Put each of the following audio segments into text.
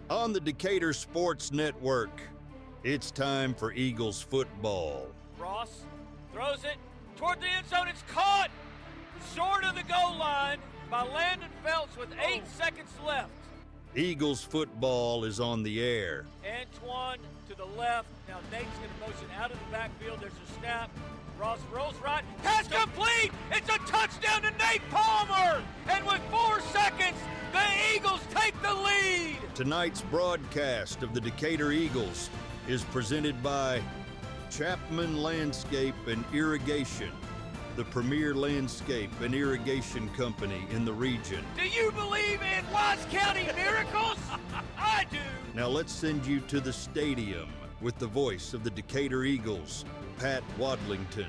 On the Decatur Sports Network, it's time for Eagles football. Ross throws it toward the end zone. It's caught short of the goal line by Landon Phelps with 8 seconds left. Eagles football is on the air. Antoine to the left. Now Nate's going to motion out of the backfield. There's a snap. Ross rolls right. Pass complete. It's a touchdown to Nate Palmer. And with 4 seconds, the Eagles take the lead. Tonight's broadcast of the Decatur Eagles is presented by Chapman Landscape and Irrigation, the premier landscape and irrigation company in the region. Do you believe in Wise County miracles? I do. Now let's send you to the stadium with the voice of the Decatur Eagles, Pat Wadlington.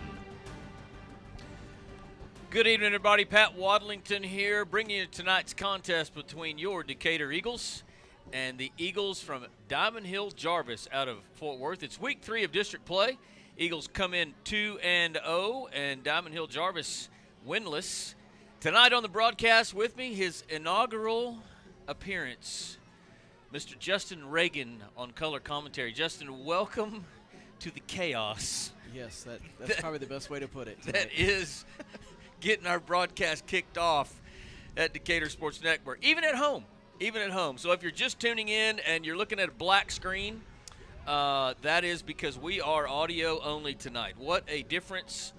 Good evening, everybody. Pat Wadlington here, bringing you tonight's contest between your Decatur Eagles and the Eagles from Hill-Jarvis out of Fort Worth. It's week 3 of district play. Eagles come in 2-0, and Hill-Jarvis winless. Tonight on the broadcast with me, his inaugural appearance, Mr. Justin Reagan on color commentary. Justin, welcome to the chaos. Yes, that's probably the best way to put it tonight. That is getting our broadcast kicked off at Decatur Sports Network, even at home. So if you're just tuning in and you're looking at a black screen, that is because we are audio only tonight. What a difference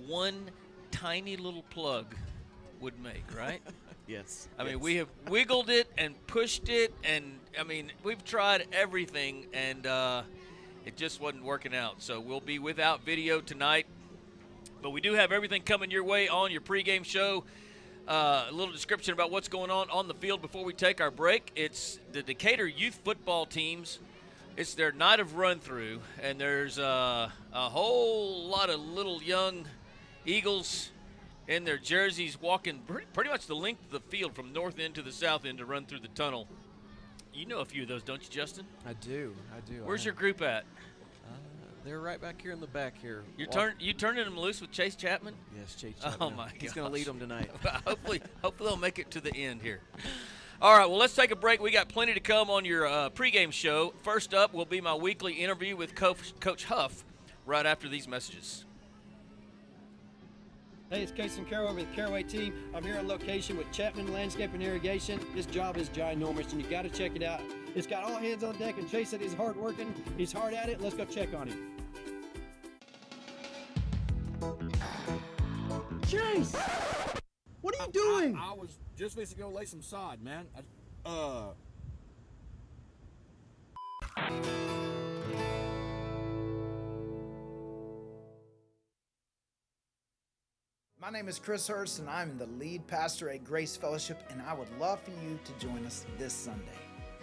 one tiny little plug would make, right? Yes. I mean, we have wiggled it and pushed it, and, I mean, we've tried everything, and it just wasn't working out. So we'll be without video tonight, but we do have everything coming your way on your pregame show. A little description about what's going on the field before we take our break. It's the Decatur youth football teams. It's their night of run-through, and there's a whole lot of little young Eagles in their jerseys walking pretty much the length of the field from north end to the south end to run through the tunnel. You know a few of those, don't you, Justin? I do. Where's your group at? They're right back here in the back here. You turning them loose with Chase Chapman? Yes, Chase Chapman. Oh, my God. He's going to lead them tonight. hopefully they'll make it to the end here. All right, well, let's take a break. We got plenty to come on your pregame show. First up will be my weekly interview with Coach Huff right after these messages. Hey, it's Casey Carroll over the Caraway team. I'm here on location with Chapman Landscape and Irrigation. This job is ginormous, and you got to check it out. It's got all hands on deck, and Chase said he's hard working. He's hard at it. Let's go check on him. Chase! What are you doing? I was just fixing to go lay some sod, man. My name is Chris Hurst, and I'm the lead pastor at Grace Fellowship, and I would love for you to join us this Sunday.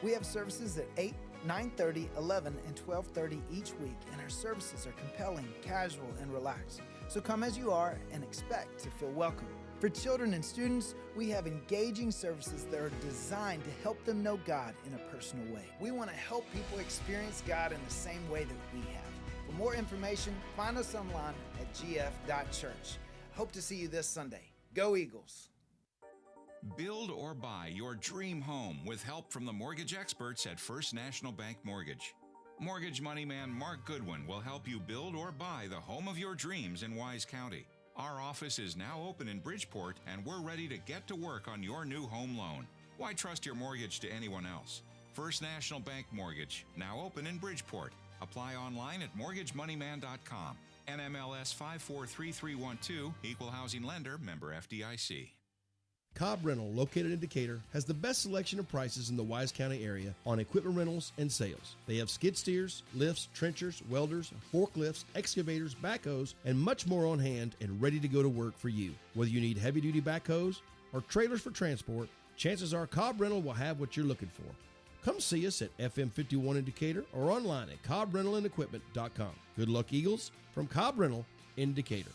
We have services at 8, 9:30, 11, and 12:30 each week, and our services are compelling, casual, and relaxed. So come as you are and expect to feel welcome. For children and students, we have engaging services that are designed to help them know God in a personal way. We want to help people experience God in the same way that we have. For more information, find us online at gf.church. Hope to see you this Sunday. Go Eagles! Build or buy your dream home with help from the mortgage experts at First National Bank Mortgage. Mortgage money man Mark Goodwin will help you build or buy the home of your dreams in Wise County. Our office is now open in Bridgeport, and we're ready to get to work on your new home loan. Why trust your mortgage to anyone else? First National Bank Mortgage, now open in Bridgeport. Apply online at mortgagemoneyman.com. NMLS 543312, Equal Housing Lender, member FDIC. Cobb Rental, located in Decatur, has the best selection of prices in the Wise County area on equipment rentals and sales. They have skid steers, lifts, trenchers, welders, forklifts, excavators, backhoes, and much more on hand and ready to go to work for you. Whether you need heavy-duty backhoes or trailers for transport, chances are Cobb Rental will have what you're looking for. Come see us at FM 51 in Decatur or online at CobbRentalAndEquipment.com. Good luck, Eagles, from Cobb Rental in Decatur.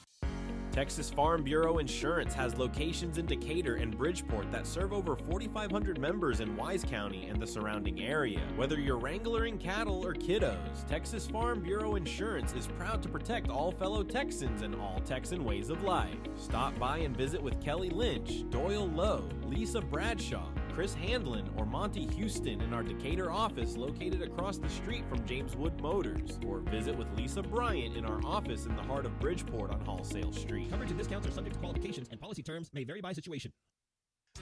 Texas Farm Bureau Insurance has locations in Decatur and Bridgeport that serve over 4,500 members in Wise County and the surrounding area. Whether you're wrangling cattle or kiddos, Texas Farm Bureau Insurance is proud to protect all fellow Texans and all Texan ways of life. Stop by and visit with Kelly Lynch, Doyle Lowe, Lisa Bradshaw, Chris Handlin or Monty Houston in our Decatur office located across the street from James Wood Motors, or visit with Lisa Bryant in our office in the heart of Bridgeport on Wholesale Street. Coverage and discounts are subject to qualifications, and policy terms may vary by situation.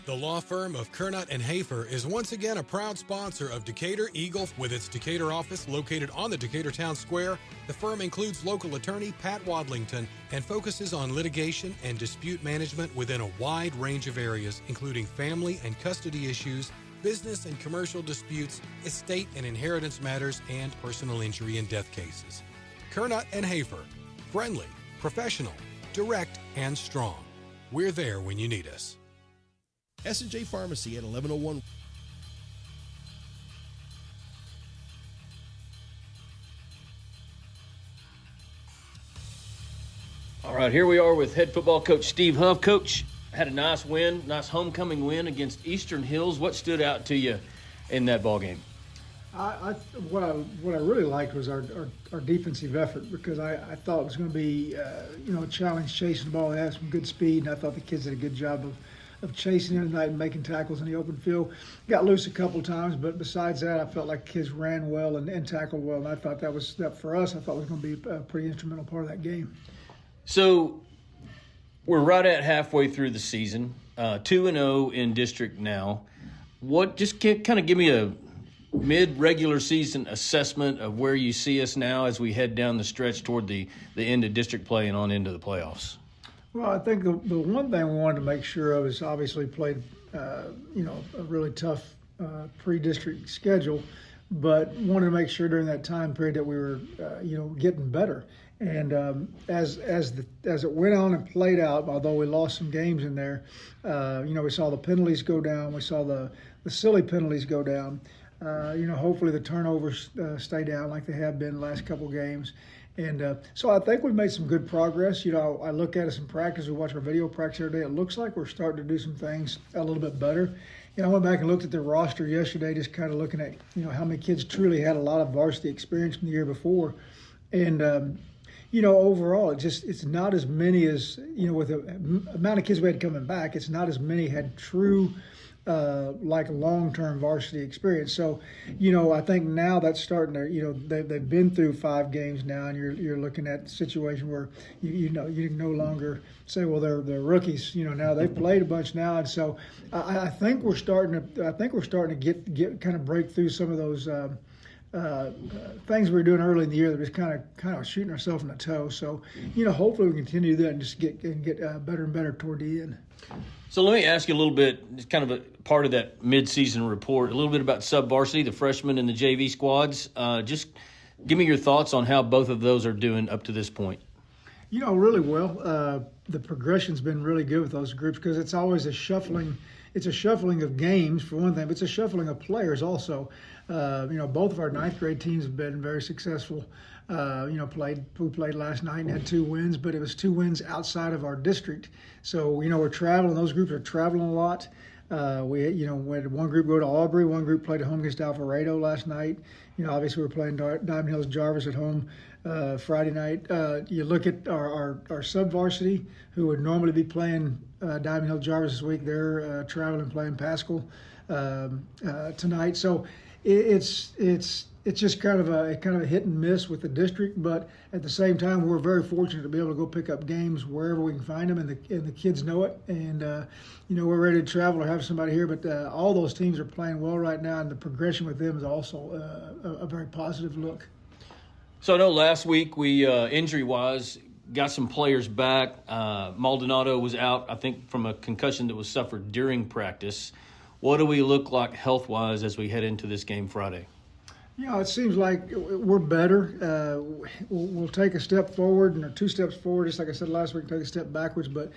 The law firm of Kernot and Hafer is once again a proud sponsor of Decatur Eagle. With its Decatur office located on the Decatur Town Square, the firm includes local attorney Pat Wadlington and focuses on litigation and dispute management within a wide range of areas, including family and custody issues, business and commercial disputes, estate and inheritance matters, and personal injury and death cases. Kernot and Hafer, friendly, professional, direct, and strong. We're there when you need us. S&J Pharmacy at 1101. All right, here we are with head football coach Steve Huff. Coach, had a nice win, nice homecoming win against Eastern Hills. What stood out to you in that ball game? What I really liked was our defensive effort, because I thought it was going to be a challenge chasing the ball. They had some good speed, and I thought the kids did a good job of chasing it tonight and making tackles in the open field. Got loose a couple times, but besides that, I felt like kids ran well and tackled well, and I thought that for us, I thought was going to be a pretty instrumental part of that game. So we're right at halfway through the season, 2-0 in district now. Just kind of give me a mid-regular season assessment of where you see us now as we head down the stretch toward the end of district play and on into the playoffs. Well, I think the one thing we wanted to make sure of is obviously played, a really tough pre-district schedule, but wanted to make sure during that time period that we were, getting better. And as it went on and played out, although we lost some games in there, we saw the penalties go down. We saw the silly penalties go down. Hopefully the turnovers stay down like they have been the last couple games. And so I think we've made some good progress. I look at us in practice. We watch our video practice every day. It looks like we're starting to do some things a little bit better. I went back and looked at the roster yesterday, just kind of looking at, how many kids truly had a lot of varsity experience from the year before. And, overall, it's not as many as, with the amount of kids we had coming back, it's not as many had true long-term varsity experience. So, I think now that's starting to, they've been through 5 games now, and you're looking at a situation where you can no longer say, well, they're rookies. Now they've played a bunch now, and so I think we're starting to get kind of break through some of those things we were doing early in the year that was kind of shooting ourselves in the toe. So, hopefully we continue that and just get better and better toward the end. So let me ask you a little bit, it's kind of a part of that mid-season report, a little bit about sub-varsity, the freshmen and the JV squads. Just give me your thoughts on how both of those are doing up to this point. Really well. The progression's been really good with those groups, because it's always a shuffling. It's a shuffling of games for one thing, but it's a shuffling of players also. Both of our 9th grade teams have been very successful. We played last night and had 2 wins, but it was 2 wins outside of our district. So, we're traveling. Those groups are traveling a lot. We had one group go to Aubrey, one group played at home against Alvarado last night. Obviously we're playing Diamond Hill-Jarvis at home Friday night. You look at our sub-varsity, who would normally be playing Diamond Hill-Jarvis this week. They're traveling and playing Pascal tonight. So it's just kind of a hit and miss with the district, but at the same time, we're very fortunate to be able to go pick up games wherever we can find them, and the kids know it. And we're ready to travel or have somebody here. But all those teams are playing well right now, and the progression with them is also a very positive look. So I know last week we injury-wise got some players back. Maldonado was out, I think, from a concussion that was suffered during practice. What do we look like health-wise as we head into this game Friday? It seems like we're better. We'll take a step forward or 2 steps forward. Just like I said last week, take a step backwards. But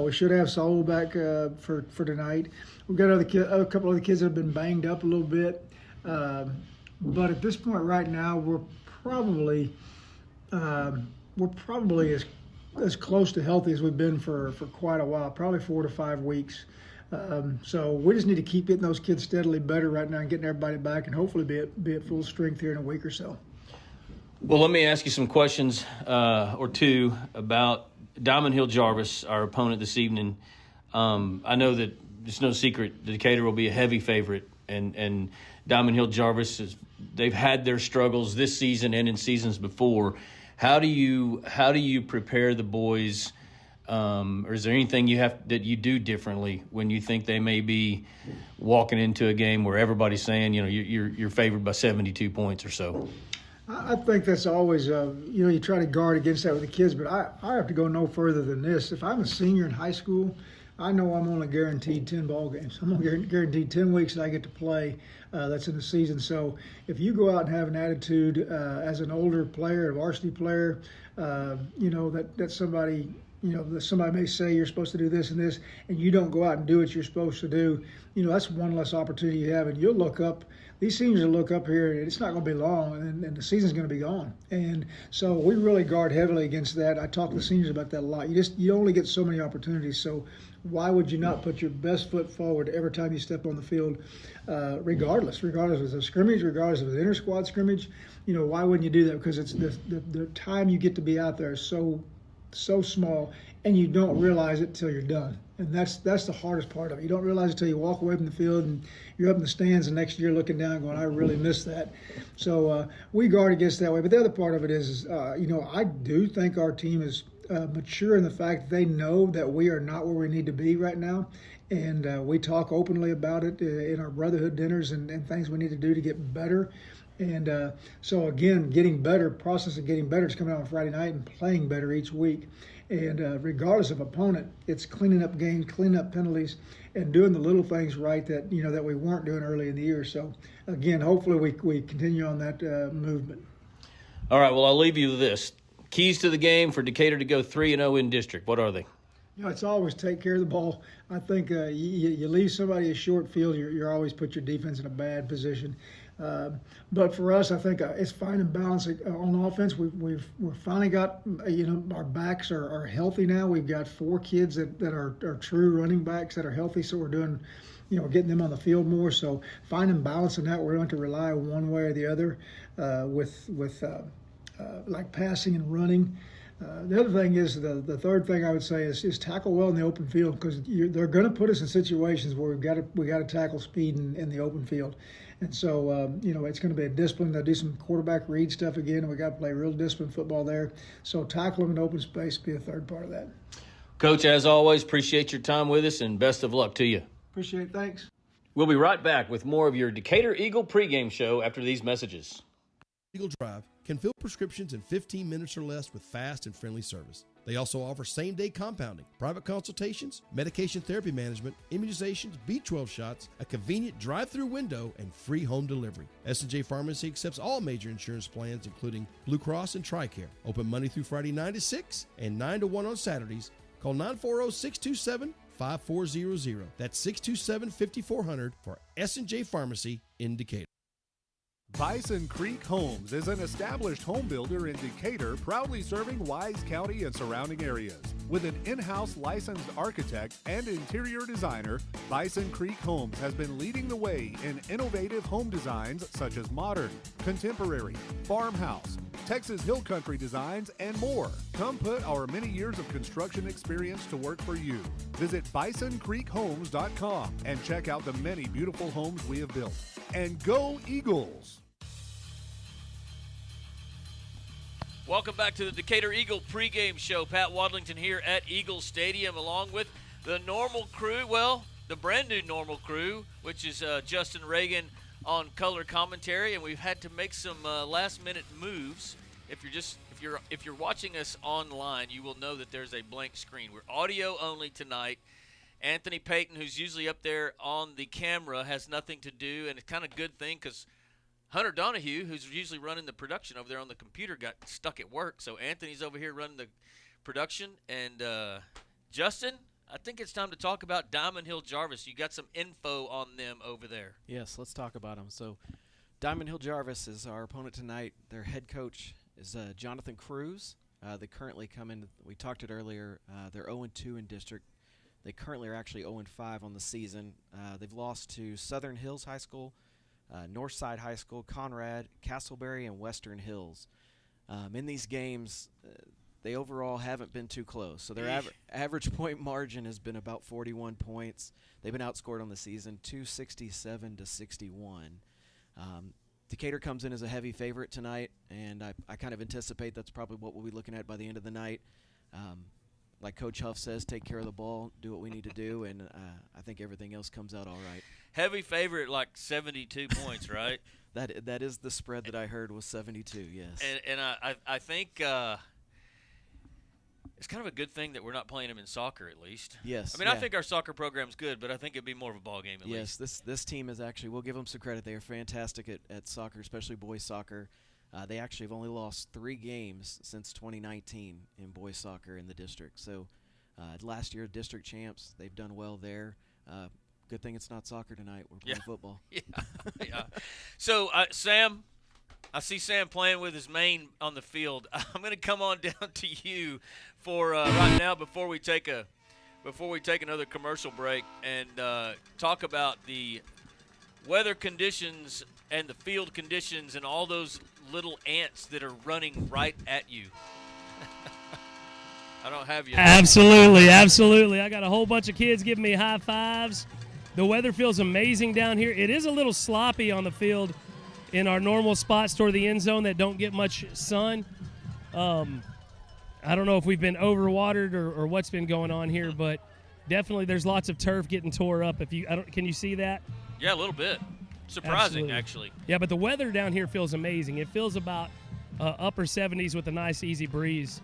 we should have Saul back for tonight. We've got a couple other kids that have been banged up a little bit. But at this point right now, we're probably as close to healthy as we've been for quite a while, probably 4 to 5 weeks. So we just need to keep getting those kids steadily better right now and getting everybody back, and hopefully be at full strength here in a week or so. Well, let me ask you some questions or two about Diamond Hill-Jarvis, our opponent this evening. I know that it's no secret Decatur will be a heavy favorite, and Diamond Hill-Jarvis they've had their struggles this season and in seasons before. How do you prepare the boys, or is there anything that you do differently when you think they may be walking into a game where everybody's saying you're favored by 72 points or so? I think that's always, you try to guard against that with the kids, but I have to go no further than this. If I'm a senior in high school, I know I'm only guaranteed 10 ball games. I'm only guaranteed 10 weeks that I get to play. That's in the season. So if you go out and have an attitude as an older player, a varsity player, that somebody, that somebody may say you're supposed to do this and this, and you don't go out and do what you're supposed to do, that's one less opportunity you have. And you'll look up. These seniors will look up here, and it's not going to be long, and the season's going to be gone. And so we really guard heavily against that. I talk to the seniors about that a lot. You only get so many opportunities. So why would you not put your best foot forward every time you step on the field, regardless of the scrimmage, regardless of the inter-squad scrimmage? Why wouldn't you do that? Because it's the time you get to be out there is so small, and you don't realize it till you're done. And that's the hardest part of it. You don't realize it till you walk away from the field and you're up in the stands the next year looking down going, I really missed that. So we guard against that way. But the other part of it is, I do think our team is mature in the fact that they know that we are not where we need to be right now. And we talk openly about it in our brotherhood dinners and things we need to do to get better. And so, again, process of getting better is coming out on Friday night and playing better each week. And regardless of opponent, it's cleaning up games, cleaning up penalties, and doing the little things right that that we weren't doing early in the year. So, again, hopefully we continue on that movement. All right, well, I'll leave you with this. Keys to the game for Decatur to go 3-0 in district. What are they? It's always take care of the ball. I think you leave somebody a short field, you're always put your defense in a bad position. But for us, I think it's finding balance on offense. We've finally got our backs are healthy now. We've got 4 kids that are true running backs that are healthy, so we're doing getting them on the field more. So finding balance in that, we're going to rely on one way or the other with like passing and running. The other thing is the third thing I would say is tackle well in the open field, because they're going to put us in situations where we got to tackle speed in the open field, and so it's going to be a discipline. They'll do some quarterback read stuff again, and we got to play real disciplined football there. So tackle them in open space be a third part of that. Coach, as always, appreciate your time with us and best of luck to you. Appreciate it. Thanks. We'll be right back with more of your Decatur Eagle pregame show after these messages. Eagle Drive can fill prescriptions in 15 minutes or less with fast and friendly service. They also offer same-day compounding, private consultations, medication therapy management, immunizations, B12 shots, a convenient drive-through window, and free home delivery. S&J Pharmacy accepts all major insurance plans, including Blue Cross and TRICARE. Open Monday through Friday 9 to 6 and 9 to 1 on Saturdays. Call 940-627-5400. That's 627-5400 for S&J Pharmacy in Decatur. Bison Creek Homes is an established home builder in Decatur, proudly serving Wise County and surrounding areas. With an in-house licensed architect and interior designer, Bison Creek Homes has been leading the way in innovative home designs such as modern, contemporary, farmhouse, Texas Hill Country designs, and more. Come put our many years of construction experience to work for you. Visit bisoncreekhomes.com and check out the many beautiful homes we have built. And go Eagles! Welcome back to the Decatur Eagle pregame show. Pat Wadlington here at Eagle Stadium along with the normal crew, the brand new normal crew, which is Justin Reagan on color commentary, and we've had to make some last-minute moves. If you're watching us online, you will know that there's a blank screen. We're audio only tonight. Anthony Payton, who's usually up there on the camera, has nothing to do, and it's kind of a good thing because Hunter Donahue, who's usually running the production over there on the computer, got stuck at work. So Anthony's over here running the production. And Justin, I think it's time to talk about Diamond Hill-Jarvis. You got some info on them over there. Yes, let's talk about them. So Diamond Hill-Jarvis is our opponent tonight. Their head coach is Jonathan Cruz. They currently come in, we talked it earlier, they're 0-2 in district. They currently are actually 0-5 on the season. They've lost to Southern Hills High School, Northside High School, Conrad, Castleberry, and Western Hills. In these games, they overall haven't been too close. So their average point margin has been about 41 points. They've been outscored on the season 267 to 61. Decatur comes in as a heavy favorite tonight, and I kind of anticipate that's probably what we'll be looking at by the end of the night. Like Coach Huff says, take care of the ball, do what we need to do, and I think everything else comes out all right. Heavy favorite, like 72 points, right? That is the spread that I heard was 72, yes. And I think it's kind of a good thing that we're not playing them in soccer, at least. Yes. I mean, I think our soccer program's good, but I think it'd be more of a ball game at least. Yes, this team is actually, we'll give them some credit. They are fantastic at soccer, especially boys soccer. They actually have only lost 3 games since 2019 in boys soccer in the district. So last year, district champs, they've done well there. Good thing it's not soccer tonight. We're playing football. Yeah. So, Sam, I see Sam playing with his mane on the field. I'm going to come on down to you for right now before we take another commercial break and talk about the weather conditions and the field conditions and all those little ants that are running right at you. I don't have you. Absolutely. I got a whole bunch of kids giving me high fives. The weather feels amazing down here. It is a little sloppy on the field in our normal spots toward the end zone that don't get much sun. I don't know if we've been overwatered or what's been going on here, but definitely there's lots of turf getting tore up. Can you see that? Yeah, a little bit. Surprising, actually. Yeah, but the weather down here feels amazing. It feels about upper 70s with a nice, easy breeze.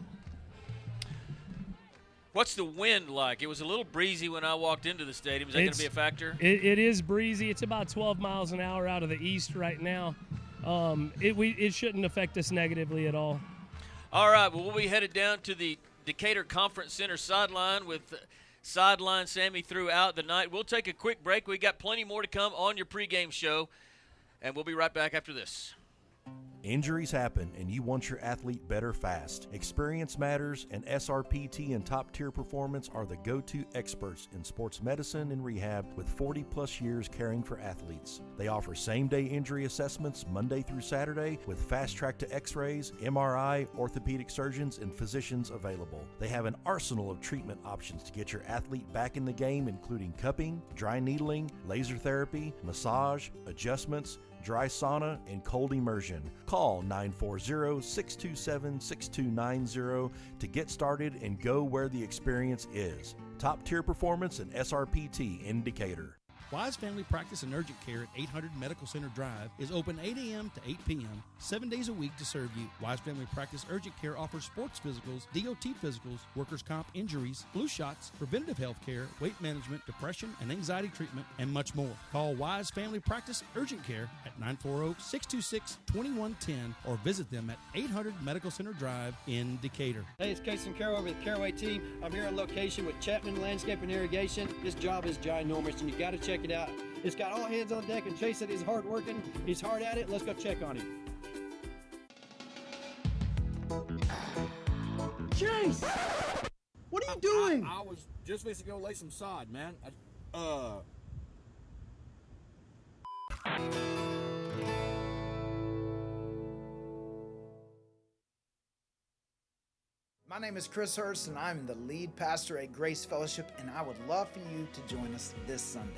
What's the wind like? It was a little breezy when I walked into the stadium. Is that going to be a factor? It is breezy. It's about 12 miles an hour out of the east right now. It shouldn't affect us negatively at all. All right, well, we'll be headed down to the Decatur Conference Center sideline with Sideline Sammy throughout the night. We'll take a quick break. We got plenty more to come on your pregame show, and we'll be right back after this. Injuries happen, and you want your athlete better fast. Experience matters, and SRPT and Top Tier Performance are the go-to experts in sports medicine and rehab with 40-plus years caring for athletes. They offer same-day injury assessments Monday through Saturday with fast-track to X-rays, MRI, orthopedic surgeons, and physicians available. They have an arsenal of treatment options to get your athlete back in the game, including cupping, dry needling, laser therapy, massage, adjustments, dry sauna, and cold immersion. Call 940-627-6290 to get started and go where the experience is. Top Tier Performance and SRPT in Decatur. Wise Family Practice and Urgent Care at 800 Medical Center Drive is open 8 a.m. to 8 p.m., 7 days a week to serve you. Wise Family Practice Urgent Care offers sports physicals, DOT physicals, workers' comp injuries, flu shots, preventative health care, weight management, depression and anxiety treatment, and much more. Call Wise Family Practice Urgent Care at 940-626-2110 or visit them at 800 Medical Center Drive in Decatur. Hey, it's Casey Carroll over the Caraway team. I'm here on location with Chapman Landscape and Irrigation. This job is ginormous, and you got to check it out. It's got all hands on deck, and Chase said he's hard working. He's hard at it. Let's go check on him. Chase! What are you doing? I was just fixing to go lay some sod, man. My name is Chris Hurst, and I'm the lead pastor at Grace Fellowship, and I would love for you to join us this Sunday.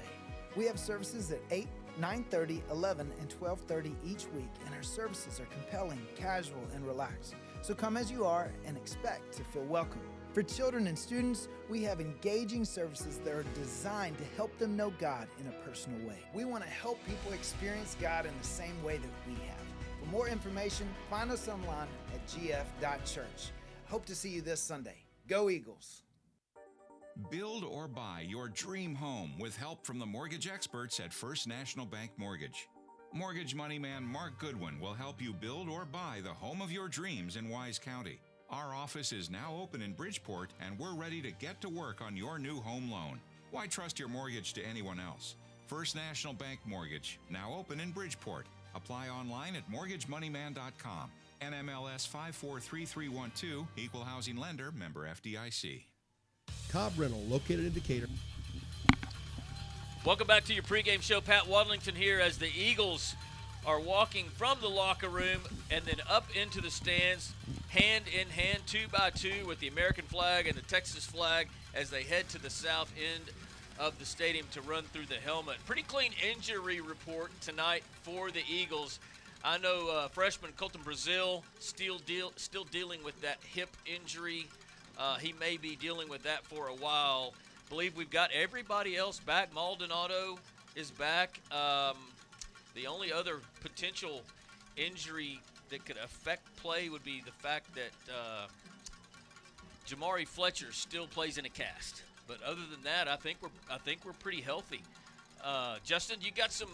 We have services at 8, 9:30, 11, and 12:30 each week, and our services are compelling, casual, and relaxed. So come as you are and expect to feel welcome. For children and students, we have engaging services that are designed to help them know God in a personal way. We want to help people experience God in the same way that we have. For more information, find us online at gf.church. Hope to see you this Sunday. Go Eagles! Build or buy your dream home with help from the mortgage experts at First National Bank Mortgage. Mortgage money man Mark Goodwin will help you build or buy the home of your dreams in Wise County. Our office is now open in Bridgeport, and we're ready to get to work on your new home loan. Why trust your mortgage to anyone else? First National Bank Mortgage, now open in Bridgeport. Apply online at mortgagemoneyman.com. NMLS 543312, Equal Housing Lender, member FDIC. Cobb Rental, located in Decatur. Welcome back to your pregame show. Pat Wadlington here as the Eagles are walking from the locker room and then up into the stands, hand in hand, 2 by 2, with the American flag and the Texas flag as they head to the south end of the stadium to run through the helmet. Pretty clean injury report tonight for the Eagles. I know freshman Colton Brazil still dealing with that hip injury. He may be dealing with that for a while. Believe we've got everybody else back. Maldonado is back. The only other potential injury that could affect play would be the fact that Jamari Fletcher still plays in a cast. But other than that, I think we're pretty healthy. Justin, you got some?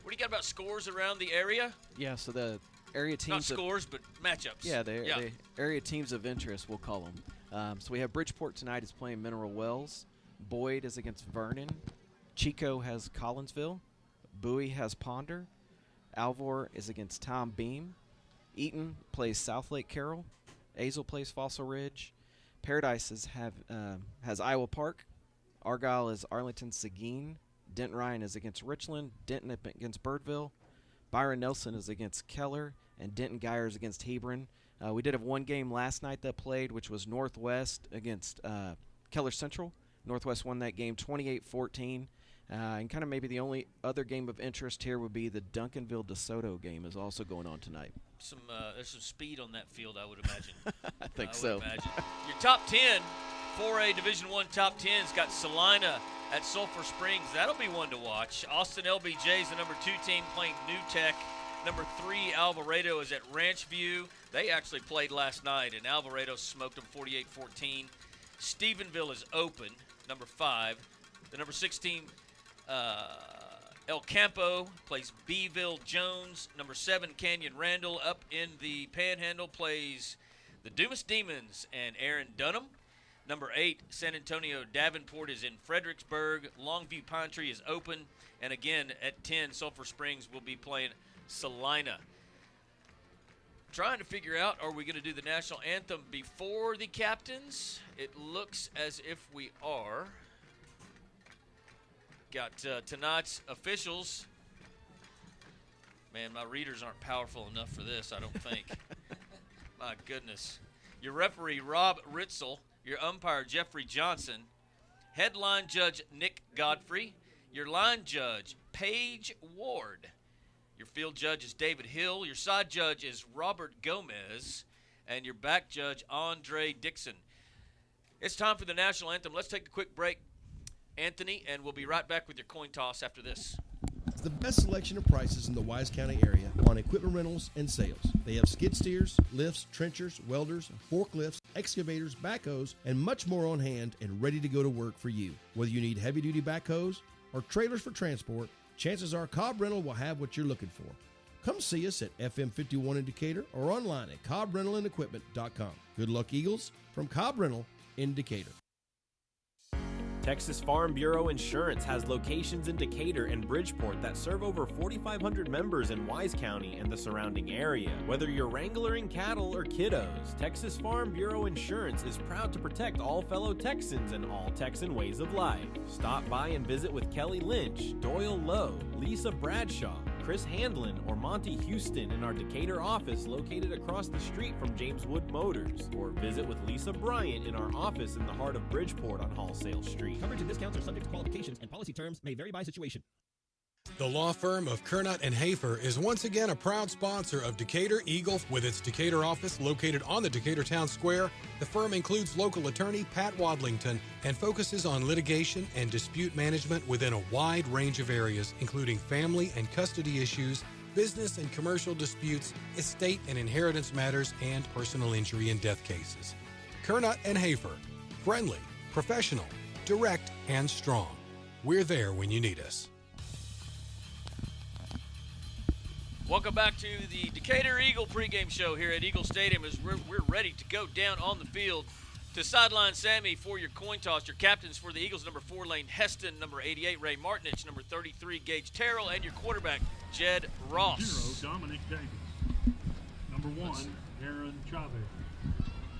What do you got about scores around the area? Yeah, so the area teams. Not scores, but matchups. Yeah, the area teams of interest, we'll call them. So we have Bridgeport tonight is playing Mineral Wells. Boyd is against Vernon. Chico has Collinsville. Bowie has Ponder. Alvor is against Tom Beam. Eaton plays South Lake Carroll. Azle plays Fossil Ridge. Paradise has Iowa Park. Argyle is Arlington Seguin. Denton Ryan is against Richland. Denton against Birdville. Byron Nelson is against Keller. And Denton Geyer is against Hebron. We did have one game last night that played, which was Northwest against Keller Central. Northwest won that game 28-14. And kind of maybe the only other game of interest here would be the Duncanville-DeSoto game is also going on tonight. There's some speed on that field, I would imagine. I think so. Your top 10, 4A Division I top 10's got Salina at Sulphur Springs. That'll be one to watch. Austin LBJ is the number 2 team playing New Tech. Number 3, Alvarado, is at Ranch View. They actually played last night, and Alvarado smoked them 48-14. Stephenville is open, number 5. The number 16, El Campo plays Beeville Jones. Number 7, Canyon Randall up in the Panhandle plays the Dumas Demons and Aaron Dunham. Number 8, San Antonio Davenport is in Fredericksburg. Longview Pine Tree is open. And again, at 10, Sulphur Springs will be playing Salina. Trying to figure out, are we going to do the national anthem before the captains? It looks as if we are. Got tonight's officials. Man, my readers aren't powerful enough for this, I don't think. My goodness. Your referee, Rob Ritzel. Your umpire, Jeffrey Johnson. Headline judge, Nick Godfrey. Your line judge, Paige Ward. Your field judge is David Hill. Your side judge is Robert Gomez. And your back judge, Andre Dixon. It's time for the national anthem. Let's take a quick break, Anthony, and we'll be right back with your coin toss after this. The best selection of prices in the Wise County area on equipment rentals and sales. They have skid steers, lifts, trenchers, welders, forklifts, excavators, backhoes, and much more on hand and ready to go to work for you. Whether you need heavy-duty backhoes or trailers for transport, chances are Cobb Rental will have what you're looking for. Come see us at FM 51 in Decatur or online at CobbRentalAndEquipment.com. Good luck, Eagles, from Cobb Rental in Decatur. Texas Farm Bureau Insurance has locations in Decatur and Bridgeport that serve over 4,500 members in Wise County and the surrounding area. Whether you're wrangling cattle or kiddos, Texas Farm Bureau Insurance is proud to protect all fellow Texans and all Texan ways of life. Stop by and visit with Kelly Lynch, Doyle Lowe, Lisa Bradshaw, Chris Handlin, or Monty Houston in our Decatur office located across the street from James Wood Motors, or visit with Lisa Bryant in our office in the heart of Bridgeport on Wholesale Street. Coverage and discounts are subject to qualifications, and policy terms may vary by situation. The law firm of Kernot & Hafer is once again a proud sponsor of Decatur Eagle with its Decatur office located on the Decatur Town Square. The firm includes local attorney Pat Wadlington and focuses on litigation and dispute management within a wide range of areas, including family and custody issues, business and commercial disputes, estate and inheritance matters, and personal injury and death cases. Kernot & Hafer, friendly, professional, direct, and strong. We're there when you need us. Welcome back to the Decatur Eagle pregame show here at Eagle Stadium as we're ready to go down on the field to Sideline Sammy for your coin toss. Your captains for the Eagles, number 4, Lane Heston, number 88, Ray Martinich, number 33, Gage Terrell, and your quarterback, Jed Ross. 0, Dominic Davis. Number 1, Aaron Chavez.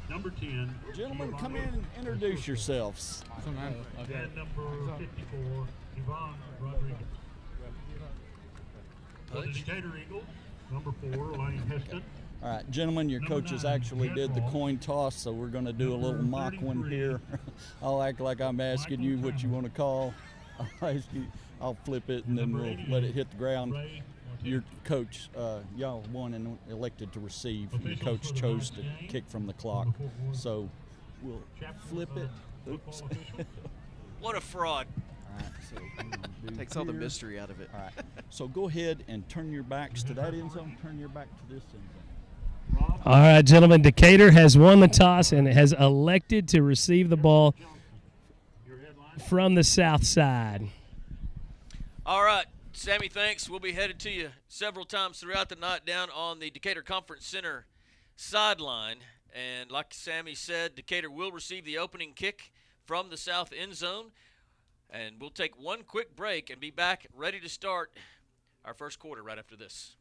Number 10, gentlemen, come in and introduce yourselves. And number 54, Yvonne Rodriguez. For the Decatur Eagles, number 4, Lane Heston. All right, gentlemen, your coaches actually did the coin toss, so we're going to do a little mock one here. I'll act like I'm asking you what you want to call. I'll flip it, and then we'll let it hit the ground. Your coach, y'all won and elected to receive. Your coach chose to kick from the clock. So we'll flip it. Oops. What a fraud. All right, so Takes all the mystery out of it. All right, so go ahead and turn your backs to that end zone. Turn your back to this end zone. All right, gentlemen, Decatur has won the toss and has elected to receive the ball from the south side. All right, Sammy, thanks. We'll be headed to you several times throughout the night down on the Decatur Conference Center sideline. And like Sammy said, Decatur will receive the opening kick from the south end zone. And we'll take one quick break and be back ready to start our first quarter right after this.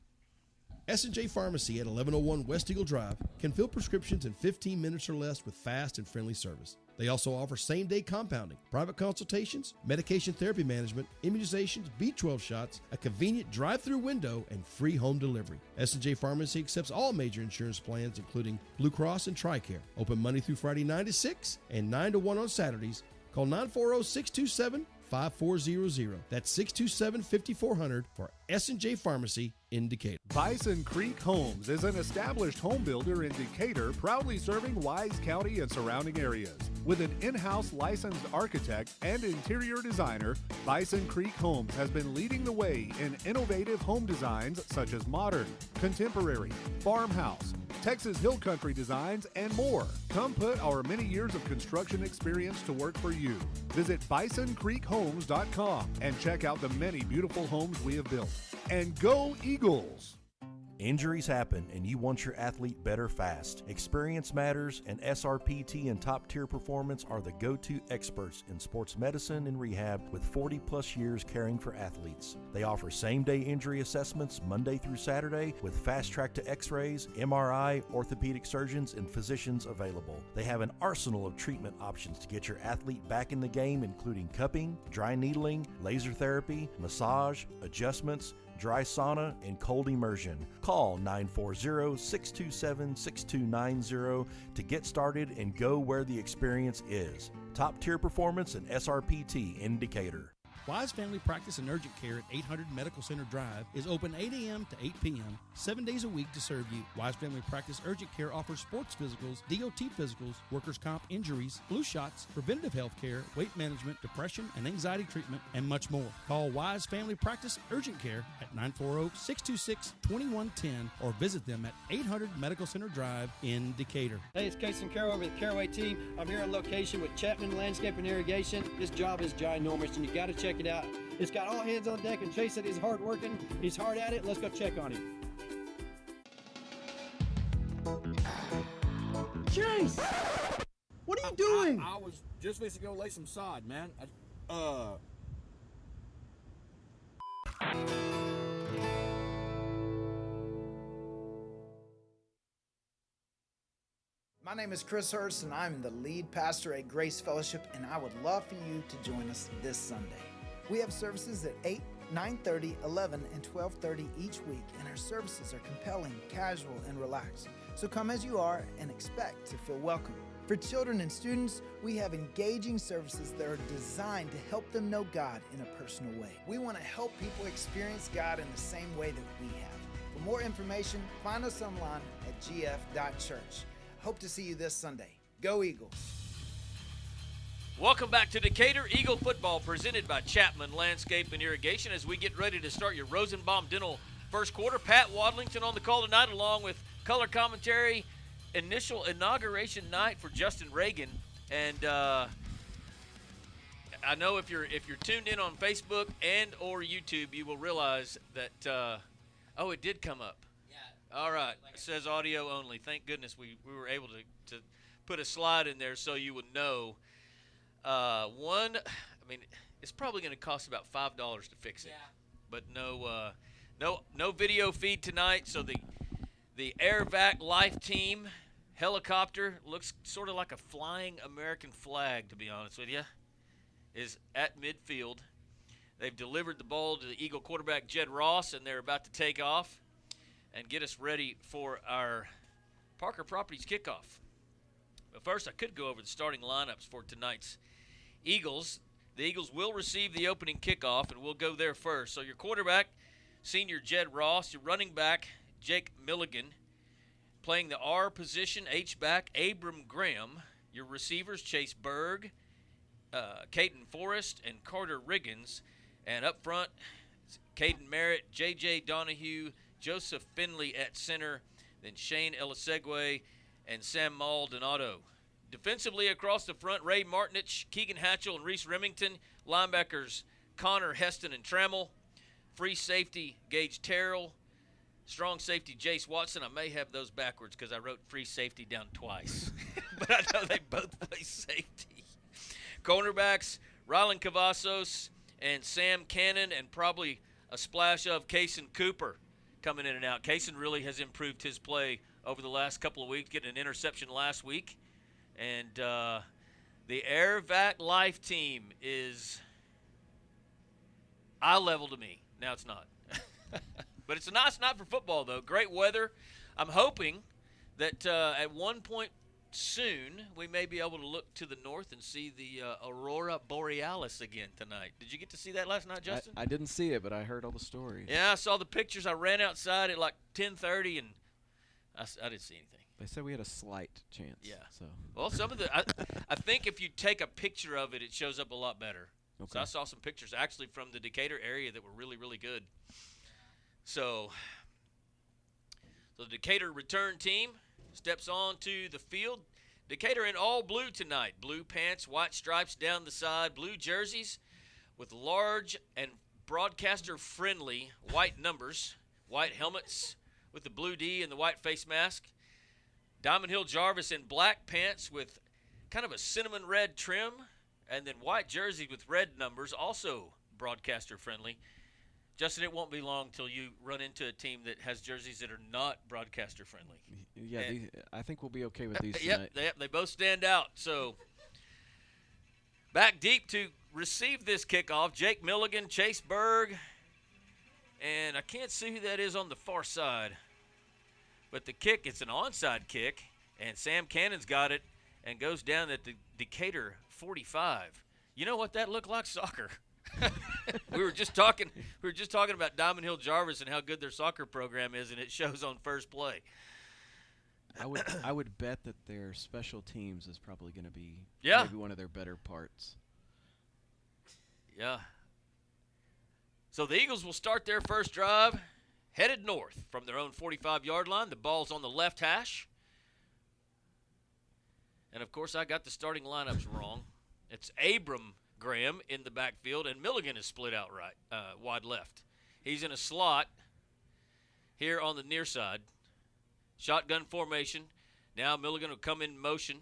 S&J Pharmacy at 1101 West Eagle Drive can fill prescriptions in 15 minutes or less with fast and friendly service. They also offer same-day compounding, private consultations, medication therapy management, immunizations, B12 shots, a convenient drive-through window, and free home delivery. S&J Pharmacy accepts all major insurance plans, including Blue Cross and TRICARE. Open Monday through Friday 9 to 6 and 9 to 1 on Saturdays. Call 940-627-5400. That's 627-5400 for S&J Pharmacy in Decatur. Bison Creek Homes is an established home builder in Decatur, proudly serving Wise County and surrounding areas. With an in-house licensed architect and interior designer, Bison Creek Homes has been leading the way in innovative home designs such as modern, contemporary, farmhouse, Texas Hill Country designs, and more. Come put our many years of construction experience to work for you. Visit bisoncreekhomes.com and check out the many beautiful homes we have built. And go Eagles! Injuries happen and you want your athlete better fast. Experience matters, and SRPT and Top Tier Performance are the go-to experts in sports medicine and rehab with 40 plus years caring for athletes. They offer same-day injury assessments Monday through Saturday with fast track to x-rays, MRI, orthopedic surgeons, and physicians available. They have an arsenal of treatment options to get your athlete back in the game, including cupping, dry needling, laser therapy, massage, adjustments, dry sauna, and cold immersion. Call 940-627-6290 to get started and go where the experience is. Top Tier Performance and SRPT in Decatur. Wise Family Practice and Urgent Care at 800 Medical Center Drive is open 8 a.m. to 8 p.m., 7 days a week to serve you. Wise Family Practice Urgent Care offers sports physicals, DOT physicals, workers' comp injuries, flu shots, preventative health care, weight management, depression and anxiety treatment, and much more. Call Wise Family Practice Urgent Care at 940-626-2110 or visit them at 800 Medical Center Drive in Decatur. Hey, it's Casey Carroll over the Caraway team. I'm here on location with Chapman Landscape and Irrigation. This job is ginormous, and you got to check it out. It's got all hands on deck, and Chase said he's hard working. He's hard at it. Let's go check on him. Chase! What are you doing? I was just fixing to go lay some sod, man. My name is Chris Hurst, and I'm the lead pastor at Grace Fellowship, and I would love for you to join us this Sunday. We have services at 8, 9:30, 11, and 12:30 each week, and our services are compelling, casual, and relaxed. So come as you are and expect to feel welcome. For children and students, we have engaging services that are designed to help them know God in a personal way. We want to help people experience God in the same way that we have. For more information, find us online at gf.church. Hope to see you this Sunday. Go Eagles! Welcome back to Decatur Eagle Football, presented by Chapman Landscape and Irrigation, as we get ready to start your Rosenbaum Dental first quarter. Pat Wadlington on the call tonight, along with color commentary, initial inauguration night for Justin Reagan. And I know if you're tuned in on Facebook and or YouTube, you will realize that it did come up. All right. It says audio only. Thank goodness we were able to put a slide in there so you would know. It's probably going to cost about $5 to fix it. Yeah. But no video feed tonight. So the AirVac Life Team helicopter looks sort of like a flying American flag, to be honest with you, is at midfield. They've delivered the ball to the Eagle quarterback, Jed Ross, and they're about to take off and get us ready for our Parker Properties kickoff. But first, I could go over the starting lineups for tonight's Eagles. The Eagles will receive the opening kickoff, and we'll go there first. So your quarterback, senior Jed Ross. Your running back, Jake Milligan. Playing the R position, H-back, Abram Graham. Your receivers, Chase Berg, Caden Forrest, and Carter Riggins. And up front, Caden Merritt, J.J. Donahue, Joseph Finley at center, then Shane Elisegwe, and Sam Maldonado. Defensively across the front, Ray Martinich, Keegan Hatchell, and Reese Remington. Linebackers, Connor Heston and Trammell. Free safety, Gage Terrell. Strong safety, Jace Watson. I may have those backwards because I wrote free safety down twice. But I know they both play safety. Cornerbacks, Rylan Cavazos and Sam Cannon, and probably a splash of Kaysen Cooper coming in and out. Kaysen really has improved his play over the last couple of weeks, getting an interception last week. And the AirVac Life team is eye level to me. Now it's not. But it's a nice night for football, though. Great weather. I'm hoping that at one point soon we may be able to look to the north and see the Aurora Borealis again tonight. Did you get to see that last night, Justin? I didn't see it, but I heard all the stories. Yeah, I saw the pictures. I ran outside at like 10:30, and I didn't see anything. They said we had a slight chance. Yeah. So. Well, some of the I think if you take a picture of it, it shows up a lot better. Okay. So I saw some pictures actually from the Decatur area that were really, really good. So the Decatur return team steps on to the field. Decatur in all blue tonight. Blue pants, white stripes down the side, blue jerseys with large and broadcaster-friendly white numbers, white helmets with the blue D and the white face mask. Diamond Hill-Jarvis in black pants with kind of a cinnamon red trim, and then white jerseys with red numbers, also broadcaster-friendly. Justin, it won't be long till you run into a team that has jerseys that are not broadcaster-friendly. Yeah, I think we'll be okay with these tonight. Yep, they both stand out. So back deep to receive this kickoff, Jake Milligan, Chase Berg, and I can't see who that is on the far side. But the kick, it's an onside kick, and Sam Cannon's got it and goes down at the Decatur 45. You know what that looked like? Soccer. We were just talking about Diamond Hill-Jarvis and how good their soccer program is, and it shows on first play. I would bet that their special teams is probably going to be maybe one of their better parts. Yeah. So the Eagles will start their first drive headed north from their own 45-yard line. The ball's on the left hash. And, of course, I got the starting lineups wrong. It's Abram Graham in the backfield, and Milligan is split out right, wide left. He's in a slot here on the near side. Shotgun formation. Now Milligan will come in motion.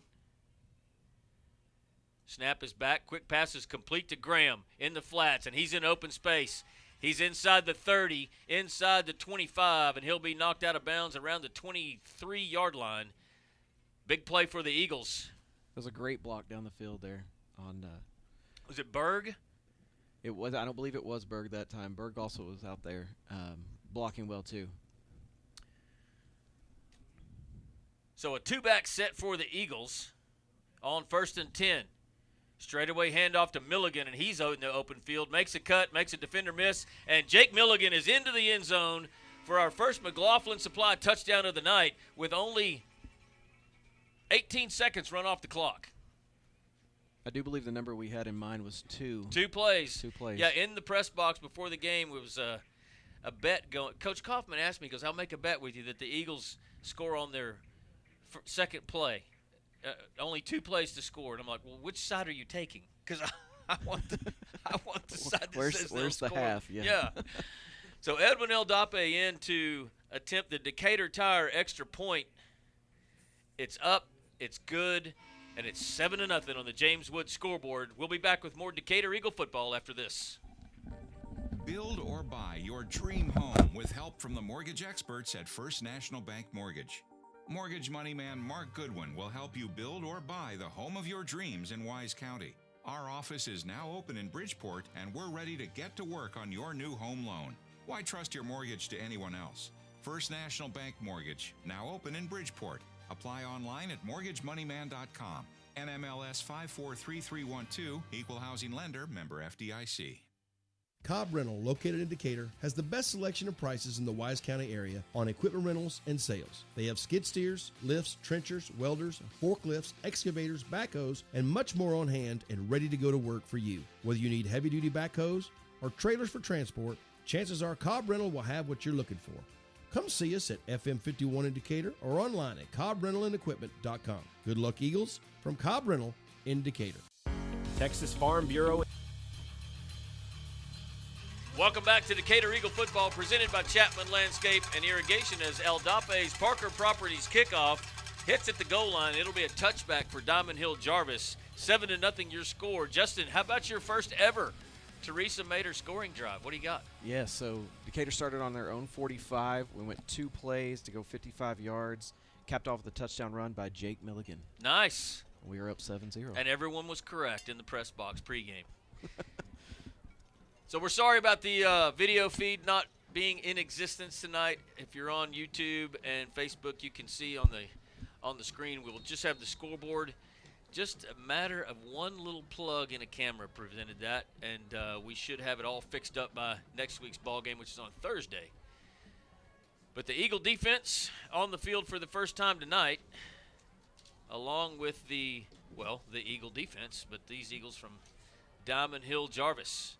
Snap is back. Quick pass is complete to Graham in the flats, and he's in open space. He's inside the 30, inside the 25, and he'll be knocked out of bounds around the 23-yard line. Big play for the Eagles. It was a great block down the field there on was it Berg? It was. I don't believe it was Berg that time. Berg also was out there blocking well too. So a two-back set for the Eagles on 1st and 10. Straightaway handoff to Milligan, and he's out in the open field. Makes a cut, makes a defender miss, and Jake Milligan is into the end zone for our first McLaughlin Supply touchdown of the night with only 18 seconds run off the clock. I do believe the number we had in mind was 2. 2 plays. 2 plays. Yeah, in the press box before the game was a bet going. Coach Kaufman asked me, he goes, I'll make a bet with you that the Eagles score on their second play. Only 2 plays to score. And I'm like, well, which side are you taking? Because I want the side that says where's the score. half? Yeah. So Edwin Eldape in to attempt the Decatur Tire extra point. It's up. It's good. And it's 7-0 on the James Wood scoreboard. We'll be back with more Decatur Eagle football after this. Build or buy your dream home with help from the mortgage experts at First National Bank Mortgage. Mortgage money man Mark Goodwin will help you build or buy the home of your dreams in Wise County. Our office is now open in Bridgeport, and we're ready to get to work on your new home loan. Why trust your mortgage to anyone else? First National Bank Mortgage, now open in Bridgeport. Apply online at mortgagemoneyman.com. NMLS 543312, Equal Housing Lender, member FDIC. Cobb Rental, located in Decatur, has the best selection of prices in the Wise County area on equipment rentals and sales. They have skid steers, lifts, trenchers, welders, forklifts, excavators, backhoes, and much more on hand and ready to go to work for you. Whether you need heavy-duty backhoes or trailers for transport, chances are Cobb Rental will have what you're looking for. Come see us at FM 51 in Decatur or online at CobbRentalAndEquipment.com. Good luck, Eagles, from Cobb Rental in Decatur. Texas Farm Bureau. Welcome back to Decatur Eagle football, presented by Chapman Landscape and Irrigation, as El Dape's Parker Properties kickoff hits at the goal line. It'll be a touchback for Diamond Hill-Jarvis. 7-0 your score. Justin, how about your first ever Teresa Mater scoring drive? What do you got? Yeah, so Decatur started on their own 45. We went 2 plays to go 55 yards. Capped off with a touchdown run by Jake Milligan. Nice. We were up 7-0. And everyone was correct in the press box pregame. So we're sorry about the video feed not being in existence tonight. If you're on YouTube and Facebook, you can see on the screen. We'll just have the scoreboard. Just a matter of one little plug in a camera presented that, and we should have it all fixed up by next week's ball game, which is on Thursday. But the Eagle defense on the field for the first time tonight, along with the Eagle defense, but these Eagles from Diamond Hill-Jarvis.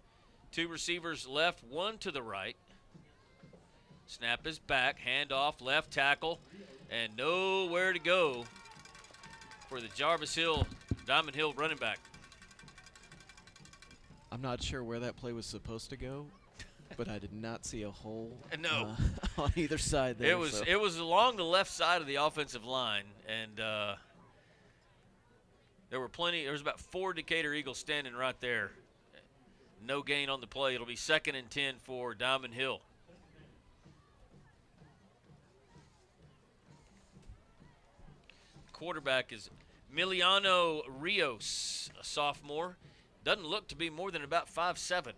2 receivers left, 1 to the right. Snap is back, handoff, left tackle, and nowhere to go for the Diamond Hill running back. I'm not sure where that play was supposed to go, but I did not see a hole on either side there. It was along the left side of the offensive line, and there was about 4 Decatur Eagles standing right there. No gain on the play. It'll be 2nd and 10 for Diamond Hill. Quarterback is Miliano Rios, a sophomore. Doesn't look to be more than about 5'7".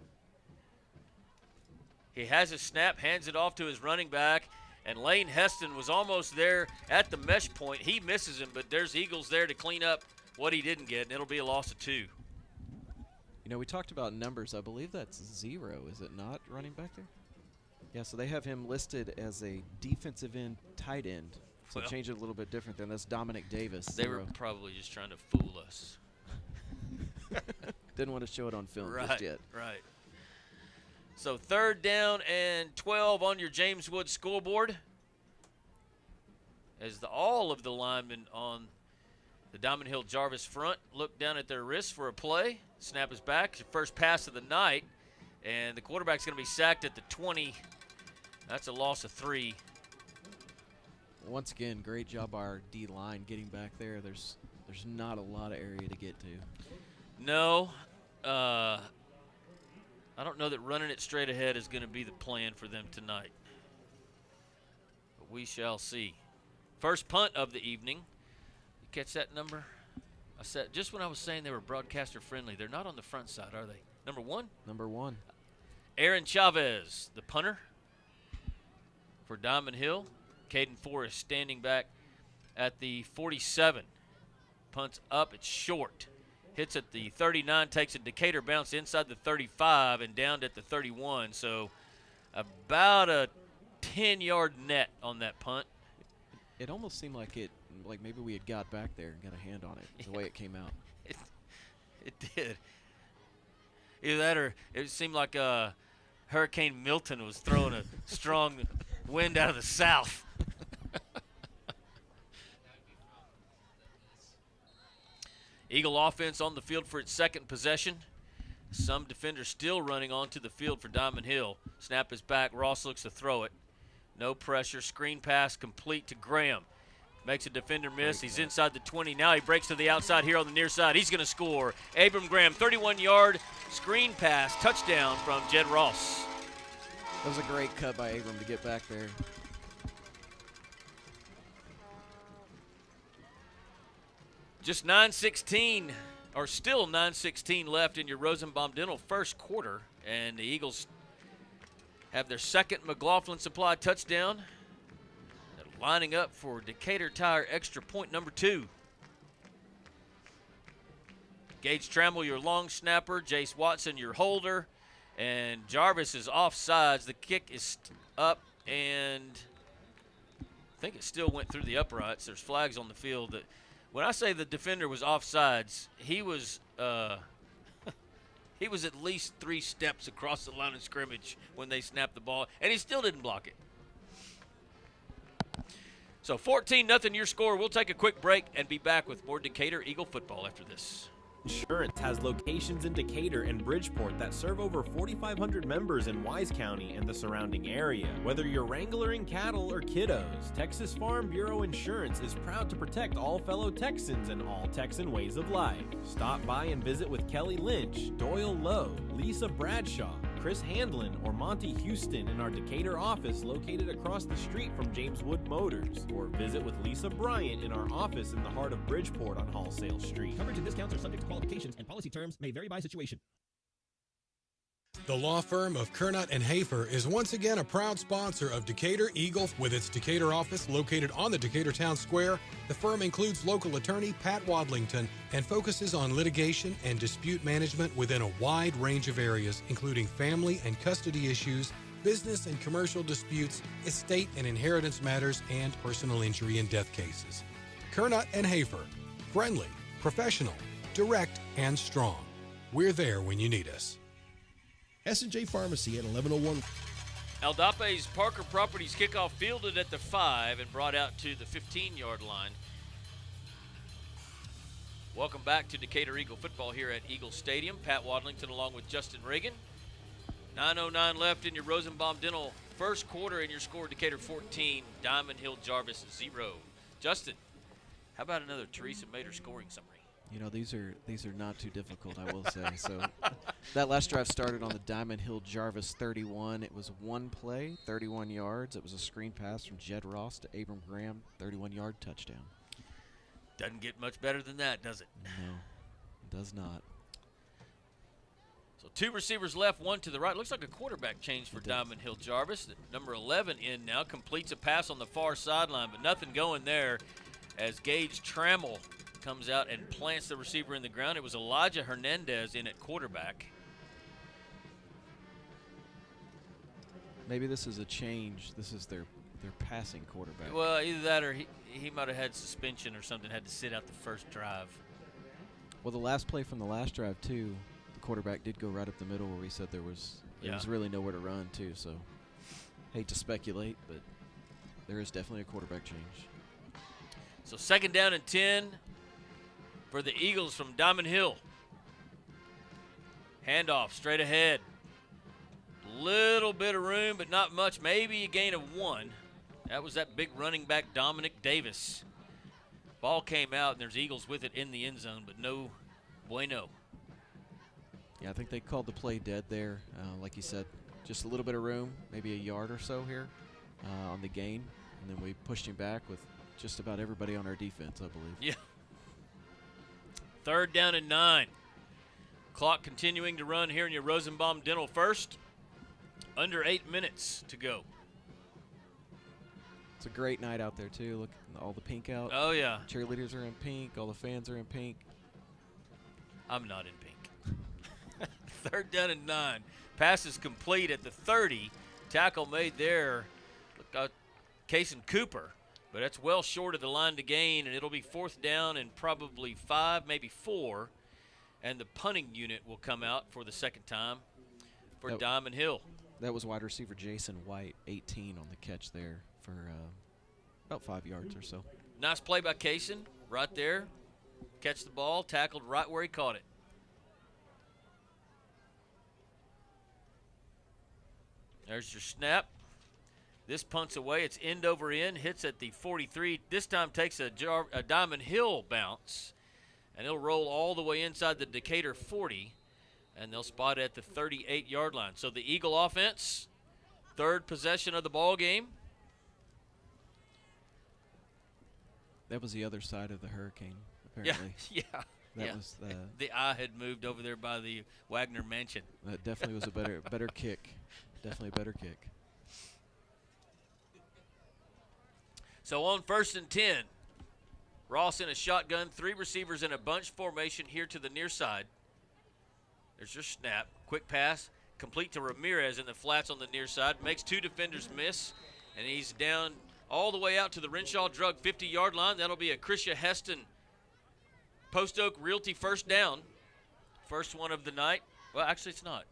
He has a snap, hands it off to his running back, and Lane Heston was almost there at the mesh point. He misses him, but there's Eagles there to clean up what he didn't get, and it'll be a loss of 2. You know, we talked about numbers. I believe that's 0, is it not, running back there? Yeah, so they have him listed as a defensive end tight end. So change it a little bit different than that's Dominic Davis. They were probably just trying to fool us. Didn't want to show it on film just yet. Right. So 3rd down and 12 on your James Wood scoreboard, as all of the linemen on the Diamond Hill-Jarvis front look down at their wrists for a play. Snap is back. It's the first pass of the night, and the quarterback's going to be sacked at the 20. That's a loss of 3. Once again, great job by our D-line getting back there. There's not a lot of area to get to. No. I don't know that running it straight ahead is going to be the plan for them tonight. But we shall see. First punt of the evening. You catch that number? I said just when I was saying they were broadcaster friendly, they're not on the front side, are they? Number 1? Number 1. Aaron Chavez, the punter for Diamond Hill. Caden Forrest standing back at the 47. Punts up, it's short. Hits at the 39, takes a Decatur bounce inside the 35 and down at the 31. So about a 10-yard net on that punt. It almost seemed like maybe we had got back there and got a hand on it, the way it came out. It did. Either that or it seemed like Hurricane Milton was throwing a strong wind out of the south. Eagle offense on the field for its 2nd possession. Some defenders still running onto the field for Diamond Hill. Snap is back. Ross looks to throw it. No pressure. Screen pass complete to Graham. Makes a defender miss. He's inside the 20. Now he breaks to the outside here on the near side. He's going to score. Abram Graham, 31-yard screen pass. Touchdown from Jed Ross. That was a great cut by Abram to get back there. Just 9:16 or still 9:16 left in your Rosenbaum Dental first quarter, and the Eagles have their second McLaughlin Supply touchdown. They're lining up for Decatur Tire extra point number 2. Gage Trammell, your long snapper. Jace Watson, your holder. And Jarvis is offsides. The kick is up, and I think it still went through the uprights. There's flags on the field. When I say the defender was offsides, he was he was at least 3 steps across the line of scrimmage when they snapped the ball, and he still didn't block it. So 14-0 your score. We'll take a quick break and be back with more Decatur Eagle football after this. Insurance has locations in Decatur and Bridgeport that serve over 4,500 members in Wise County and the surrounding area. Whether you're wrangling cattle or kiddos, Texas Farm Bureau Insurance is proud to protect all fellow Texans and all Texan ways of life. Stop by and visit with Kelly Lynch, Doyle Lowe, Lisa Bradshaw, Chris Handlin, or Monty Houston in our Decatur office located across the street from James Wood Motors, or visit with Lisa Bryant in our office in the heart of Bridgeport on Wholesale Street. Coverage and discounts are subject to qualifications and policy terms may vary by situation. The law firm of Kernot and Hafer is once again a proud sponsor of Decatur Eagle with its Decatur office located on the Decatur Town Square. The firm includes local attorney Pat Wadlington and focuses on litigation and dispute management within a wide range of areas, including family and custody issues, business and commercial disputes, estate and inheritance matters, and personal injury and death cases. Kernot and Hafer, friendly, professional, direct, and strong. We're there when you need us. S&J Pharmacy at 1101. Aldape's Parker Properties kickoff fielded at the 5 and brought out to the 15-yard line. Welcome back to Decatur Eagle football here at Eagle Stadium. Pat Wadlington along with Justin Reagan. 9:09 left in your Rosenbaum Dental first quarter, and your score Decatur 14, Diamond Hill-Jarvis 0. Justin, how about another Teresa Mater scoring summary? You know, these are not too difficult, I will say. So that last drive started on the Diamond Hill-Jarvis 31. It was one play, 31 yards. It was a screen pass from Jed Ross to Abram Graham, 31-yard touchdown. Doesn't get much better than that, does it? No, it does not. So 2 receivers left, 1 to the right. Looks like a quarterback change for Diamond Hill-Jarvis. Number 11 in now, completes a pass on the far sideline, but nothing going there as Gage Trammell comes out and plants the receiver in the ground. It was Elijah Hernandez in at quarterback. Maybe this is a change. This is their passing quarterback. Well, either that or he might have had suspension or something, had to sit out the first drive. Well, the last play from the last drive, too, the quarterback did go right up the middle where we said there was really nowhere to run, too. So, hate to speculate, but there is definitely a quarterback change. So 2nd down and 10 for the Eagles from Diamond Hill. Handoff straight ahead. Little bit of room, but not much. Maybe a gain of 1. That was that big running back, Dominic Davis. Ball came out, and there's Eagles with it in the end zone, but no bueno. Yeah, I think they called the play dead there. Like you said, just a little bit of room, maybe a yard or so here on the gain, and then we pushed him back with just about everybody on our defense, I believe. Yeah. 3rd down and 9. Clock continuing to run here in your Rosenbaum Dental first. Under 8 minutes to go. It's a great night out there, too. Look, all the pink out. Oh, yeah. Cheerleaders are in pink. All the fans are in pink. I'm not in pink. 3rd down and 9. Pass is complete at the 30. Tackle made there. Cason Cooper. But that's well short of the line to gain, and it'll be 4th down and probably 5, maybe 4. And the punting unit will come out for the second time for Diamond Hill. That was wide receiver Jason White, 18 on the catch there for about 5 yards or so. Nice play by Cason right there. Catch the ball, tackled right where he caught it. There's your snap. This punts away. It's end over end. Hits at the 43. This time takes a Diamond Hill bounce. And it'll roll all the way inside the Decatur 40. And they'll spot it at the 38-yard line. So the Eagle offense, 3rd possession of the ball game. That was the other side of the hurricane, apparently. Yeah. That was the eye had moved over there by the Wagner Mansion. That definitely was a better kick. Definitely a better kick. So on 1st and 10, Ross in a shotgun, 3 receivers in a bunch formation here to the near side. There's your snap. Quick pass, complete to Ramirez in the flats on the near side. Makes 2 defenders miss, and he's down all the way out to the Renshaw Drug 50-yard line. That'll be a Krisha Heston Post Oak Realty first down. First one of the night. Well, actually, it's not.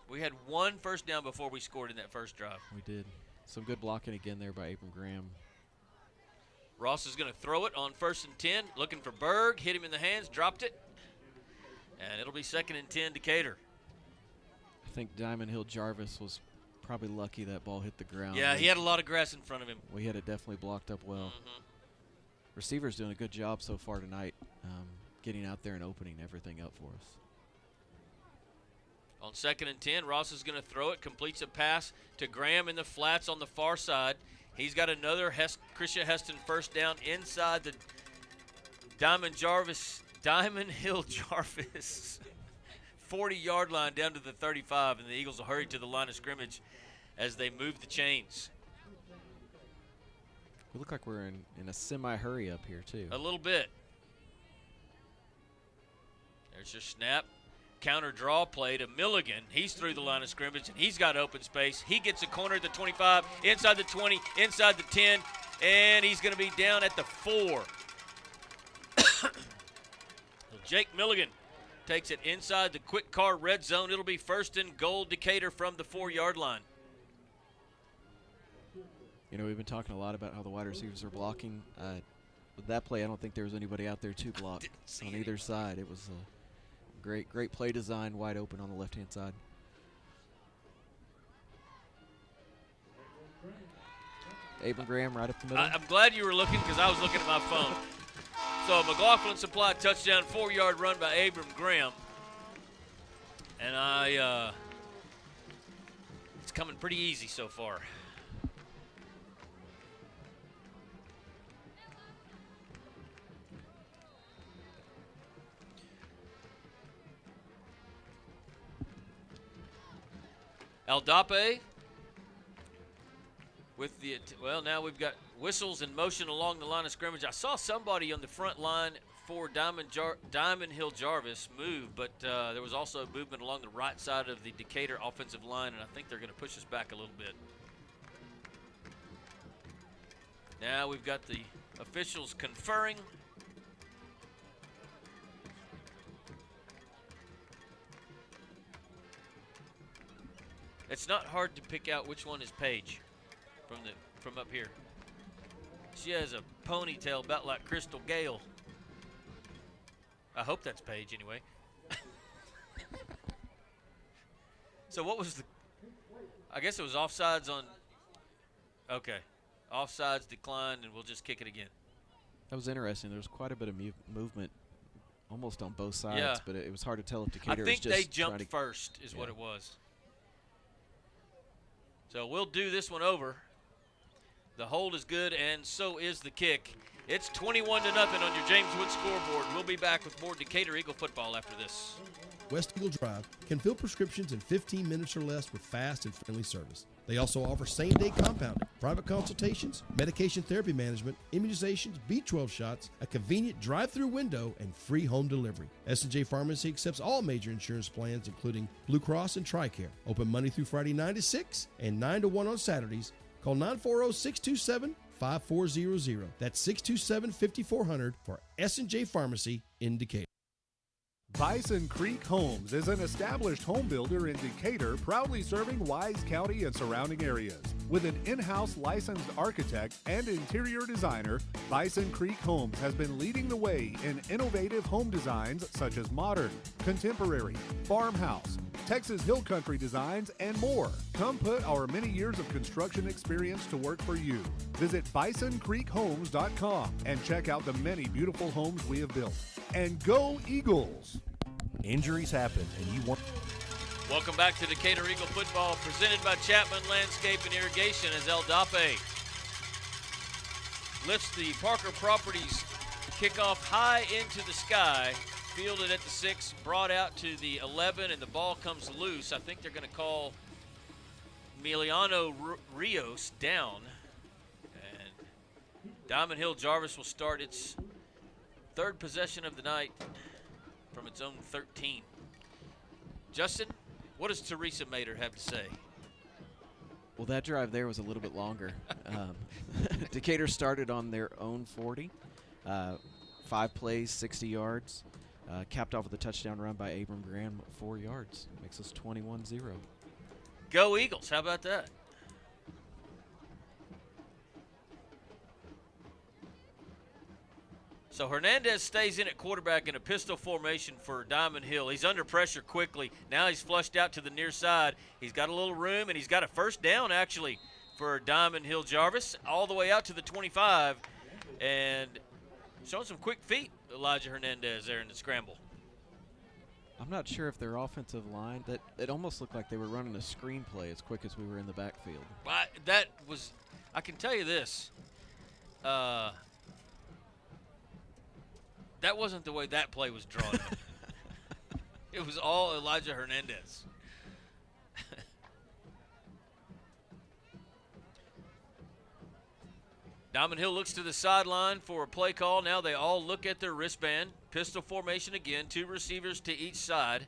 We had 1 first down before we scored in that first drive. We did. Some good blocking again there by Abram Graham. Ross is going to throw it on 1st and 10. Looking for Berg. Hit him in the hands. Dropped it. And it'll be 2nd and 10 Decatur. I think Diamond Hill-Jarvis was probably lucky that ball hit the ground. Yeah, he had a lot of grass in front of him. We had it definitely blocked up well. Receiver's doing a good job so far tonight, getting out there and opening everything up for us. On 2nd and 10, Ross is going to throw it, completes a pass to Graham in the flats on the far side. He's got another Krisha Heston first down inside the Diamond Hill-Jarvis 40-yard line down to the 35, and the Eagles will hurry to the line of scrimmage as they move the chains. We look like we're in a semi-hurry up here, too. A little bit. There's your snap. Counter draw play to Milligan. He's through the line of scrimmage, and he's got open space. He gets a corner at the 25, inside the 20, inside the 10, and he's going to be down at the 4. So Jake Milligan takes it inside the quick car red zone. It'll be 1st and goal Decatur from the 4-yard line. You know, we've been talking a lot about how the wide receivers are blocking. With that play, I don't think there was anybody out there to block on either side. It was a great play design, wide open on the left-hand side. Abram Graham right up the middle. I'm glad you were looking because I was looking at my phone. So McLaughlin Supply touchdown, 4-yard run by Abram Graham. And it's coming pretty easy so far. Aldape with the, well, now we've got whistles in motion along the line of scrimmage. I saw somebody on the front line for Diamond Hill-Jarvis move, but there was also movement along the right side of the Decatur offensive line, and I think they're going to push us back a little bit. Now we've got the officials conferring. It's not hard to pick out which one is Paige from up here. She has a ponytail about like Crystal Gale. I hope that's Paige anyway. So what was the, I guess it was offsides on, okay. Offsides declined, and we'll just kick it again. That was interesting. There was quite a bit of movement almost on both sides, but it was hard to tell if Decatur was just I think they jumped first is what it was. So we'll do this one over. The hold is good, and so is the kick. It's 21-0 on your James Wood scoreboard. We'll be back with more Decatur Eagle football after this. West Eagle Drive can fill prescriptions in 15 minutes or less with fast and friendly service. They also offer same-day compounding, private consultations, medication therapy management, immunizations, B12 shots, a convenient drive-through window, and free home delivery. S&J Pharmacy accepts all major insurance plans, including Blue Cross and TRICARE. Open Monday through Friday 9 to 6 and 9 to 1 on Saturdays. Call 940-627-5400. That's 627-5400 for S&J Pharmacy in Decatur. Bison Creek Homes is an established home builder in Decatur, proudly serving Wise County and surrounding areas. With an in-house licensed architect and interior designer, Bison Creek Homes has been leading the way in innovative home designs such as modern, contemporary, farmhouse, Texas Hill Country designs, and more. Come put our many years of construction experience to work for you. Visit bisoncreekhomes.com and check out the many beautiful homes we have built. And go Eagles! Injuries happen, and you want... Welcome back to Decatur Eagle football, presented by Chapman Landscape and Irrigation, as El Dape lifts the Parker Properties Kickoff high into the sky, fielded at the 6, brought out to the 11, and the ball comes loose. I think they're going to call Emiliano Rios down. And Diamond Hill-Jarvis will start its third possession of the night from its own 13. Justin, what does Teresa Mater have to say? Well, that drive there was a little bit longer. Decatur started on their own 40. 5 plays, 60 yards. Capped off with a touchdown run by Abram Graham, 4 yards. Makes us 21-0. Go Eagles. How about that? So Hernandez stays in at quarterback in a pistol formation for Diamond Hill. He's under pressure quickly. Now he's flushed out to the near side. He's got a little room, and he's got a first down, actually, for Diamond Hill-Jarvis, all the way out to the 25. And showing some quick feet, Elijah Hernandez there in the scramble. I'm not sure if their offensive line, that it almost looked like they were running a screenplay as quick as we were in the backfield. That was, I can tell you this, that wasn't the way that play was drawn up. It was all Elijah Hernandez. Diamond Hill looks to the sideline for a play call. Now they all look at their wristband. Pistol formation again, 2 receivers to each side.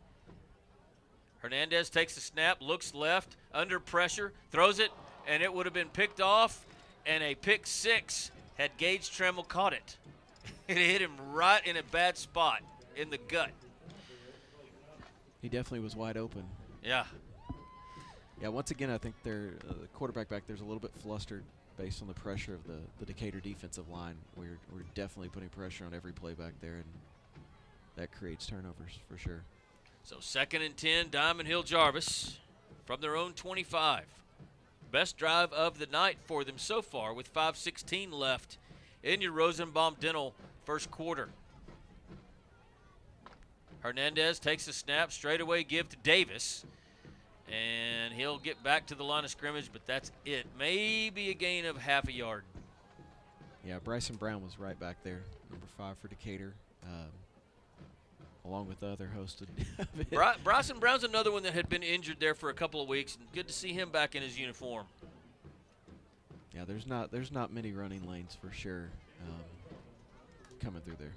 Hernandez takes the snap, looks left, under pressure, throws it, and it would have been picked off, and a pick 6 had Gage Tremmel caught it. It hit him right in a bad spot in the gut. He definitely was wide open. Yeah. Yeah, once again, I think the quarterback back there's a little bit flustered based on the pressure of the Decatur defensive line. We're definitely putting pressure on every play back there, and that creates turnovers for sure. So 2nd and 10, Diamond Hill-Jarvis from their own 25. Best drive of the night for them so far with 5:16 left in your Rosenbaum Dental first quarter. Hernandez takes the snap, straightaway give to Davis, and he'll get back to the line of scrimmage, but that's it. Maybe a gain of half a yard. Yeah, Bryson Brown was right back there, number 5 for Decatur, along with the other host. Bryson Brown's another one that had been injured there for a couple of weeks, and good to see him back in his uniform. Yeah, there's not many running lanes for sure coming through there.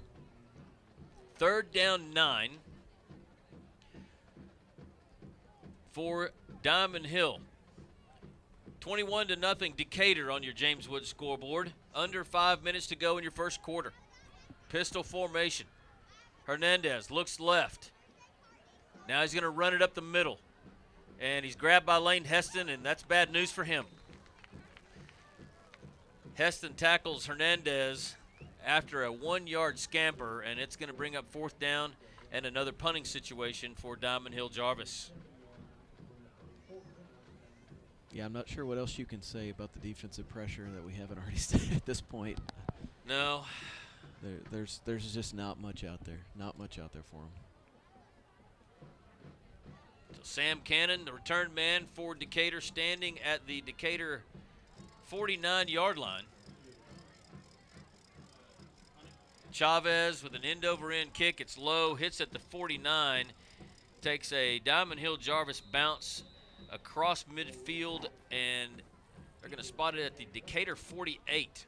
3rd down 9 for Diamond Hill. 21-0 Decatur on your James Woods scoreboard. Under 5 minutes to go in your first quarter. Pistol formation. Hernandez looks left. Now he's going to run it up the middle. And he's grabbed by Lane Heston, and that's bad news for him. Heston tackles Hernandez after a 1-yard scamper, and it's going to bring up 4th down and another punting situation for Diamond Hill-Jarvis. Yeah, I'm not sure what else you can say about the defensive pressure that we haven't already said at this point. No. There's just not much out there. Not much out there for them. So Sam Cannon, the return man for Decatur, standing at the Decatur 49-yard line. Chavez with an end-over-end kick. It's low, hits at the 49, takes a Diamond Hill-Jarvis bounce across midfield, and they're going to spot it at the Decatur 48.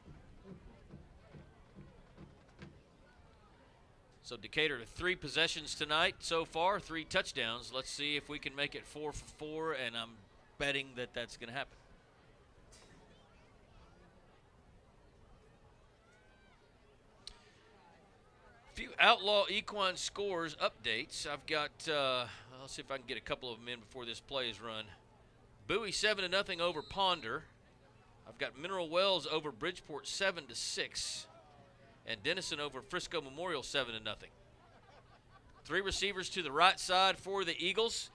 So Decatur 3 possessions tonight so far, 3 touchdowns. Let's see if we can make it 4 for 4, and I'm betting that that's going to happen. Few Outlaw Equine scores updates. I've got, I'll see if I can get a couple of them in before this play is run. Bowie 7-0 over Ponder. I've got Mineral Wells over Bridgeport 7-6. And Denison over Frisco Memorial 7-0. 3 receivers to the right side for the Eagles.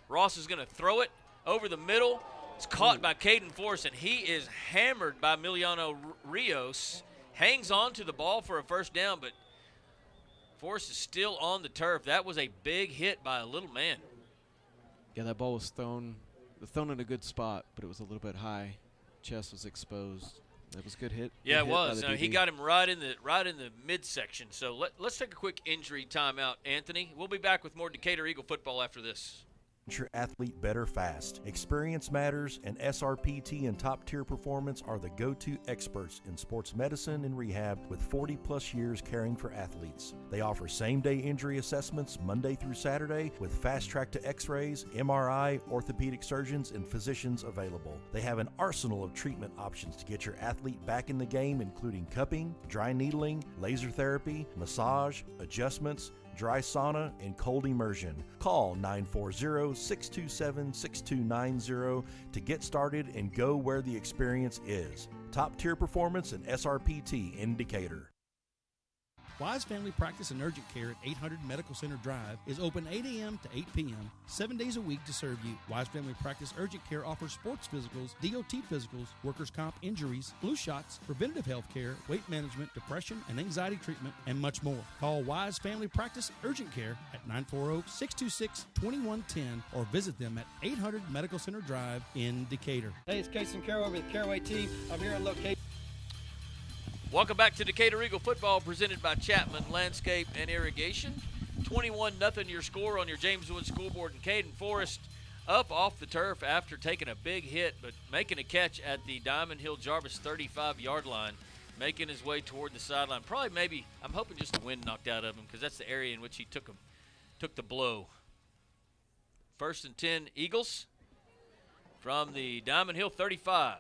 Ross is going to throw it over the middle. It's caught by Caden Forrest, and he is hammered by Emiliano Rios. Hangs on to the ball for a first down, but Forrest is still on the turf. That was a big hit by a little man. Yeah, that ball was thrown in a good spot, but it was a little bit high. Chest was exposed. That was a good hit. Yeah, Good it hit by was. the He DB. got him right in the midsection. So let's take a quick injury timeout, Anthony. We'll be back with more Decatur Eagle football after this. Your athlete better fast. Experience matters, and SRPT and top tier performance are the go-to experts in sports medicine and rehab with 40 plus years caring for athletes. They offer same-day injury assessments Monday through Saturday with fast track to x-rays, MRI, orthopedic surgeons, and physicians available. They have an arsenal of treatment options to get your athlete back in the game, including cupping, dry needling, laser therapy, massage, adjustments, dry sauna, and cold immersion. Call 940-627-6290 to get started and go where the experience is. Top tier performance and SRPT in Decatur. Wise Family Practice and Urgent Care at 800 Medical Center Drive is open 8 a.m. to 8 p.m., 7 days a week to serve you. Wise Family Practice Urgent Care offers sports physicals, DOT physicals, workers' comp injuries, flu shots, preventative health care, weight management, depression and anxiety treatment, and much more. Call Wise Family Practice Urgent Care at 940-626-2110 or visit them at 800 Medical Center Drive in Decatur. Hey, it's Casey Caraway with the Caraway team. I'm here on location. Welcome back to Decatur Eagle football presented by Chapman Landscape and Irrigation. 21-0 your score on your James Wood School Board, and Caden Forrest up off the turf after taking a big hit, but making a catch at the Diamond Hill-Jarvis 35-yard line, making his way toward the sideline. Probably maybe, I'm hoping just the wind knocked out of him because that's the area in which he took the blow. 1st and 10 Eagles from the Diamond Hill 35.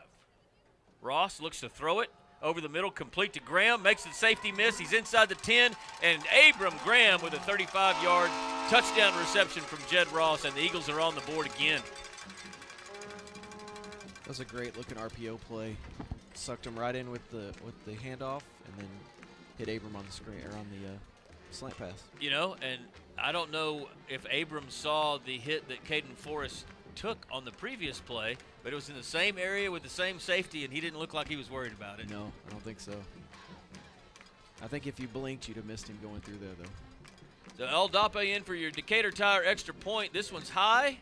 Ross looks to throw it over the middle, complete to Graham, makes the safety miss. He's inside the 10, and Abram Graham with a 35-yard touchdown reception from Jed Ross, and the Eagles are on the board again. That was a great-looking RPO play. Sucked him right in with the handoff, and then hit Abram on the screen or on the slant pass. You know, and I don't know if Abram saw the hit that Caden Forrest took on the previous play, but it was in the same area with the same safety, and he didn't look like he was worried about it. No, I don't think so. I think if you blinked, you'd have missed him going through there, though. So El Dape in for your Decatur Tire extra point. This one's high,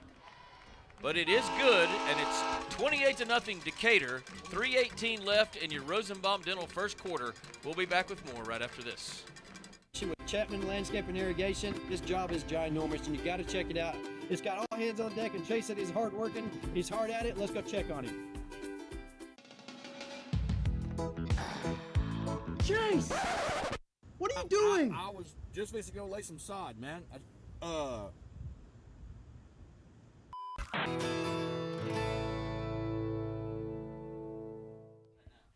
but it is good, and it's 28-0 Decatur. 3:18 left in your Rosenbaum Dental first quarter. We'll be back with more right after this. With Chapman Landscape and Irrigation, this job is ginormous, and you got to check it out. It's got all hands on deck, and Chase said he's hard working. He's hard at it. Let's go check on him. Chase! What are you doing? I was just fixing to go lay some sod, man.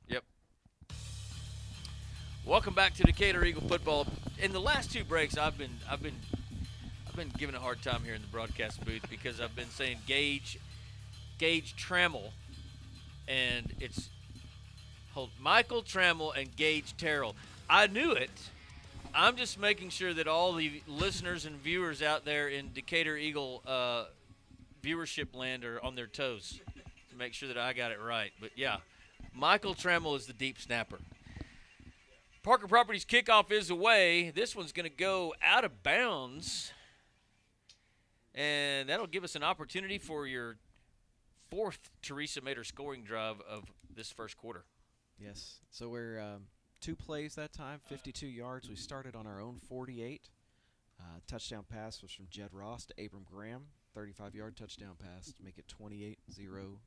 Yep. Welcome back to Decatur Eagle football. In the last two breaks, I've been given a hard time here in the broadcast booth because I've been saying Gage Trammell, and it's Michael Trammell and Gage Terrell. I knew it. I'm just making sure that all the listeners and viewers out there in Decatur Eagle viewership land are on their toes to make sure that I got it right. But yeah, Michael Trammell is the deep snapper. Parker Properties kickoff is away. This one's going to go out of bounds, and that'll give us an opportunity for your fourth Teresa Mater scoring drive of this first quarter. Yes. So we're 2 plays that time, 52 yards. We started on our own 48. Touchdown pass was from Jed Ross to Abram Graham. 35-yard touchdown pass to make it 28-0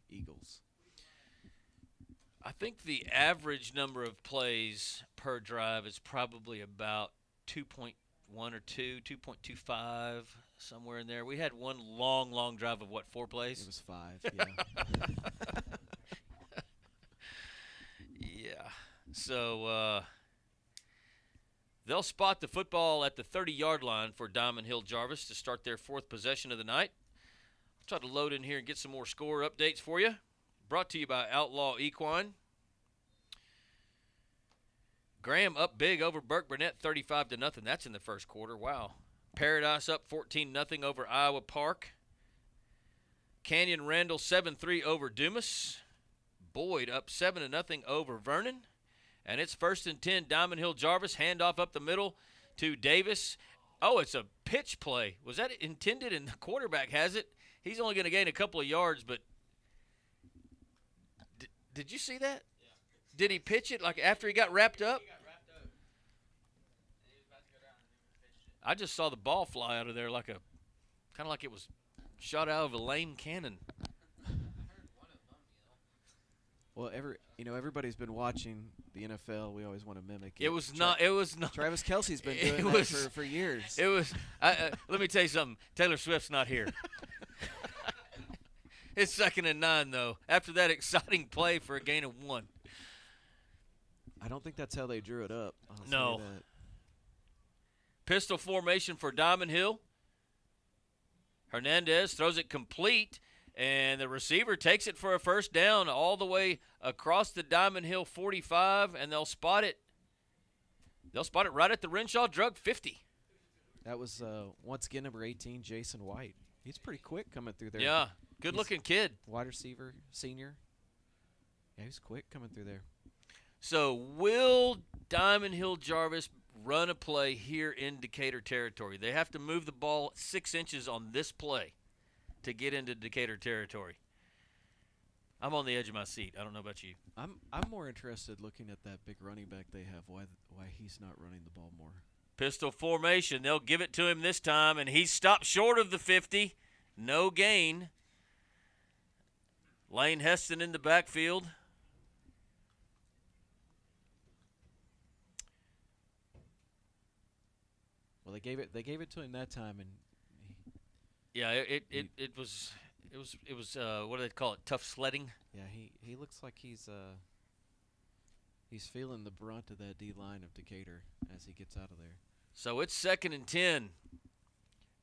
Eagles. I think the average number of plays per drive is probably about 2.1 or 2.25, somewhere in there. We had one long drive of, 4 plays? It was 5, yeah. Yeah. So they'll spot the football at the 30-yard line for Diamond Hill-Jarvis to start their 4th possession of the night. I'll try to load in here and get some more score updates for you. Brought to you by Outlaw Equine. Graham up big over Burke Burnett, 35-0. That's in the first quarter. Wow. Paradise up 14-0 over Iowa Park. Canyon Randall 7-3 over Dumas. Boyd up 7-0 over Vernon. And it's 1st and 10, Diamond Hill-Jarvis. Handoff up the middle to Davis. Oh, it's a pitch play. Was that intended? And the quarterback has it. He's only going to gain a couple of yards, but did you see that? Did he pitch it like after he got wrapped up? I just saw the ball fly out of there like kind of like it was shot out of a lame cannon. Well, everybody's been watching the NFL. We always want to mimic it. It was not. Travis Kelce's been doing that for years. It was. Let me tell you something. Taylor Swift's not here. It's 2nd and 9 though. After that exciting play for a gain of 1. I don't think that's how they drew it up. No. Pistol formation for Diamond Hill. Hernandez throws it complete, and the receiver takes it for a first down all the way across the Diamond Hill 45, and they'll spot it. They'll spot it right at the Renshaw Drug 50. That was, once again, number 18, Jason White. He's pretty quick coming through there. Yeah, good-looking kid. Wide receiver, senior. Yeah, he's quick coming through there. So will Diamond Hill-Jarvis run a play here in Decatur territory? They have to move the ball 6 inches on this play to get into Decatur territory. I'm on the edge of my seat. I don't know about you. I'm more interested looking at that big running back they have, why he's not running the ball more. Pistol formation. They'll give it to him this time, and he stopped short of the 50. No gain. Lane Heston in the backfield. Well, they gave it to him that time, and it was what do they call it? Tough sledding. Yeah, he looks like he's feeling the brunt of that D line of Decatur as he gets out of there. So it's 2nd and 10,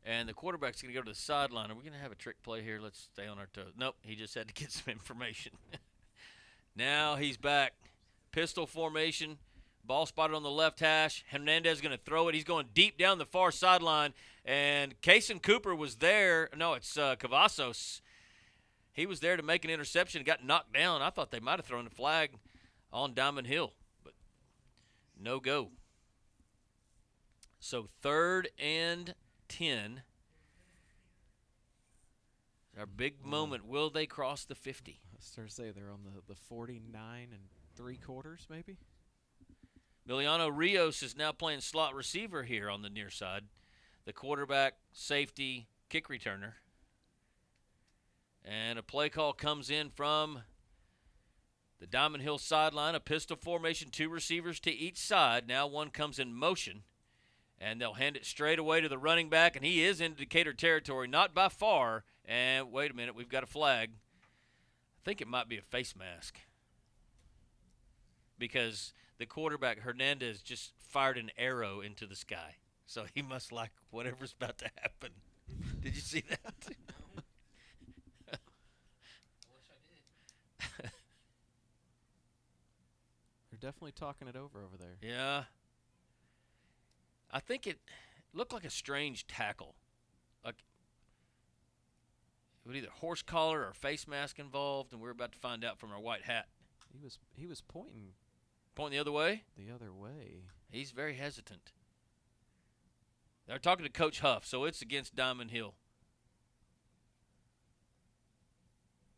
and the quarterback's going to go to the sideline. Are we going to have a trick play here? Let's stay on our toes. Nope, he just had to get some information. Now he's back. Pistol formation. Ball spotted on the left hash. Hernandez is going to throw it. He's going deep down the far sideline. And Kaysen Cooper was there. No, it's Cavazos. He was there to make an interception. Got knocked down. I thought they might have thrown the flag on Diamond Hill, but no go. So 3rd and 10. Our big moment. Will they cross the 50? I was to say they're on the 49 3/4 maybe. Miliano Rios is now playing slot receiver here on the near side. The quarterback, safety, kick returner. And a play call comes in from the Diamond Hill sideline. A pistol formation, 2 receivers to each side. Now one comes in motion. And they'll hand it straight away to the running back. And he is in Decatur territory, not by far. And wait a minute, we've got a flag. I think it might be a face mask. Because the quarterback, Hernandez, just fired an arrow into the sky. So he must like whatever's about to happen. Did you see that? I wish I did. They're definitely talking it over there. Yeah. I think it looked like a strange tackle. Like it was either horse collar or face mask involved, and we're about to find out from our white hat. He was pointing the other way? The other way. He's very hesitant. They're talking to Coach Huff, so it's against Diamond Hill.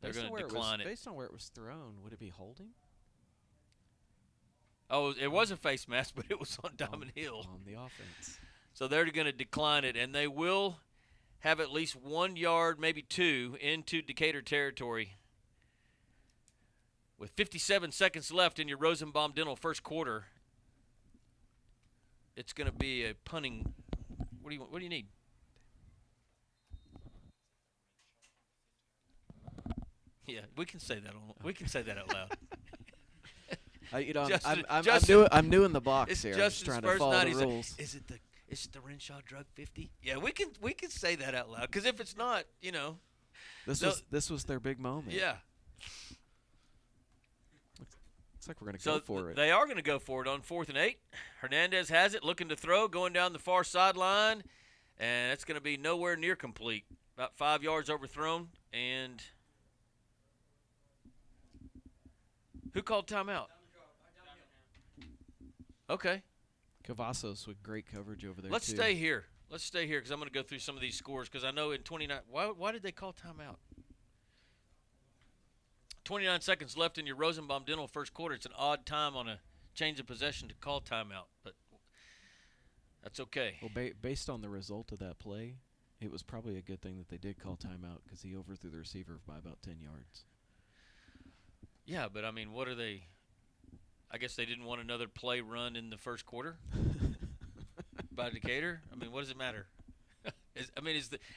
They're going to decline it. Based on where it was thrown, would it be holding? Oh, it was a face mask, but it was on Diamond Hill. On the offense. So they're going to decline it, and they will have at least 1 yard, maybe 2, into Decatur territory. With 57 seconds left in your Rosenbaum Dental first quarter, it's going to be a punting. What do you need? Yeah, we can say that. We can say that out loud. I'm new in the box here. I'm just trying to follow the rules. Is it the Renshaw Drug 50? Yeah, we can say that out loud, because if it's not, this was their big moment. Yeah. Looks like we're going to go for it. They are going to go for it on 4th and 8. Hernandez has it, looking to throw, going down the far sideline, and it's going to be nowhere near complete. About 5 yards overthrown, and who called timeout? Okay. Cavazos with great coverage over there. Let's stay here. Let's stay here because I'm going to go through some of these scores because I know in 29. Why did they call timeout? 29 seconds left in your Rosenbaum Dental first quarter. It's an odd time on a change of possession to call timeout, but that's okay. Well, based on the result of that play, it was probably a good thing that they did call timeout because he overthrew the receiver by about 10 yards. Yeah, but, I mean, what are they – I guess they didn't want another play run in the first quarter by Decatur? I mean, what does it matter?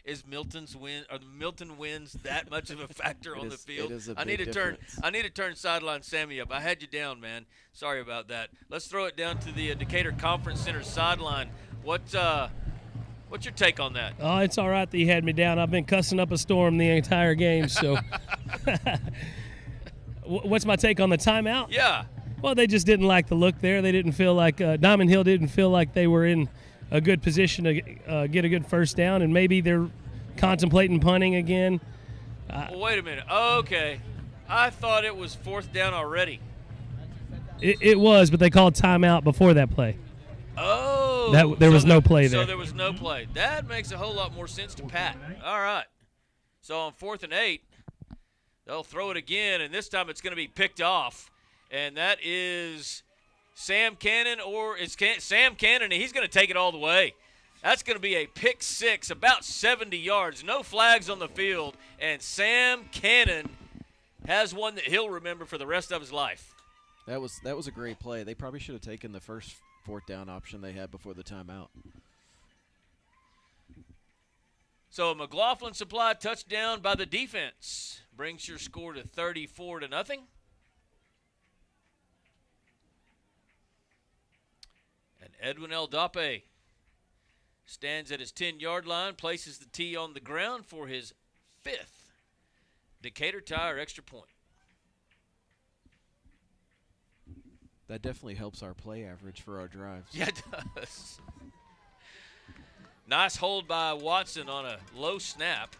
Is Milton's win – are the Milton wins that much of a factor on the field? It is a I need big to difference. I need to turn sideline Sammy up. I had you down, man. Sorry about that. Let's throw it down to the Decatur Conference Center sideline. What's your take on that? Oh, it's all right that you had me down. I've been cussing up a storm the entire game, so – What's my take on the timeout? Yeah. Well, they just didn't like the look there. They didn't feel like Diamond Hill didn't feel like they were in a good position to get a good first down, and maybe they're contemplating punting again. Well, wait a minute. Okay. I thought it was 4th down already. It was, but they called timeout before that play. Oh. There was no play there. So there was no play. That makes a whole lot more sense to Pat. All right. So on 4th and 8, they'll throw it again, and this time it's going to be picked off. And that is Sam Cannon, or it's Sam Cannon, and he's going to take it all the way. That's going to be a pick 6, about 70 yards. No flags on the field, and Sam Cannon has one that he'll remember for the rest of his life. That was a great play. They probably should have taken the first 4th down option they had before the timeout. So a McLaughlin Supply touchdown by the defense brings your score to 34-0. And Edwin Eldape stands at his 10-yard line, places the tee on the ground for his 5th Decatur Tire extra point. That definitely helps our play average for our drives. Yeah, it does. Nice hold by Watson on a low snap.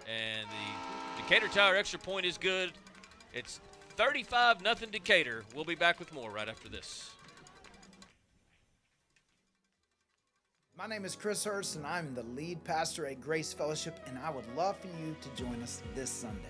And the Decatur Tire extra point is good. It's 35-0 Decatur. We'll be back with more right after this. My name is Chris Hurst, and I'm the lead pastor at Grace Fellowship, and I would love for you to join us this Sunday.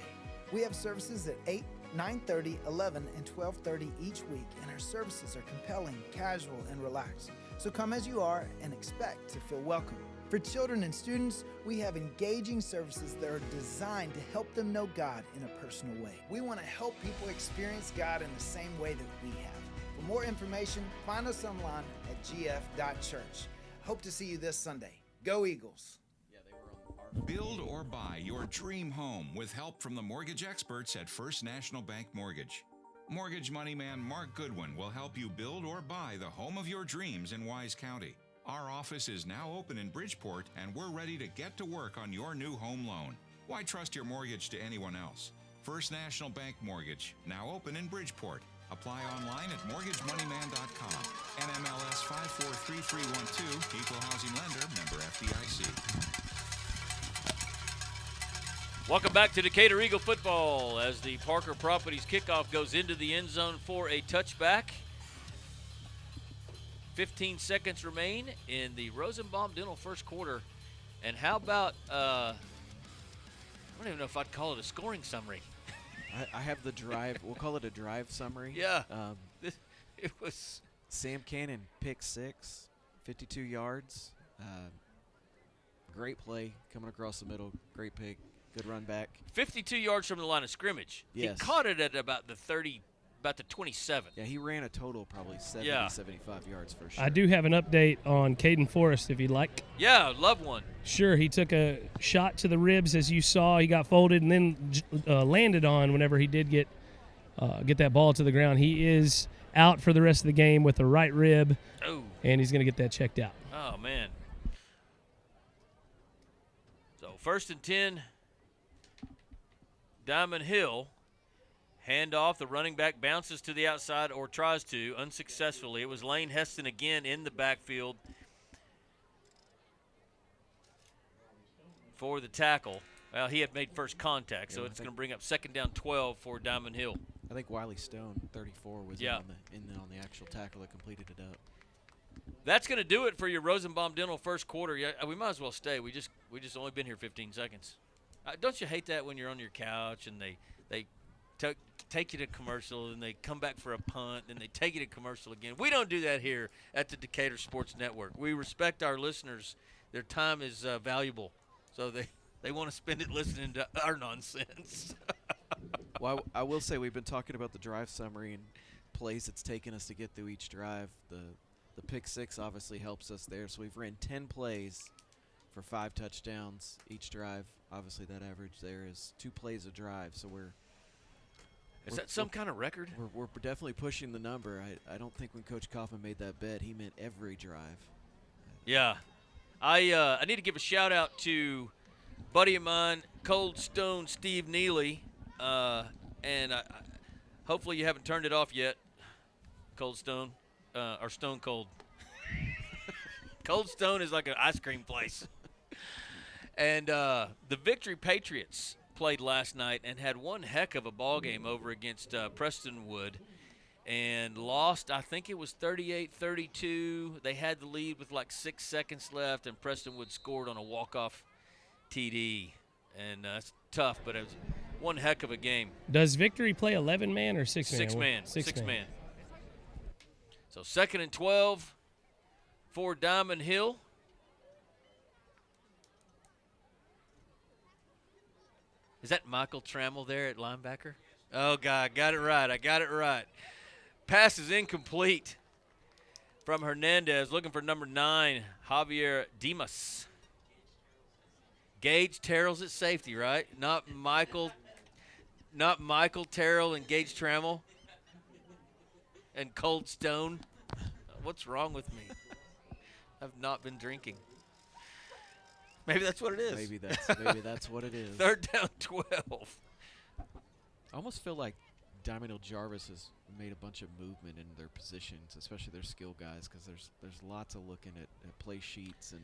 We have services at 8, 9:30, 11, and 12:30 each week, and our services are compelling, casual, and relaxed. So come as you are and expect to feel welcome. For children and students, we have engaging services that are designed to help them know God in a personal way. We want to help people experience God in the same way that we have. For more information, find us online at gf.church. Hope to see you this Sunday. Go Eagles! Build or buy your dream home with help from the mortgage experts at First National Bank Mortgage. Mortgage money man Mark Goodwin will help you build or buy the home of your dreams in Wise County. Our office is now open in Bridgeport, and we're ready to get to work on your new home loan. Why trust your mortgage to anyone else? First National Bank Mortgage, now open in Bridgeport. Apply online at mortgagemoneyman.com. NMLS 543312, Equal Housing Lender, member FDIC. Welcome back to Decatur Eagle football as the Parker Properties kickoff goes into the end zone for a touchback. 15 seconds remain in the Rosenbaum Dental first quarter. And how about, I don't even know if I'd call it a scoring summary. I have the drive. We'll call it a drive summary. Yeah. It was Sam Cannon, pick 6, 52 yards. Great play coming across the middle. Great pick. Good run back. 52 yards from the line of scrimmage. Yes. He caught it at about the 27. Yeah, he ran a total probably 70, 75 yards for sure. I do have an update on Caden Forrest if you'd like. Yeah, love one. Sure, he took a shot to the ribs as you saw. He got folded and then landed on whenever he did get that ball to the ground. He is out for the rest of the game with a right rib, and he's going to get that checked out. Oh, man. So 1st and 10, Diamond Hill. Handoff, the running back bounces to the outside or tries to, unsuccessfully. It was Lane Heston again in the backfield for the tackle. Well, he had made first contact, so it's going to bring up 2nd down 12 for Diamond Hill. I think Wiley Stone, 34, was in on the actual tackle that completed it up. That's going to do it for your Rosenbaum Dental first quarter. Yeah, we might as well stay. We just only been here 15 seconds. Don't you hate that when you're on your couch and they take you to commercial, and they come back for a punt, and they take you to commercial again. We don't do that here at the Decatur Sports Network. We respect our listeners. Their time is valuable, so they want to spend it listening to our nonsense. Well, I will say we've been talking about the drive summary and plays it's taken us to get through each drive. The pick six obviously helps us there. So we've ran 10 plays for 5 touchdowns each drive. Obviously that average there is 2 plays a drive. So Is that some kind of record? We're definitely pushing the number. I don't think when Coach Kaufman made that bet, he meant every drive. Yeah. I need to give a shout-out to a buddy of mine, Cold Stone Steve Neely. And hopefully you haven't turned it off yet, Cold Stone, or Stone Cold. Cold Stone is like an ice cream place. And the Victory Patriots played last night and had one heck of a ball game over against Prestonwood and lost, I think it was 38-32. They had the lead with like 6 seconds left, and Prestonwood scored on a walk-off TD. And that's tough, but it was one heck of a game. Does Victory play 11-man or 6-man? Six man. So 2nd and 12 for Diamond Hill. Is that Michael Trammell there at linebacker? Oh, God, I got it right. Pass is incomplete from Hernandez, looking for number 9, Javier Dimas. Gage Terrell's at safety, right? Not Michael Terrell and Gage Trammell and Cold Stone. What's wrong with me? I've not been drinking. Maybe that's what it is. Maybe that's what it is. 3rd down 12. I almost feel like Diamond Hill-Jarvis has made a bunch of movement in their positions, especially their skill guys, because there's lots of looking at play sheets and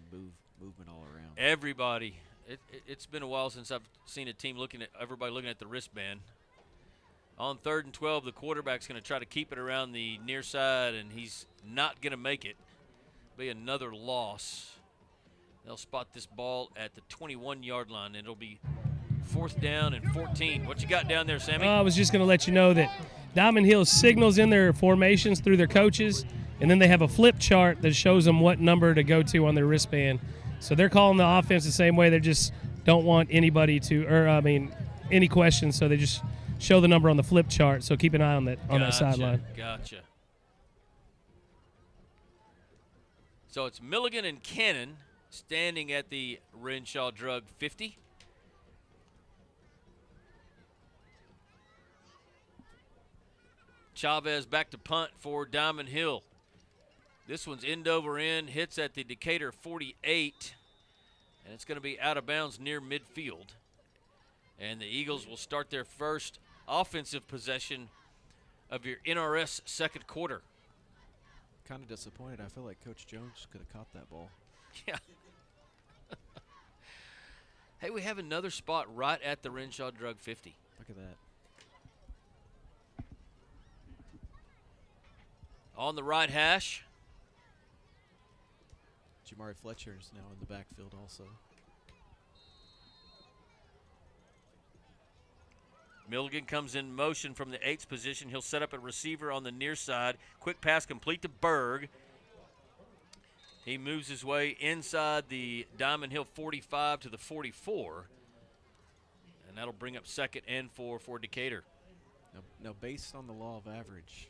movement all around. Everybody. It's been a while since I've seen a team everybody looking at the wristband. On 3rd and 12, the quarterback's going to try to keep it around the near side, and he's not going to make it. Be another loss. They'll spot this ball at the 21-yard line, and it'll be 4th down and 14. What you got down there, Sammy? I was just going to let you know that Diamond Hill signals in their formations through their coaches, and then they have a flip chart that shows them what number to go to on their wristband. So they're calling the offense the same way. They just don't want anybody any questions, so they just show the number on the flip chart. So keep an eye on that sideline. Gotcha. So it's Milligan and Cannon standing at the Renshaw Drug 50. Chavez back to punt for Diamond Hill. This one's end over end, hits at the Decatur 48, and it's going to be out of bounds near midfield. And the Eagles will start their first offensive possession of your NRS second quarter. Kind of disappointed. I feel like Coach Jones could have caught that ball. Yeah. Hey, we have another spot right at the Renshaw Drug 50. Look at that. On the right hash. Jamari Fletcher is now in the backfield also. Milligan comes in motion from the 8th position. He'll set up a receiver on the near side. Quick pass complete to Berg. He moves his way inside the Diamond Hill 45 to the 44. And that'll bring up 2nd and 4 for Decatur. Now, based on the law of average,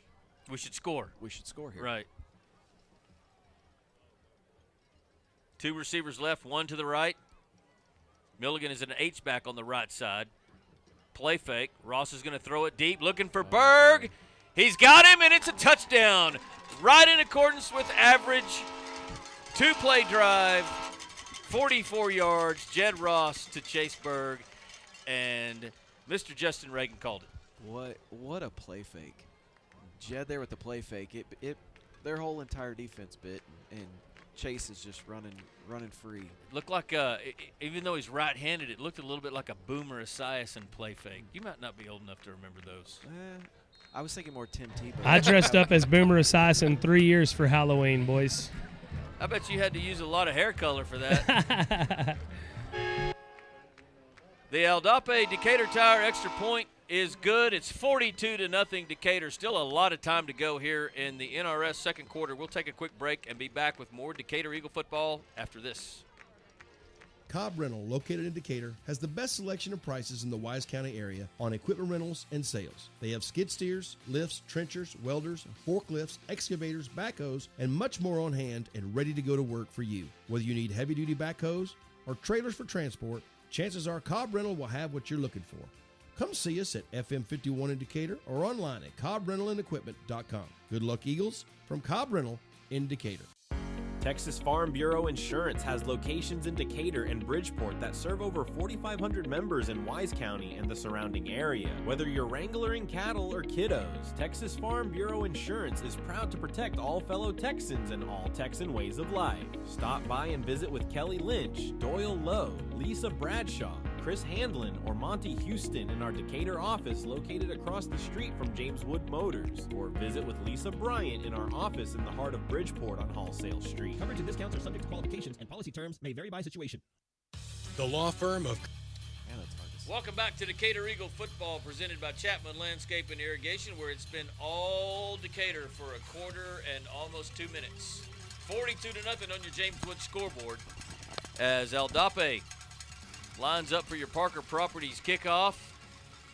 we should score. We should score here. Right. 2 receivers left, 1 to the right. Milligan is an H-back on the right side. Play fake. Ross is going to throw it deep, looking for Berg. He's got him, and it's a touchdown. Right in accordance with average. 2-play drive, 44 yards. Jed Ross to Chase Berg, and Mr. Justin Reagan called it. What a play fake. Jed there with the play fake. Their whole entire defense bit, and Chase is just running free. Looked like, even though he's right-handed, it looked a little bit like a Boomer Esiason play fake. You might not be old enough to remember those. I was thinking more Tim Tebow. I dressed up as Boomer Esiason 3 years for Halloween, boys. I bet you had to use a lot of hair color for that. The Aldape Decatur Tire extra point is good. It's 42-0 Decatur. Still a lot of time to go here in the NRS second quarter. We'll take a quick break and be back with more Decatur Eagle football after this. Cobb Rental, located in Decatur, has the best selection of prices in the Wise County area on equipment rentals and sales. They have skid steers, lifts, trenchers, welders, forklifts, excavators, backhoes, and much more on hand and ready to go to work for you. Whether you need heavy-duty backhoes or trailers for transport, chances are Cobb Rental will have what you're looking for. Come see us at FM 51 in Decatur or online at CobbRentalAndEquipment.com. Good luck, Eagles, from Cobb Rental in Decatur. Texas Farm Bureau Insurance has locations in Decatur and Bridgeport that serve over 4,500 members in Wise County and the surrounding area. Whether you're wrangling cattle or kiddos, Texas Farm Bureau Insurance is proud to protect all fellow Texans and all Texan ways of life. Stop by and visit with Kelly Lynch, Doyle Lowe, Lisa Bradshaw, Chris Handlin, or Monty Houston in our Decatur office located across the street from James Wood Motors, or visit with Lisa Bryant in our office in the heart of Bridgeport on Wholesale Street. Coverage and discounts are subject to qualifications and policy terms may vary by situation. The law firm of Welcome back to Decatur Eagle football, presented by Chapman Landscape and Irrigation, where it's been all Decatur for a quarter and almost 2 minutes. 42-0 on your James Wood scoreboard as Aldape lines up for your Parker Properties kickoff.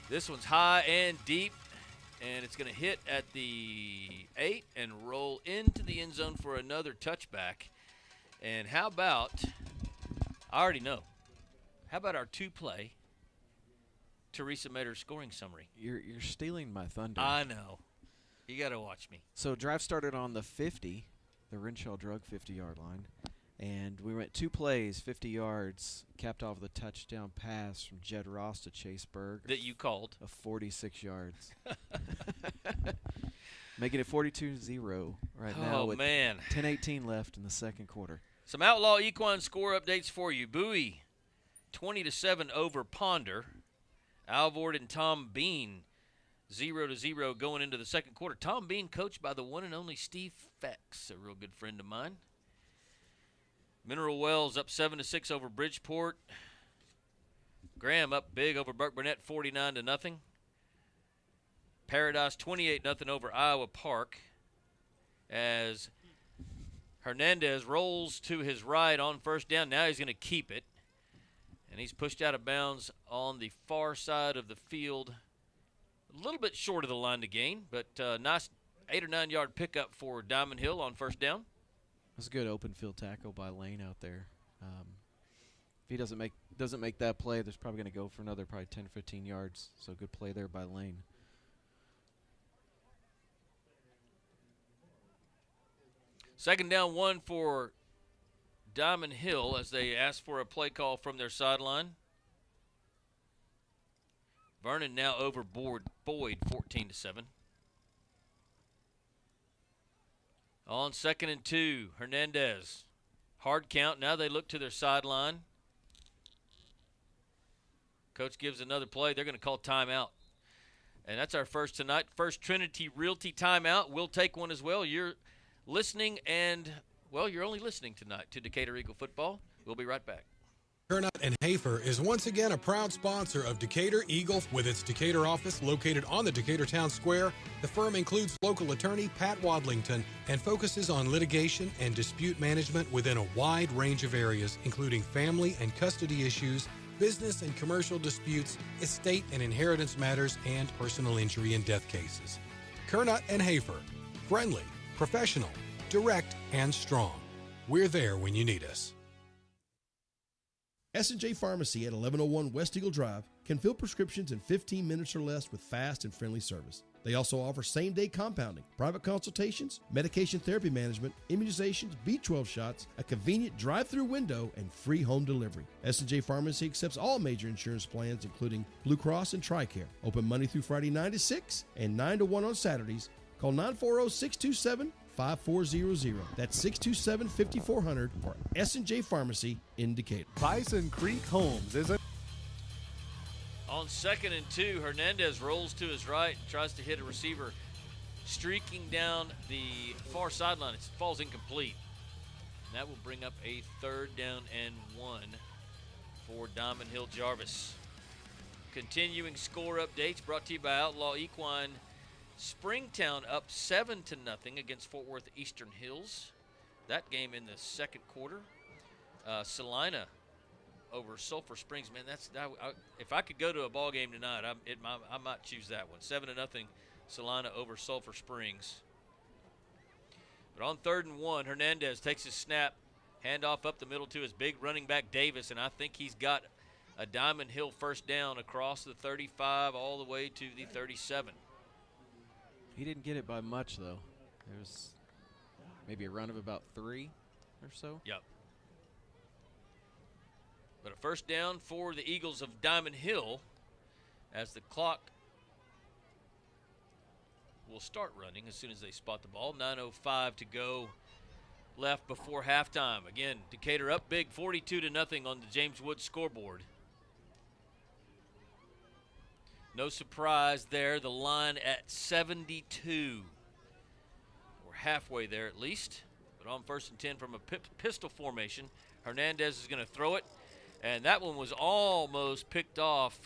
This one's high and deep, and it's going to hit at the 8 and roll into the end zone for another touchback. And how about, I already know, how about our two-play Teresa Mader's scoring summary? You're stealing my thunder. I know. You got to watch me. So drive started on the 50, the Renshaw Drug 50-yard line. And we went 2 plays, 50 yards, capped off with a touchdown pass from Jed Ross to Chase Berg. That you called. Of 46 yards. Making it 42-0 right now with 10:18 left in the second quarter. Some Outlaw Equine score updates for you. Bowie, 20-7 over Ponder. Alvord and Tom Bean, 0-0 going into the second quarter. Tom Bean coached by the one and only Steve Fex, a real good friend of mine. Mineral Wells up 7-6 over Bridgeport. Graham up big over Burke Burnett, 49-0. Paradise 28-0 over Iowa Park as Hernandez rolls to his right on first down. Now he's going to keep it. And he's pushed out of bounds on the far side of the field. A little bit short of the line to gain, but nice 8 or 9 yard pickup for Diamond Hill on first down. That's a good open field tackle by Lane out there. If he doesn't make that play, there's probably going to go for another probably 10 or 15 yards. So good play there by Lane. Second down 1 for Diamond Hill as they ask for a play call from their sideline. Vernon now over Boyd 14-7. On 2nd and 2, Hernandez. Hard count. Now they look to their sideline. Coach gives another play. They're going to call timeout. And that's our first tonight. First Trinity Realty timeout. We'll take one as well. You're listening and, well, you're only listening tonight to Decatur Eagle football. We'll be right back. Kernot and Hafer is once again a proud sponsor of Decatur Eagle with its Decatur office located on the Decatur Town Square. The firm includes local attorney Pat Wadlington and focuses on litigation and dispute management within a wide range of areas, including family and custody issues, business and commercial disputes, estate and inheritance matters, and personal injury and death cases. Kernot and Hafer, friendly, professional, direct, and strong. We're there when you need us. S&J Pharmacy at 1101 West Eagle Drive can fill prescriptions in 15 minutes or less with fast and friendly service. They also offer same-day compounding, private consultations, medication therapy management, immunizations, B12 shots, a convenient drive-through window, and free home delivery. S&J Pharmacy accepts all major insurance plans, including Blue Cross and TRICARE. Open Monday through Friday 9 to 6 and 9 to 1 on Saturdays. Call 940-627-5400. That's 627-5400 for S&J Pharmacy in Decatur. Bison Creek Homes is a... On 2nd and 2, Hernandez rolls to his right and tries to hit a receiver streaking down the far sideline. It falls incomplete. And that will bring up a 3rd down and 1 for Diamond Hill-Jarvis. Continuing score updates brought to you by Outlaw Equine. Springtown up 7-0 against Fort Worth Eastern Hills. That game in the second quarter. Salina over Sulphur Springs. Man, if I could go to a ball game tonight, I might choose that one. 7-0 Salina over Sulphur Springs. But on 3rd and 1, Hernandez takes his snap, handoff up the middle to his big running back Davis, and I think he's got a Diamond Hill first down across the 35 all the way to the 37. He didn't get it by much, though. There was maybe a run of about 3 or so. Yep. But a first down for the Eagles of Diamond Hill as the clock will start running as soon as they spot the ball. 9:05 to go left before halftime. Again, Decatur up big, 42-0 on the James Woods scoreboard. No surprise there. The line at 72. We're halfway there at least. But on 1st and 10 from a pistol formation, Hernandez is going to throw it. And that one was almost picked off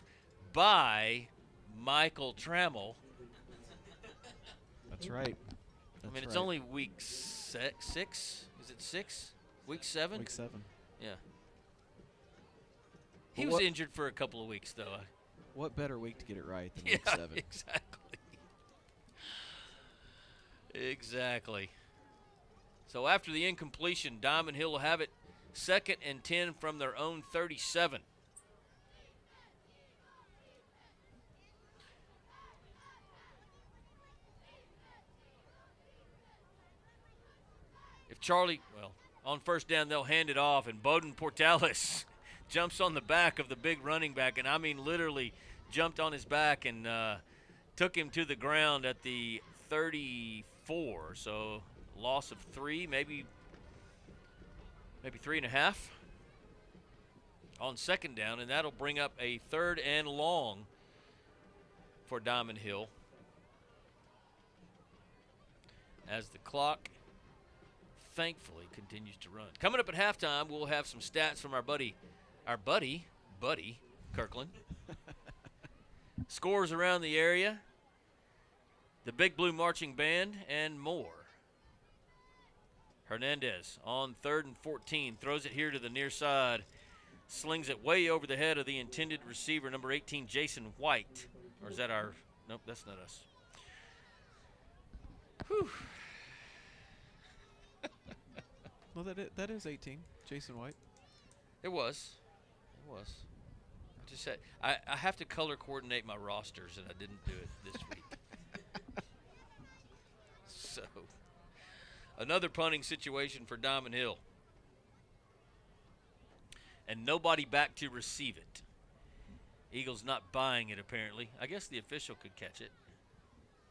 by Michael Trammell. That's right. I mean, it's only week 6. Is it 6? Week 7? Week 7. Yeah. He was injured for a couple of weeks, though. What better week to get it right than week 7? Exactly. Exactly. So after the incompletion, Diamond Hill will have it 2nd and 10 from their own 37. If Charlie, on first down, they'll hand it off, and Bowden Portales jumps on the back of the big running back, and I mean literally jumped on his back and took him to the ground at the 34. So loss of 3, maybe 3.5 on 2nd down, and that'll bring up a 3rd and long for Diamond Hill as the clock thankfully continues to run. Coming up at halftime, we'll have some stats from our buddy Kirkland. Scores around the area, the Big Blue Marching Band, and more. Hernandez on 3rd and 14, throws it here to the near side, slings it way over the head of the intended receiver, number 18, Jason White. Or is that our, nope, that's not us. Whew. Well, that is 18, Jason White. It was. I just said, I have to color coordinate my rosters, and I didn't do it this week. So, another punting situation for Diamond Hill. And nobody back to receive it. Eagles not buying it, apparently. I guess the official could catch it.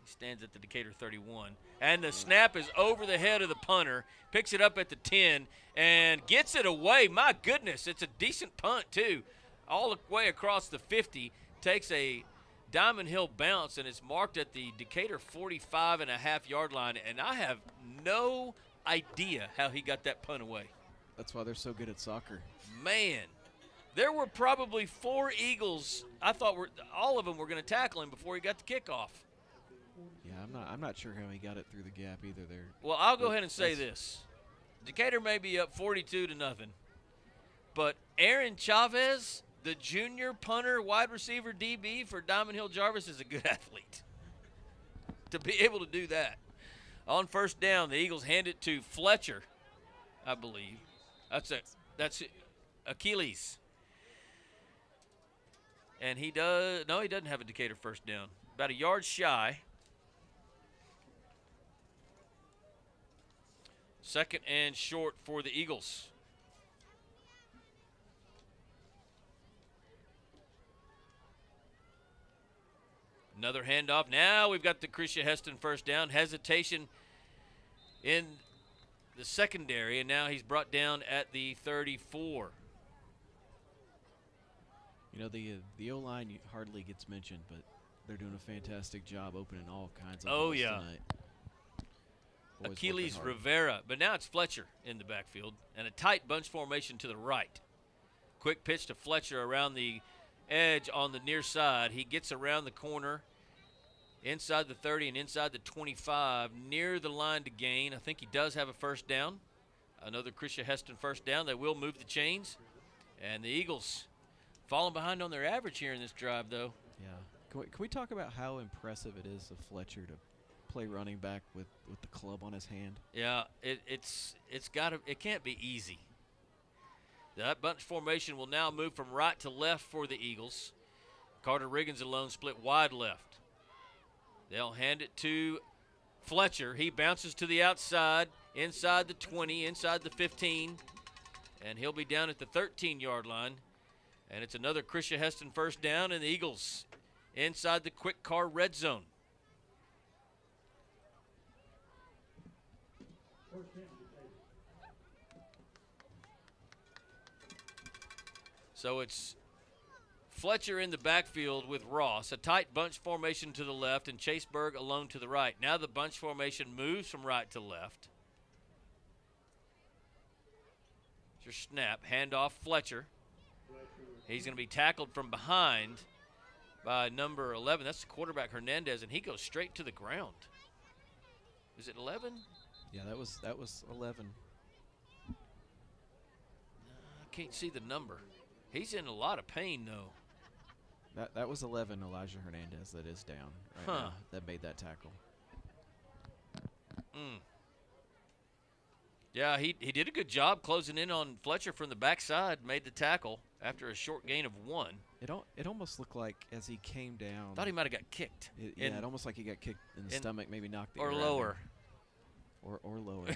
He stands at the Decatur 31. And the snap is over the head of the punter. Picks it up at the 10 and gets it away. My goodness, it's a decent punt, too. All the way across the 50. Takes a Diamond Hill bounce, and it's marked at the Decatur 45.5-yard line. And I have no idea how he got that punt away. That's why they're so good at soccer. Man, there were probably 4 Eagles. I thought all of them were going to tackle him before he got the kickoff. Yeah, I'm not sure how he got it through the gap either there. Well, I'll go ahead and say this. Decatur may be up 42-0, but Aaron Chavez, the junior punter, wide receiver, DB for Diamond Hill-Jarvis, is a good athlete. To be able to do that. On first down, the Eagles hand it to Fletcher, I believe. That's Achilles. And he doesn't have a Decatur first down. About a yard shy. 2nd and short for the Eagles. Another handoff. Now we've got the Krisha Heston first down. Hesitation in the secondary, and now he's brought down at the 34. You know, the O-line hardly gets mentioned, but they're doing a fantastic job opening all kinds of holes tonight. Boys Achilles Rivera, but now it's Fletcher in the backfield, and a tight bunch formation to the right. Quick pitch to Fletcher around the edge on the near side. He gets around the corner inside the 30 and inside the 25, near the line to gain. I think he does have a first down. Another Krisha Heston first down. They will move the chains. And the Eagles falling behind on their average here in this drive, though. Yeah. Can we talk about how impressive it is of Fletcher to play running back with the club on his hand? Yeah, it's got to, it can't be easy. That bunch formation will now move from right to left for the Eagles. Carter Riggins alone split wide left. They'll hand it to Fletcher. He bounces to the outside, inside the 20, inside the 15, and he'll be down at the 13-yard line. And it's another Krisha Heston first down, and the Eagles inside the quick car red zone. So it's Fletcher in the backfield with Ross, a tight bunch formation to the left, and Chase Berg alone to the right. Now the bunch formation moves from right to left. Your snap, handoff Fletcher. He's going to be tackled from behind by number 11. That's the quarterback Hernandez, and he goes straight to the ground. Is it 11? Yeah, that was 11. I can't see the number. He's in a lot of pain, though. That was 11, Elijah Hernandez, that is down right now, that made that tackle. Yeah, he did a good job closing in on Fletcher from the backside, made the tackle after a short gain of 1. It almost looked like as he came down. Thought he might have got kicked. It almost like he got kicked in the stomach, maybe knocked the or air out of lower. him. Or lower.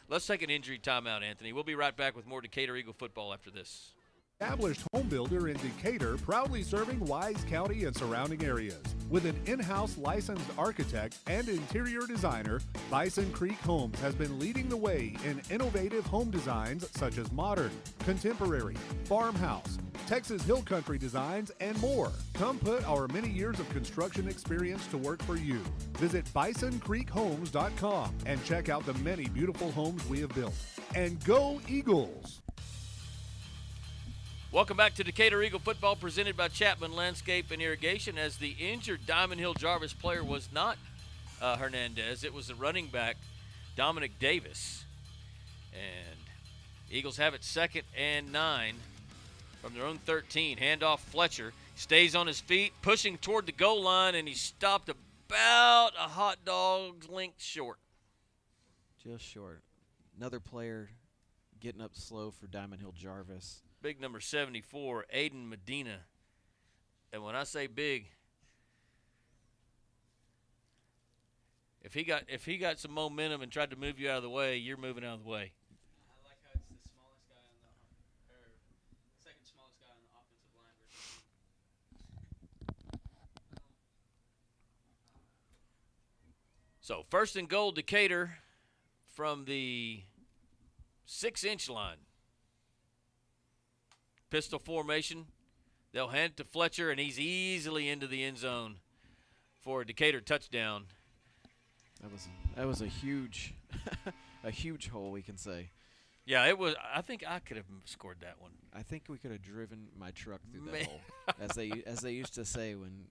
Let's take an injury timeout, Anthony. We'll be right back with more Decatur Eagle football after this. Established home builder in Decatur, proudly serving Wise County and surrounding areas. With an in-house licensed architect and interior designer, Bison Creek Homes has been leading the way in innovative home designs such as modern, contemporary, farmhouse, Texas Hill Country designs, and more. Come put our many years of construction experience to work for you. Visit BisonCreekHomes.com and check out the many beautiful homes we have built. And go Eagles! Welcome back to Decatur Eagle football, presented by Chapman Landscape and Irrigation. As the injured Diamond Hill-Jarvis player was not Hernandez, it was the running back Dominic Davis. And Eagles have it 2nd and 9 from their own 13. Handoff Fletcher, stays on his feet, pushing toward the goal line, and he stopped about a hot dog's length short. Just short. Another player getting up slow for Diamond Hill-Jarvis. Big number 74, Aiden Medina. And when I say big, if he got some momentum and tried to move you out of the way, you're moving out of the way. I like how it's the smallest guy on the second smallest guy on the offensive line versus So 1st and goal, Decatur from the 6-inch line. Pistol formation. They'll hand it to Fletcher, and he's easily into the end zone for a Decatur touchdown. That was a huge a huge hole, we can say. Yeah, it was. I think I could have scored that one. I think we could have driven my truck through that hole, as they used to say when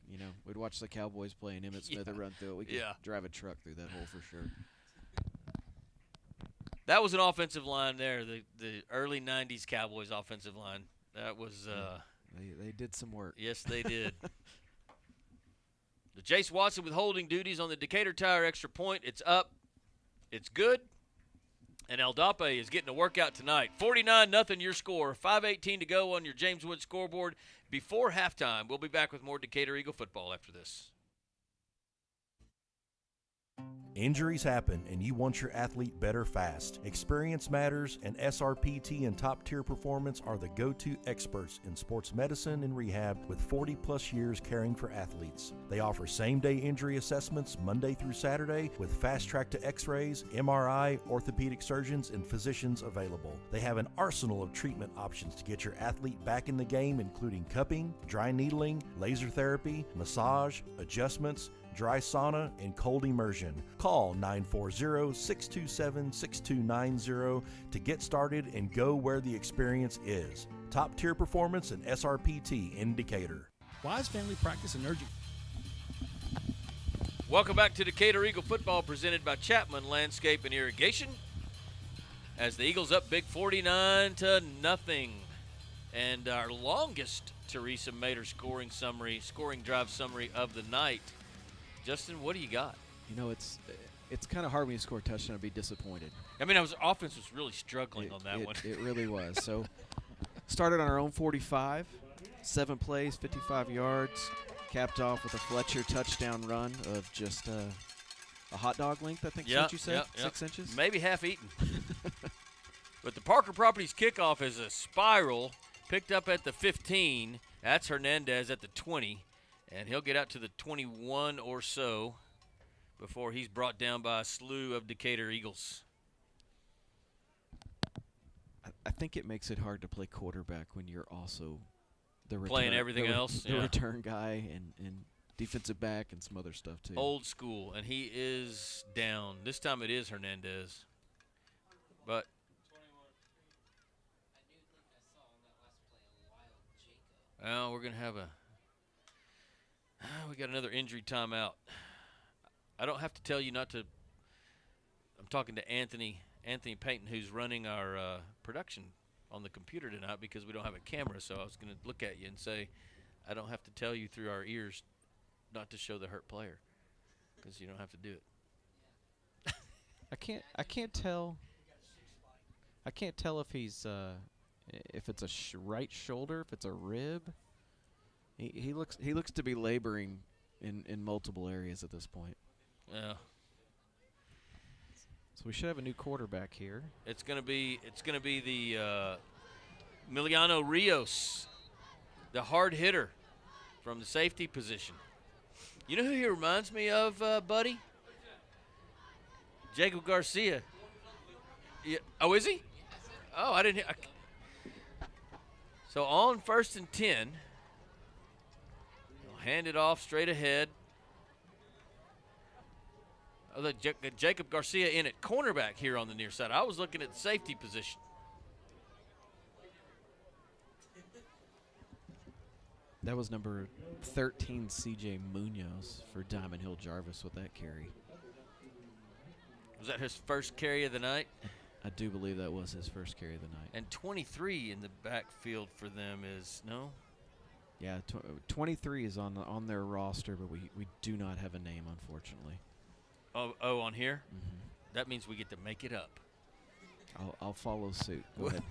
we'd watch the Cowboys play and Emmitt Smith would run through it. We could drive a truck through that hole for sure. That was an offensive line there, the early '90s Cowboys offensive line. That was. They did some work. Yes, they did. The Jace Watson with holding duties on the Decatur Tire extra point. It's up. It's good. And Aldape is getting a workout tonight. 49-0 your score. 5:18 to go on your James Wood scoreboard before halftime. We'll be back with more Decatur Eagle football after this. Injuries happen, and you want your athlete better fast. Experience matters, and SRPT and Top Tier Performance are the go-to experts in sports medicine and rehab with 40-plus years caring for athletes. They offer same-day injury assessments Monday through Saturday with fast-track to X-rays, MRI, orthopedic surgeons, and physicians available. They have an arsenal of treatment options to get your athlete back in the game, including cupping, dry needling, laser therapy, massage, adjustments, dry sauna, and cold immersion. Call 940-627-6290 to get started and go where the experience is. top-tier performance and SRPT in Decatur. Wise Family Practice and Urgent. Welcome back to Decatur Eagle football, presented by Chapman Landscape and Irrigation. As the Eagles up big 49-0. And our longest Teresa Mater scoring drive summary of the night. Justin, what do you got? You know, it's kind of hard when you score a touchdown to be disappointed. I mean, offense was really struggling on that one. It really was. So, started on our own 45, 7 plays, 55 yards, capped off with a Fletcher touchdown run of just a hot dog length, I think is what you said, 6 inches? Maybe half eaten. But the Parker Properties kickoff is a spiral, picked up at the 15. That's Hernandez at the 20, and he'll get out to the 21 or so before he's brought down by a slew of Decatur Eagles. I think it makes it hard to play quarterback when you're also playing everything else. The return guy and defensive back and some other stuff too. Old school, and he is down. This time it is Hernandez. But well, we're going to have we got another injury timeout. I don't have to tell you not to. I'm talking to Anthony Payton, who's running our production on the computer tonight because we don't have a camera. So I was going to look at you and say, I don't have to tell you through our ears not to show the hurt player because you don't have to do it. I can't tell if he's if it's a right shoulder, if it's a rib. He looks to be laboring in multiple areas at this point. Yeah. So we should have a new quarterback here. It's gonna be the Emiliano Rios, the hard hitter from the safety position. You know who he reminds me of, buddy? Jacob Garcia. Yeah. Oh, is he? Oh, I didn't hear. So on 1st and 10, he'll hand it off straight ahead. Oh, Jacob Garcia in at cornerback here on the near side. I was looking at the safety position. That was number 13, C.J. Munoz for Diamond Hill-Jarvis with that carry. Was that his first carry of the night? I do believe that was his first carry of the night. And 23 in the backfield for them is, no? Yeah, 23 is on their roster, but we do not have a name, unfortunately. Oh, on here? Mm-hmm. That means we get to make it up. I'll follow suit. Go ahead.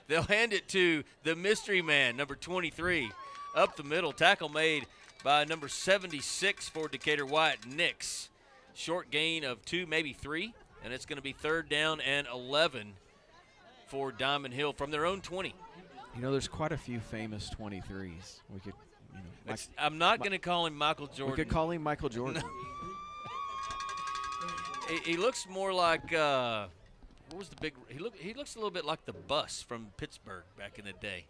They'll hand it to the mystery man, number 23. Up the middle, tackle made by number 76 for Decatur, Wyatt Nix. Short gain of 2, maybe 3, and it's going to be 3rd down and 11 for Diamond Hill from their own 20. You know, there's quite a few famous 23s. We could, I'm not going to call him Michael Jordan. We could call him Michael Jordan. He looks more like what was the big? He looks a little bit like the bus from Pittsburgh back in the day.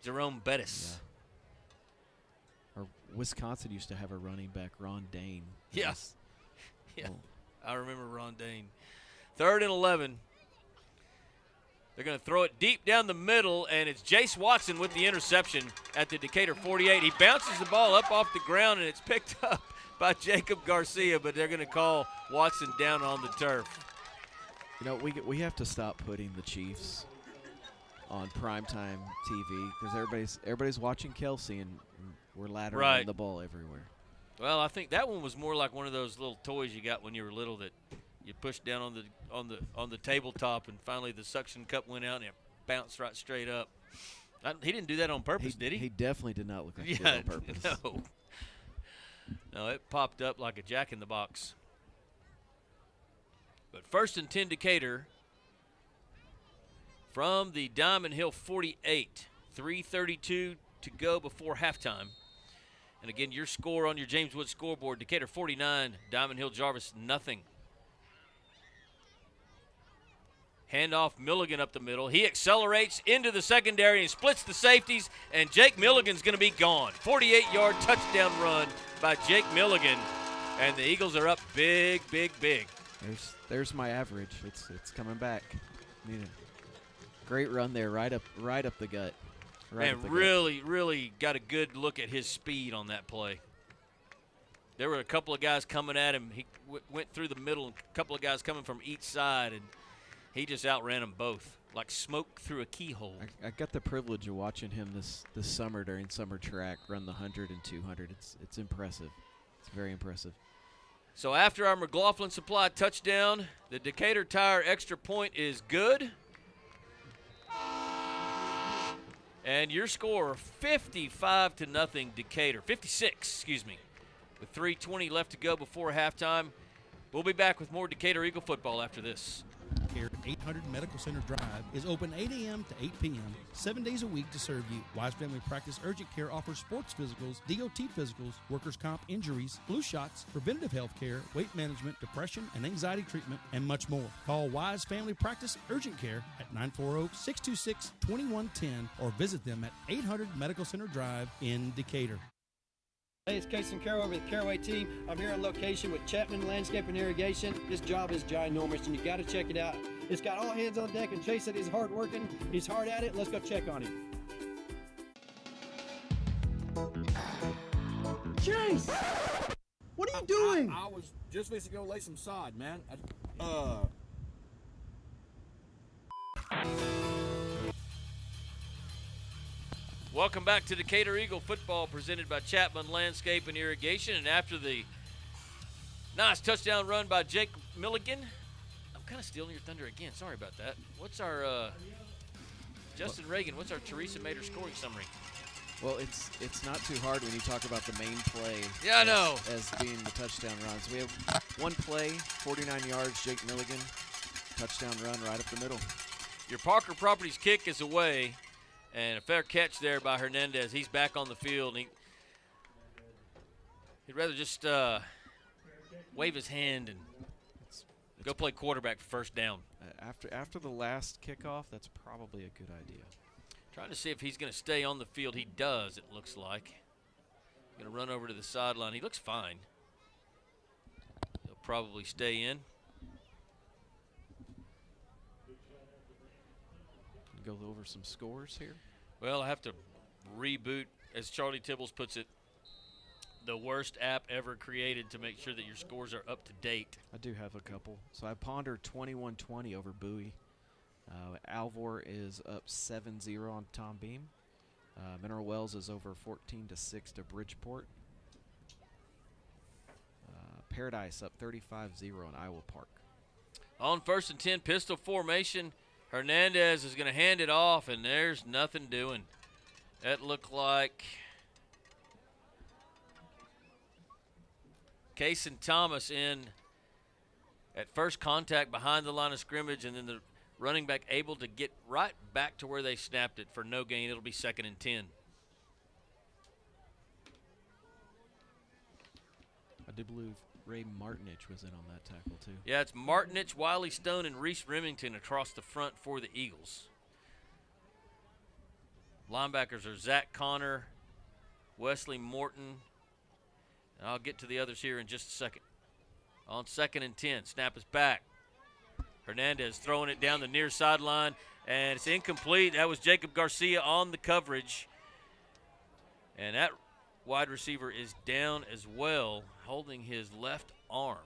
Jerome Bettis. Yeah. Or Wisconsin used to have a running back, Ron Dane. Yes. Yeah. I remember Ron Dane. 3rd and 11. They're going to throw it deep down the middle, and it's Jace Watson with the interception at the Decatur 48. He bounces the ball up off the ground, and it's picked up by Jacob Garcia, but they're going to call Watson down on the turf. You know, we have to stop putting the Chiefs on primetime TV because everybody's watching Kelsey, and we're laddering the ball everywhere. Well, I think that one was more like one of those little toys you got when you were little that you pushed down on the tabletop, and finally the suction cup went out and it bounced right straight up. He didn't do that on purpose, did he? He definitely did not look like he did on purpose. No, it popped up like a jack-in-the-box. But 1st and 10 Decatur from the Diamond Hill 48. 3:32 to go before halftime. And again, your score on your James Wood scoreboard, Decatur 49, Diamond Hill-Jarvis nothing. Handoff Milligan up the middle. He accelerates into the secondary and splits the safeties, and Jake Milligan's going to be gone. 48-yard touchdown run by Jake Milligan, and the Eagles are up big, big, big. There's my average. It's coming back. Great run there, right up the gut. Right up the gut. Really got a good look at his speed on that play. There were a couple of guys coming at him. He went through the middle, and a couple of guys coming from each side, and he just outran them both like smoke through a keyhole. I got the privilege of watching him this summer during summer track run the 100 and 200. It's impressive. It's very impressive. So after our McLaughlin Supply touchdown, the Decatur Tire extra point is good. And your score, 55-0 Decatur. 56, excuse me. With 3:20 left to go before halftime. We'll be back with more Decatur Eagle football after this. Care at 800 Medical Center Drive is open 8 a.m. to 8 p.m., 7 days a week to serve you. Wise Family Practice Urgent Care offers sports physicals, DOT physicals, workers' comp injuries, flu shots, preventative health care, weight management, depression and anxiety treatment, and much more. Call Wise Family Practice Urgent Care at 940-626-2110 or visit them at 800 Medical Center Drive in Decatur. Hey, it's Casey Carroll over the Caraway team. I'm here on location with Chapman Landscape and Irrigation. This job is ginormous, and you got to check it out. It's got all hands on deck, and Chase said he's hard working. He's hard at it. Let's go check on him. Chase! What are you doing? I was just fixing to go lay some sod, man. Welcome back to Decatur Eagle football presented by Chapman Landscape and Irrigation. And after the nice touchdown run by Jake Milligan, I'm kind of stealing your thunder again. Sorry about that. What's our Justin Reagan, what's our Teresa Mater scoring summary? Well, it's not too hard when you talk about the main play. Yeah, I know. As being the touchdown runs. We have one play, 49 yards, Jake Milligan, touchdown run right up the middle. Your Parker Properties kick is away. And a fair catch there by Hernandez. He's back on the field. He'd rather just wave his hand and go play quarterback for first down. After the last kickoff, that's probably a good idea. Trying to see if he's going to stay on the field. He does, it looks like. Going to run over to the sideline. He looks fine. He'll probably stay in. Go over some scores here. Well, I have to reboot, as Charlie Tibbles puts it, the worst app ever created to make sure that your scores are up to date. I do have a couple. So I pondered 21-20 over Bowie. Alvor is up 7-0 on Tom Beam. Mineral Wells is over 14-6 to Bridgeport. Paradise up 35-0 on Iowa Park. On 1st and 10, pistol formation. Hernandez is going to hand it off, and there's nothing doing. That looked like Cason Thomas in at first contact behind the line of scrimmage, and then the running back able to get right back to where they snapped it for no gain. It'll be 2nd and 10. I do believe Ray Martinich was in on that tackle, too. Yeah, it's Martinich, Wiley Stone, and Reese Remington across the front for the Eagles. Linebackers are Zach Connor, Wesley Morton, and I'll get to the others here in just a second. On 2nd and 10, snap is back. Hernandez throwing it down the near sideline, and it's incomplete. That was Jacob Garcia on the coverage. And that wide receiver is down as well, holding his left arm.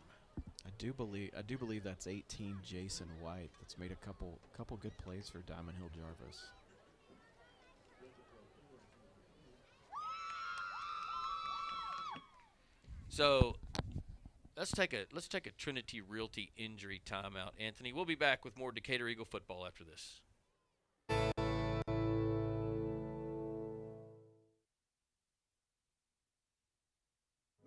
I do believe that's 18 Jason White. That's made a couple good plays for Diamond Hill-Jarvis. So let's take a Trinity Realty injury timeout, Anthony. We'll be back with more Decatur Eagle football after this.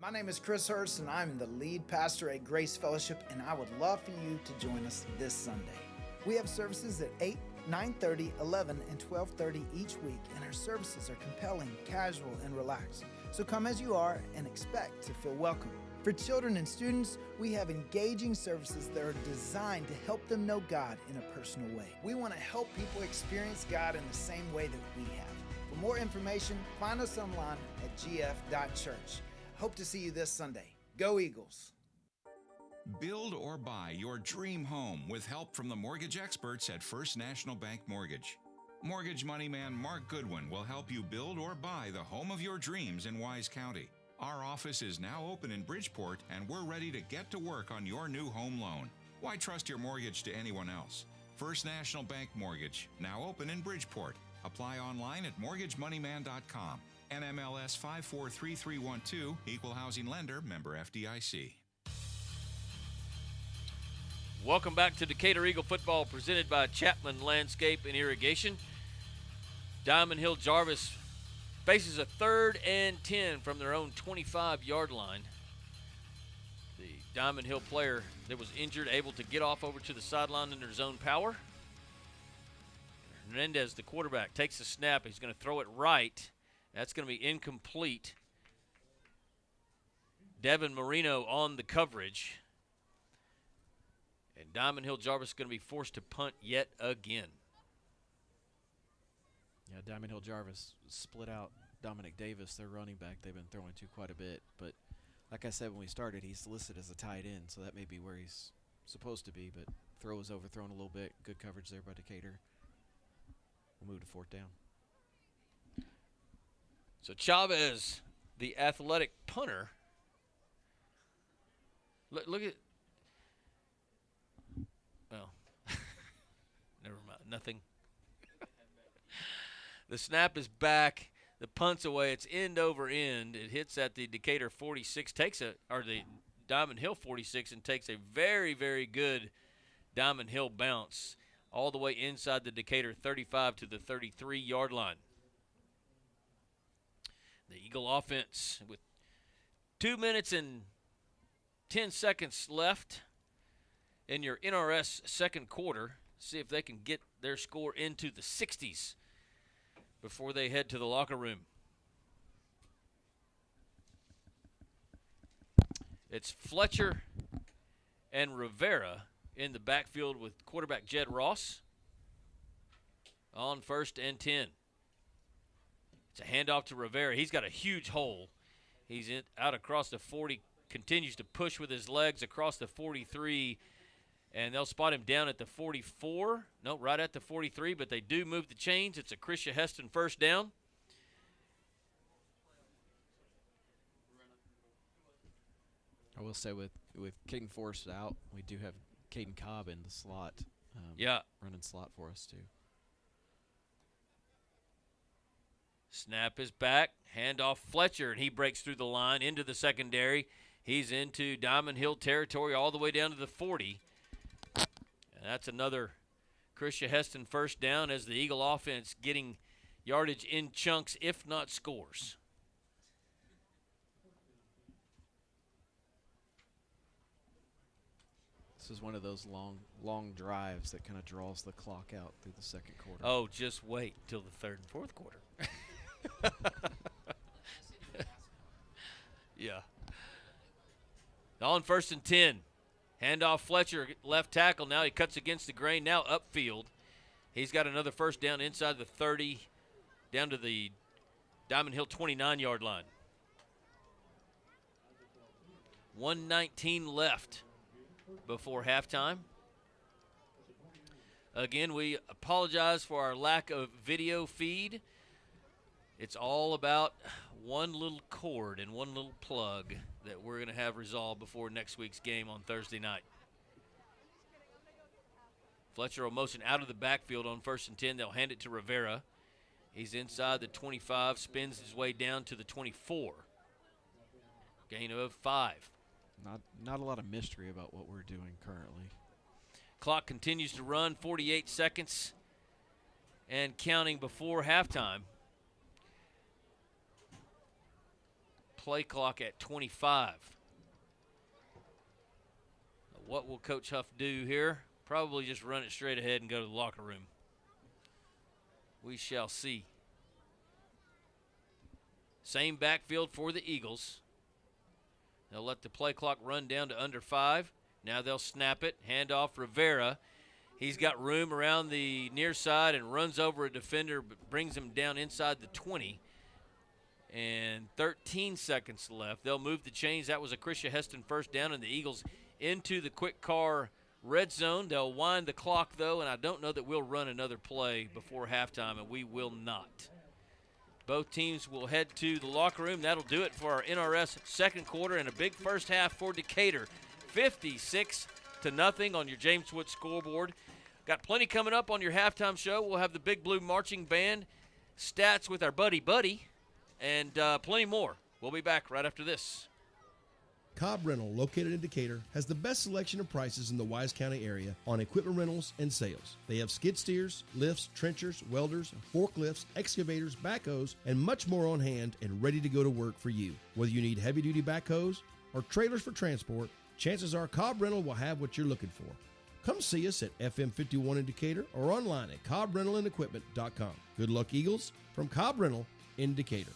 My name is Chris Hurst, and I'm the lead pastor at Grace Fellowship, and I would love for you to join us this Sunday. We have services at 8, 9:30, 11, and 12:30 each week, and our services are compelling, casual, and relaxed. So come as you are and expect to feel welcome. For children and students, we have engaging services that are designed to help them know God in a personal way. We want to help people experience God in the same way that we have. For more information, find us online at gf.church. Hope to see you this Sunday. Go Eagles! Build or buy your dream home with help from the mortgage experts at First National Bank Mortgage. Mortgage money man Mark Goodwin will help you build or buy the home of your dreams in Wise County. Our office is now open in Bridgeport, and we're ready to get to work on your new home loan. Why trust your mortgage to anyone else? First National Bank Mortgage, now open in Bridgeport. Apply online at mortgagemoneyman.com. NMLS 543312, Equal Housing Lender, member FDIC. Welcome back to Decatur Eagle football, presented by Chapman Landscape and Irrigation. Diamond Hill-Jarvis faces a 3rd and 10 from their own 25-yard line. The Diamond Hill player that was injured able to get off over to the sideline under his own power. Hernandez, the quarterback, takes the snap. He's going to throw it right. That's going to be incomplete. Devin Marino on the coverage. And Diamond Hill-Jarvis is going to be forced to punt yet again. Yeah, Diamond Hill-Jarvis split out Dominic Davis, their running back. They've been throwing to quite a bit. But like I said when we started, he's listed as a tight end, so that may be where he's supposed to be. But throw was overthrown a little bit. Good coverage there by Decatur. We'll move to 4th down. So Chavez, the athletic punter. Look at. Well, never mind. Nothing. The snap is back. The punt's away. It's end over end. It hits at the Decatur 46, or the Diamond Hill 46, and takes a very, very good Diamond Hill bounce all the way inside the Decatur 35 to the 33-yard line. The Eagle offense with 2 minutes and 10 seconds left in your NRS second quarter. See if they can get their score into the 60s before they head to the locker room. It's Fletcher and Rivera in the backfield with quarterback Jed Ross on 1st and 10. It's a handoff to Rivera. He's got a huge hole. He's out across the 40, continues to push with his legs across the 43, and they'll spot him down at the 44. No, right at the 43, but they do move the chains. It's a Krisha Heston 1st down. I will say with Caden Forrest out, we do have Caden Cobb in the slot. Running slot for us, too. Snap is back. Handoff Fletcher, and he breaks through the line into the secondary. He's into Diamond Hill territory all the way down to the 40. And that's another Krisha Heston 1st down as the Eagle offense getting yardage in chunks, if not scores. This is one of those long drives that kind of draws the clock out through the second quarter. Oh, just wait till the 3rd and 4th quarter. Yeah. On 1st and 10. Handoff Fletcher, left tackle. Now he cuts against the grain. Now upfield. He's got another 1st down inside the 30, down to the Diamond Hill 29-yard line. 1:19 left before halftime. Again, we apologize for our lack of video feed. It's all about one little cord and one little plug that we're going to have resolved before next week's game on Thursday night. Fletcher will motion out of the backfield on 1st and 10. They'll hand it to Rivera. He's inside the 25, spins his way down to the 24. Gain of 5. Not a lot of mystery about what we're doing currently. Clock continues to run, 48 seconds and counting before halftime. Play clock at 25. What will Coach Huff do here? Probably just run it straight ahead and go to the locker room. We shall see. Same backfield for the Eagles. They'll let the play clock run down to under 5. Now they'll snap it. Hand off Rivera. He's got room around the near side and runs over a defender, but brings him down inside the 20. And 13 seconds left. They'll move the chains. That was a Krisha Heston 1st down, and the Eagles into the quick car red zone. They'll wind the clock, though, and I don't know that we'll run another play before halftime, and we will not. Both teams will head to the locker room. That'll do it for our NRS second quarter and a big first half for Decatur. 56-0 on your James Wood scoreboard. Got plenty coming up on your halftime show. We'll have the Big Blue Marching Band, stats with our buddy Buddy, and plenty more. We'll be back right after this. Cobb Rental, located in Decatur, has the best selection of prices in the Wise County area on equipment rentals and sales. They have skid steers, lifts, trenchers, welders, forklifts, excavators, backhoes, and much more on hand and ready to go to work for you. Whether you need heavy-duty backhoes or trailers for transport, chances are Cobb Rental will have what you're looking for. Come see us at FM 51 in Decatur or online at CobbRentalAndEquipment.com. Good luck, Eagles, from Cobb Rental in Decatur.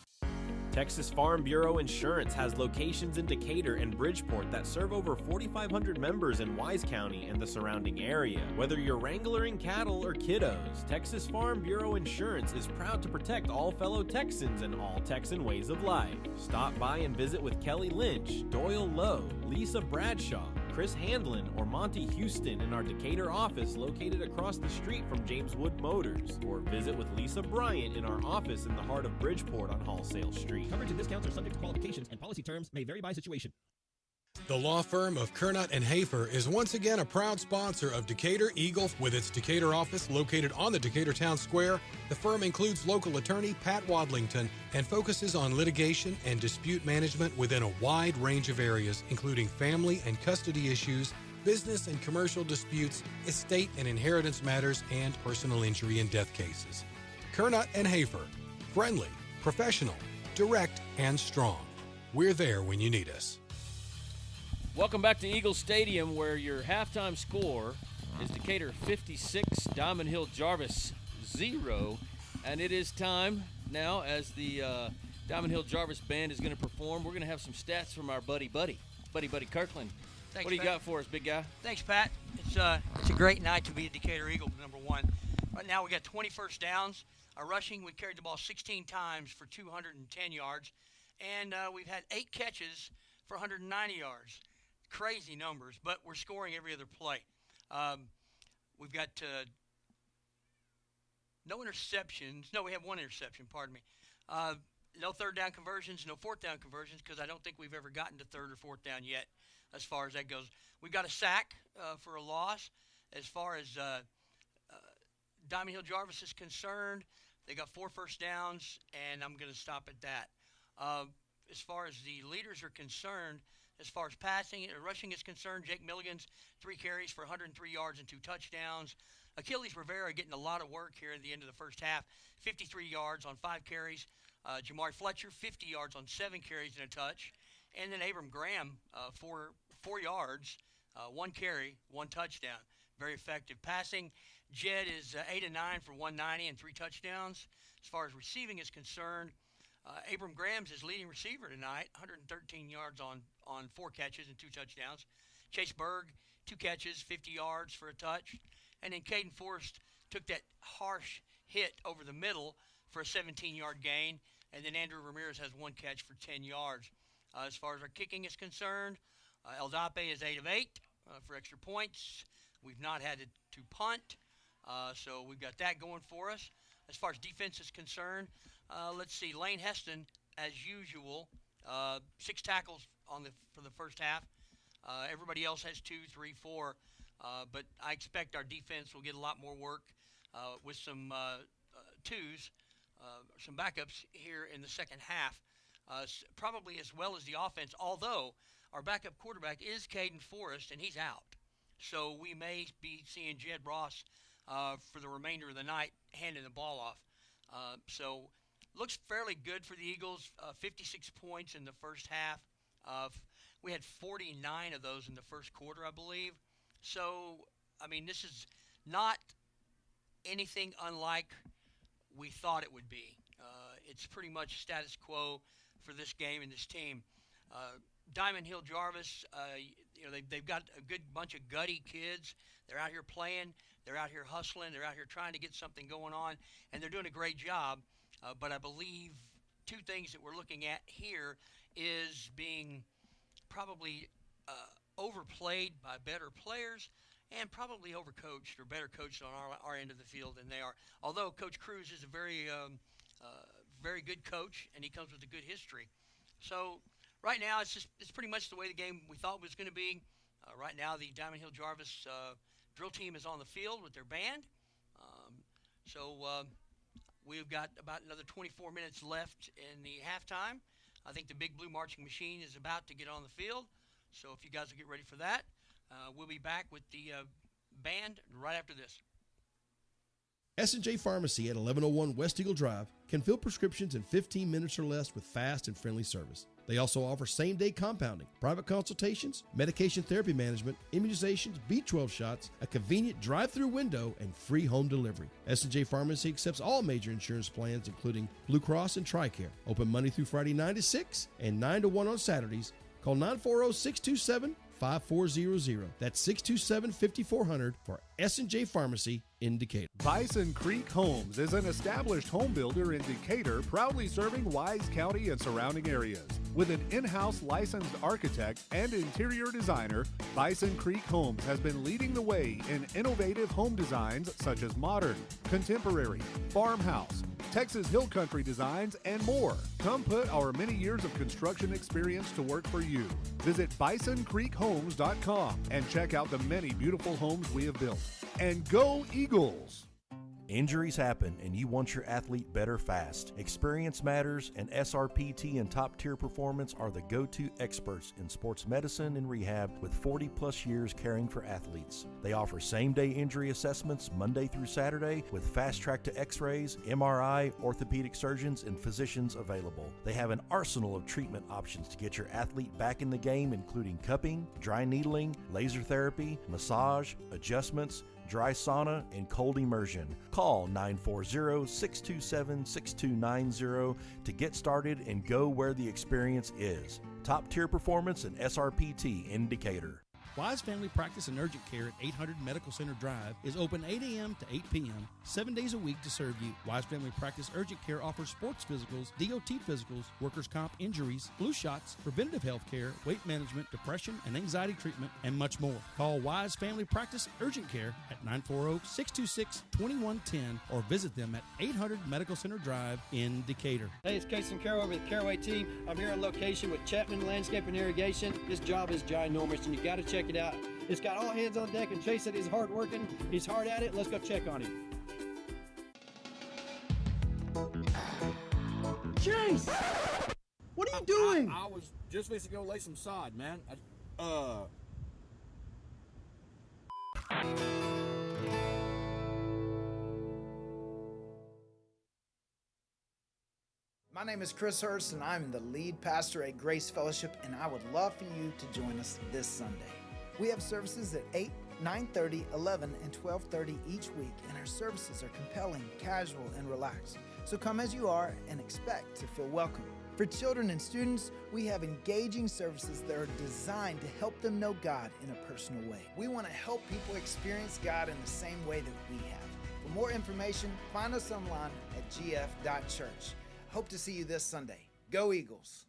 Texas Farm Bureau Insurance has locations in Decatur and Bridgeport that serve over 4,500 members in Wise County and the surrounding area. Whether you're wrangling cattle or kiddos, Texas Farm Bureau Insurance is proud to protect all fellow Texans and all Texan ways of life. Stop by and visit with Kelly Lynch, Doyle Lowe, Lisa Bradshaw, Chris Handlin, or Monty Houston in our Decatur office located across the street from James Wood Motors, or visit with Lisa Bryant in our office in the heart of Bridgeport on Wholesale Street. Coverage and discounts are subject to qualifications and policy terms may vary by situation. The law firm of Kernot and Hafer is once again a proud sponsor of Decatur Eagle with its Decatur office located on the Decatur Town Square. The firm includes local attorney Pat Wadlington and focuses on litigation and dispute management within a wide range of areas, including family and custody issues, business and commercial disputes, estate and inheritance matters, and personal injury and death cases. Kernot and Hafer, friendly, professional, direct, and strong. We're there when you need us. Welcome back to Eagle Stadium, where your halftime score is Decatur 56, Diamond Hill-Jarvis 0. And it is time now, as the Diamond Hill-Jarvis band is going to perform. We're going to have some stats from our buddy Kirkland. Thanks, what do you Pat. got for us, big guy? Thanks, Pat. It's a great night to be a Decatur Eagle, number one. Right now we got 20 first downs. Our rushing, we carried the ball 16 times for 210 yards. And we've had 8 catches for 190 yards. Crazy numbers, but we're scoring every other play. We've got no interceptions. No, we have 1 interception, pardon me. No third down conversions, no fourth down conversions, because I don't think we've ever gotten to third or fourth down yet as far as that goes. We've got a sack for a loss. As far as Diamond Hill-Jarvis is concerned, they got 4 first downs, and I'm going to stop at that. As far as the leaders are concerned, as far as passing and rushing is concerned, Jake Milligan's 3 carries for 103 yards and 2 touchdowns. Achilles Rivera getting a lot of work here at the end of the first half, 53 yards on 5 carries. Jamari Fletcher, 50 yards on 7 carries and a touch. And then Abram Graham, 4 yards, 1 carry, 1 touchdown. Very effective passing. Jed is 8 and 9 for 190 and 3 touchdowns. As far as receiving is concerned, Abram Graham's his leading receiver tonight, 113 yards on 4 catches and 2 touchdowns. Chase Berg, 2 catches, 50 yards for a touch. And then Caden Forrest took that harsh hit over the middle for a 17-yard gain. And then Andrew Ramirez has 1 catch for 10 yards. As far as our kicking is concerned, El Dape is 8 of 8 for extra points. We've not had to punt, so we've got that going for us. As far as defense is concerned, let's see. Lane Heston, as usual, 6 tackles for the first half. Everybody else has 2, 3, 4. But I expect our defense will get a lot more work with some twos, some backups here in the second half, probably as well as the offense, although our backup quarterback is Caden Forrest, and he's out. So we may be seeing Jed Ross for the remainder of the night handing the ball off. So looks fairly good for the Eagles, 56 points in the first half. We had 49 of those in the first quarter, I believe. So, I mean, this is not anything unlike we thought it would be. It's pretty much status quo for this game and this team. Diamond Hill-Jarvis, they've got a good bunch of gutty kids. They're out here playing. They're out here hustling. They're out here trying to get something going on, and they're doing a great job. But I believe 2 things that we're looking at here is being probably overplayed by better players and probably overcoached or better coached on our end of the field than they are. Although Coach Cruz is a very good coach, and he comes with a good history. So right now, it's pretty much the way the game we thought was going to be. Right now, the Diamond Hill-Jarvis drill team is on the field with their band. So we've got about another 24 minutes left in the halftime. I think the Big Blue Marching Machine is about to get on the field. So if you guys will get ready for that, we'll be back with the band right after this. S&J Pharmacy at 1101 West Eagle Drive can fill prescriptions in 15 minutes or less with fast and friendly service. They also offer same-day compounding, private consultations, medication therapy management, immunizations, B12 shots, a convenient drive-through window, and free home delivery. S&J Pharmacy accepts all major insurance plans, including Blue Cross and TRICARE. Open Monday through Friday 9 to 6 and 9 to 1 on Saturdays. Call 940-627-5400. That's 627-5400 for S&J Pharmacy in Decatur. Bison Creek Homes is an established home builder in Decatur, proudly serving Wise County and surrounding areas. With an in-house licensed architect and interior designer, Bison Creek Homes has been leading the way in innovative home designs such as modern, contemporary, farmhouse, Texas Hill Country designs, and more. Come put our many years of construction experience to work for you. Visit bisoncreekhomes.com and check out the many beautiful homes we have built. And go Eagles! Injuries happen and you want your athlete better fast. Experience matters, and SRPT and Top Tier Performance are the go-to experts in sports medicine and rehab with 40 plus years caring for athletes. They offer same-day injury assessments Monday through Saturday with fast track to x-rays, MRI, orthopedic surgeons, and physicians available. They have an arsenal of treatment options to get your athlete back in the game, including cupping, dry needling, laser therapy, massage, adjustments, dry sauna, and cold immersion. Call 940-627-6290 to get started and go where the experience is. Top Tier Performance and SRPT in Decatur. Wise Family Practice and Urgent Care at 800 Medical Center Drive is open 8 a.m. to 8 p.m., 7 days a week to serve you. Wise Family Practice Urgent Care offers sports physicals, DOT physicals, workers' comp injuries, flu shots, preventative health care, weight management, depression and anxiety treatment, and much more. Call Wise Family Practice Urgent Care at 940-626-2110 or visit them at 800 Medical Center Drive in Decatur. Hey, it's Casey Carroll with the Caraway team. I'm here on location with Chapman Landscape and Irrigation. This job is ginormous, and you got to check it out. It's got all hands on deck, and Chase said he's hard working. He's hard at it. Let's go check on him. Chase! What are you doing? I was just fixing to go lay some sod, man. My name is Chris Hurst, and I'm the lead pastor at Grace Fellowship, and I would love for you to join us this Sunday. We have services at 8, 9:30, 11, and 12:30 each week, and our services are compelling, casual, and relaxed. So come as you are and expect to feel welcome. For children and students, we have engaging services that are designed to help them know God in a personal way. We want to help people experience God in the same way that we have. For more information, find us online at gf.church. Hope to see you this Sunday. Go Eagles!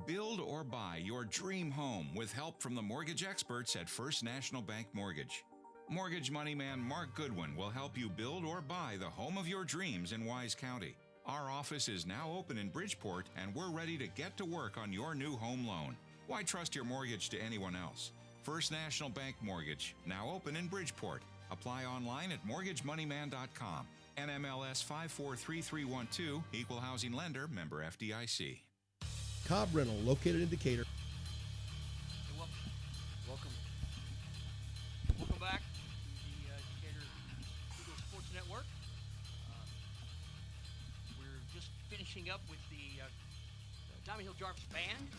Build or buy your dream home with help from the mortgage experts at First National Bank Mortgage. Mortgage money man Mark Goodwin will help you build or buy the home of your dreams in Wise County. Our office is now open in Bridgeport, and we're ready to get to work on your new home loan. Why trust your mortgage to anyone else? First National Bank Mortgage, now open in Bridgeport. Apply online at mortgagemoneyman.com. NMLS 543312, Equal Housing Lender, member FDIC. Cobb Rental, located in Decatur. Welcome back to the Decatur Eagle Sports Network. We're just finishing up with the Diamond Hill-Jarvis Band,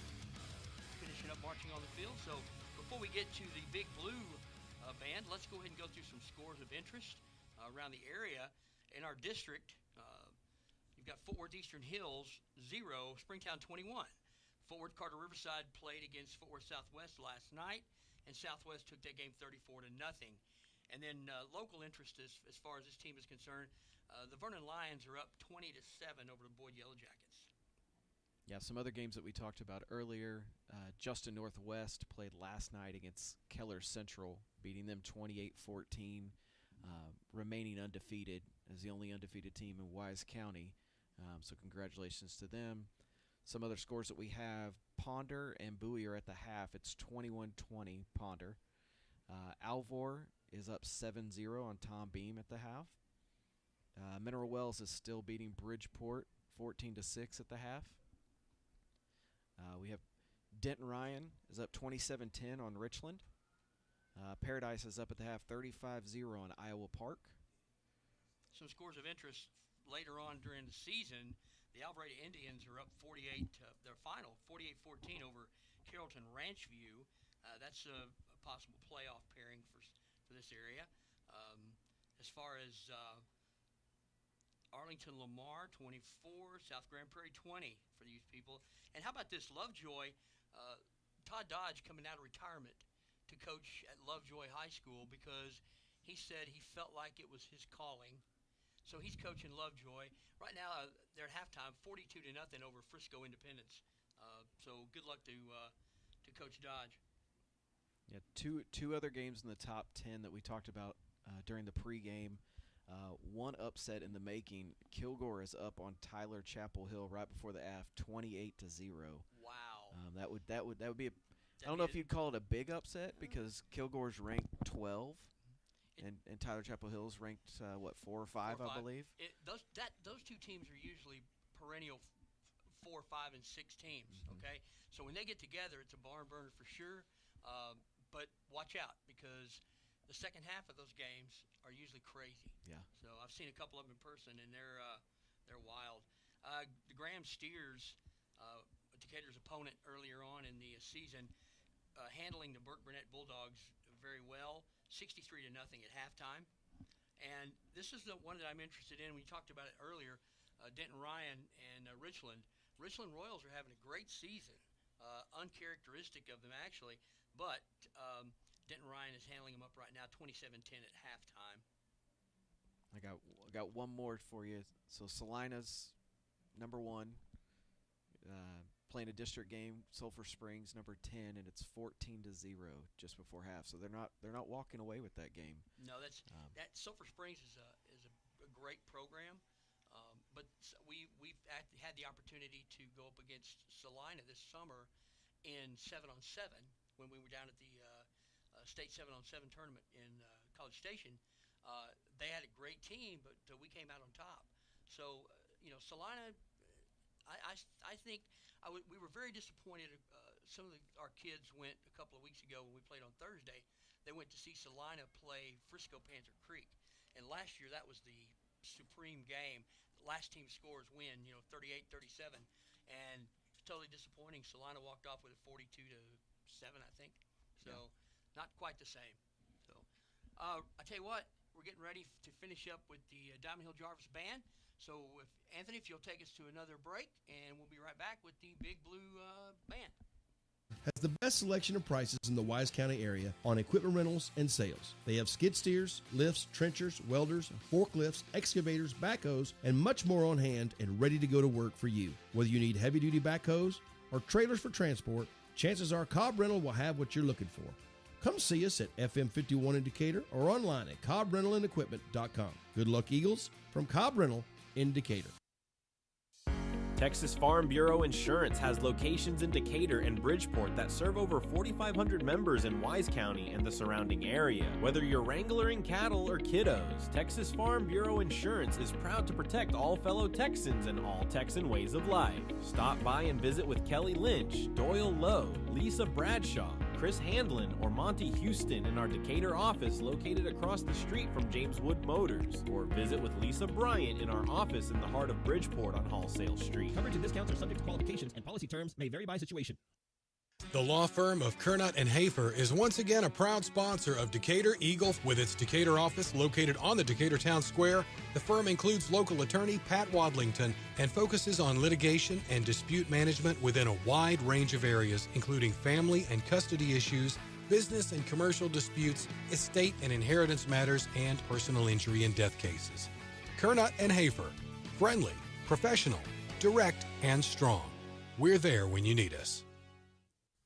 finishing up marching on the field. So before we get to the Big Blue Band, let's go ahead and go through some scores of interest around the area. In our district, you've got Fort Worth Eastern Hills 0, Springtown 21. Fort Worth Carter Riverside played against Fort Worth Southwest last night, and Southwest took that game 34-0. And then local interest as far as this team is concerned, the Vernon Lions are up 20-7 over the Boyd Yellow Jackets. Yeah, some other games that we talked about earlier. Justin Northwest played last night against Keller Central, beating them 28-14, remaining undefeated as the only undefeated team in Wise County. So congratulations to them. Some other scores that we have, Ponder and Bowie are at the half. It's 21-20 Ponder. Alvor is up 7-0 on Tom Beam at the half. Mineral Wells is still beating Bridgeport 14-6 at the half. We have Denton Ryan is up 27-10 on Richland. Paradise is up at the half 35-0 on Iowa Park. Some scores of interest later on during the season. The Alvarado Indians are up 48 to their final 48-14 over Carrollton Ranchview. That's a possible playoff pairing for this area. As far as Arlington Lamar 24, South Grand Prairie 20 for these people. And how about this, Lovejoy? Todd Dodge coming out of retirement to coach at Lovejoy High School because he said he felt like it was his calling. So he's coaching Lovejoy. Right now, they're at halftime, 42-0 over Frisco Independence. So good luck to Coach Dodge. Yeah, two other games in the top 10 that we talked about during the pregame. One upset in the making. Kilgore is up on Tyler Chapel Hill right before the half, 28-0. Wow. That would be a. I don't know if you'd call it a big upset because Kilgore's ranked 12, and Tyler Chapel Hill's ranked 4 or 5, I believe. Those two teams are usually perennial 4, 5, and 6 teams. Okay, so when they get together, it's a barn burner for sure. But watch out because the second half of those games are usually crazy. Yeah. So I've seen a couple of them in person, and they're wild. The Graham Steers, Decatur's opponent earlier on in the season, handling the Burke Burnett Bulldogs very well, 63-0 at halftime. And this is the one that I'm interested in. We talked about it earlier. Denton Ryan and Richland. Richland Royals are having a great season, uncharacteristic of them actually, but Denton Ryan is handling them up right now, 27-10 at halftime. I got one more for you. So Salina's number 1, playing a district game. Sulphur Springs number 10, and it's 14-0 just before half. So they're not walking away with that game. No, that Sulphur Springs is a great program. But we've had the opportunity to go up against Salina this summer in 7-on-7 when we were down at the state 7-on-7 tournament in College Station. They had a great team, but we came out on top. So Salina, I think we were very disappointed. Some of our kids went a couple of weeks ago when we played on Thursday. They went to see Salina play Frisco Panther Creek, and last year that was the supreme game. Last team scores win, 38-37, and it's totally disappointing. Salina walked off with a 42-7, I think. So not quite the same. So I tell you what, we're getting ready to finish up with the Diamond Hill-Jarvis band. So Anthony, if you'll take us to another break, and we'll be right back with the Big Blue band. Has the best selection of prices in the Wise County area on equipment rentals and sales. They have skid steers, lifts, trenchers, welders, forklifts, excavators, backhoes, and much more on hand and ready to go to work for you. Whether you need heavy-duty backhoes or trailers for transport, chances are Cobb Rental will have what you're looking for. Come see us at FM 51 in Decatur or online at CobbRentalAndEquipment.com. Good luck, Eagles, from Cobb Rental in Decatur. Texas Farm Bureau Insurance has locations in Decatur and Bridgeport that serve over 4,500 members in Wise County and the surrounding area. Whether you're wrangling cattle or kiddos, Texas Farm Bureau Insurance is proud to protect all fellow Texans and all Texan ways of life. Stop by and visit with Kelly Lynch, Doyle Lowe, Lisa Bradshaw, Chris Handlin, or Monty Houston in our Decatur office located across the street from James Wood Motors, or visit with Lisa Bryant in our office in the heart of Bridgeport on Wholesale Street. Coverage and discounts are subject to qualifications and policy terms may vary by situation. The law firm of Kernot and Hafer is once again a proud sponsor of Decatur Eagle with its Decatur office located on the Decatur Town Square. The firm includes local attorney Pat Wadlington and focuses on litigation and dispute management within a wide range of areas, including family and custody issues, business and commercial disputes, estate and inheritance matters, and personal injury and death cases. Kernot and Hafer, friendly, professional, direct, and strong. We're there when you need us.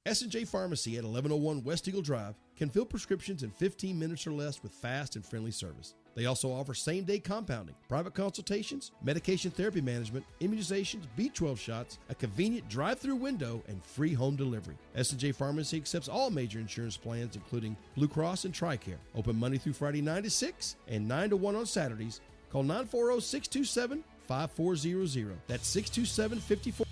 S&J Pharmacy at 1101 West Eagle Drive can fill prescriptions in 15 minutes or less with fast and friendly service. They also offer same-day compounding, private consultations, medication therapy management, immunizations, B12 shots, a convenient drive-through window, and free home delivery. S&J Pharmacy accepts all major insurance plans, including Blue Cross and TRICARE. Open Monday through Friday 9 to 6 and 9 to 1 on Saturdays. Call 940-627-5400. That's 627-5400.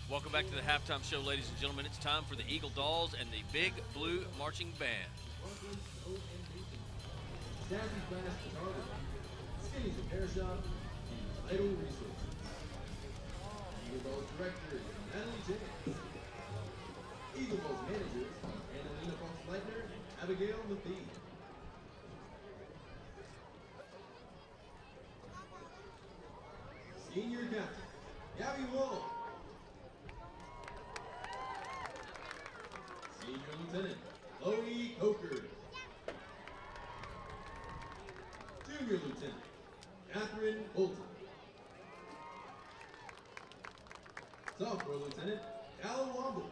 Welcome back to the halftime show, ladies and gentlemen. It's time for the Eagle Dolls and the Big Blue Marching Band. Jazzy Fast Photography, Skinny's Repair Shop, and Vital Resources. Eagle Dolls Director is Natalie James. Eagle Dolls Managers are Annalena Fox-Leitner and Abigail Lafitte. Senior Captain, Gabby Wall. Senior Lieutenant, Chloe Coker. Junior Lieutenant, Catherine Bolton. Sophomore Lieutenant, Alan Womble.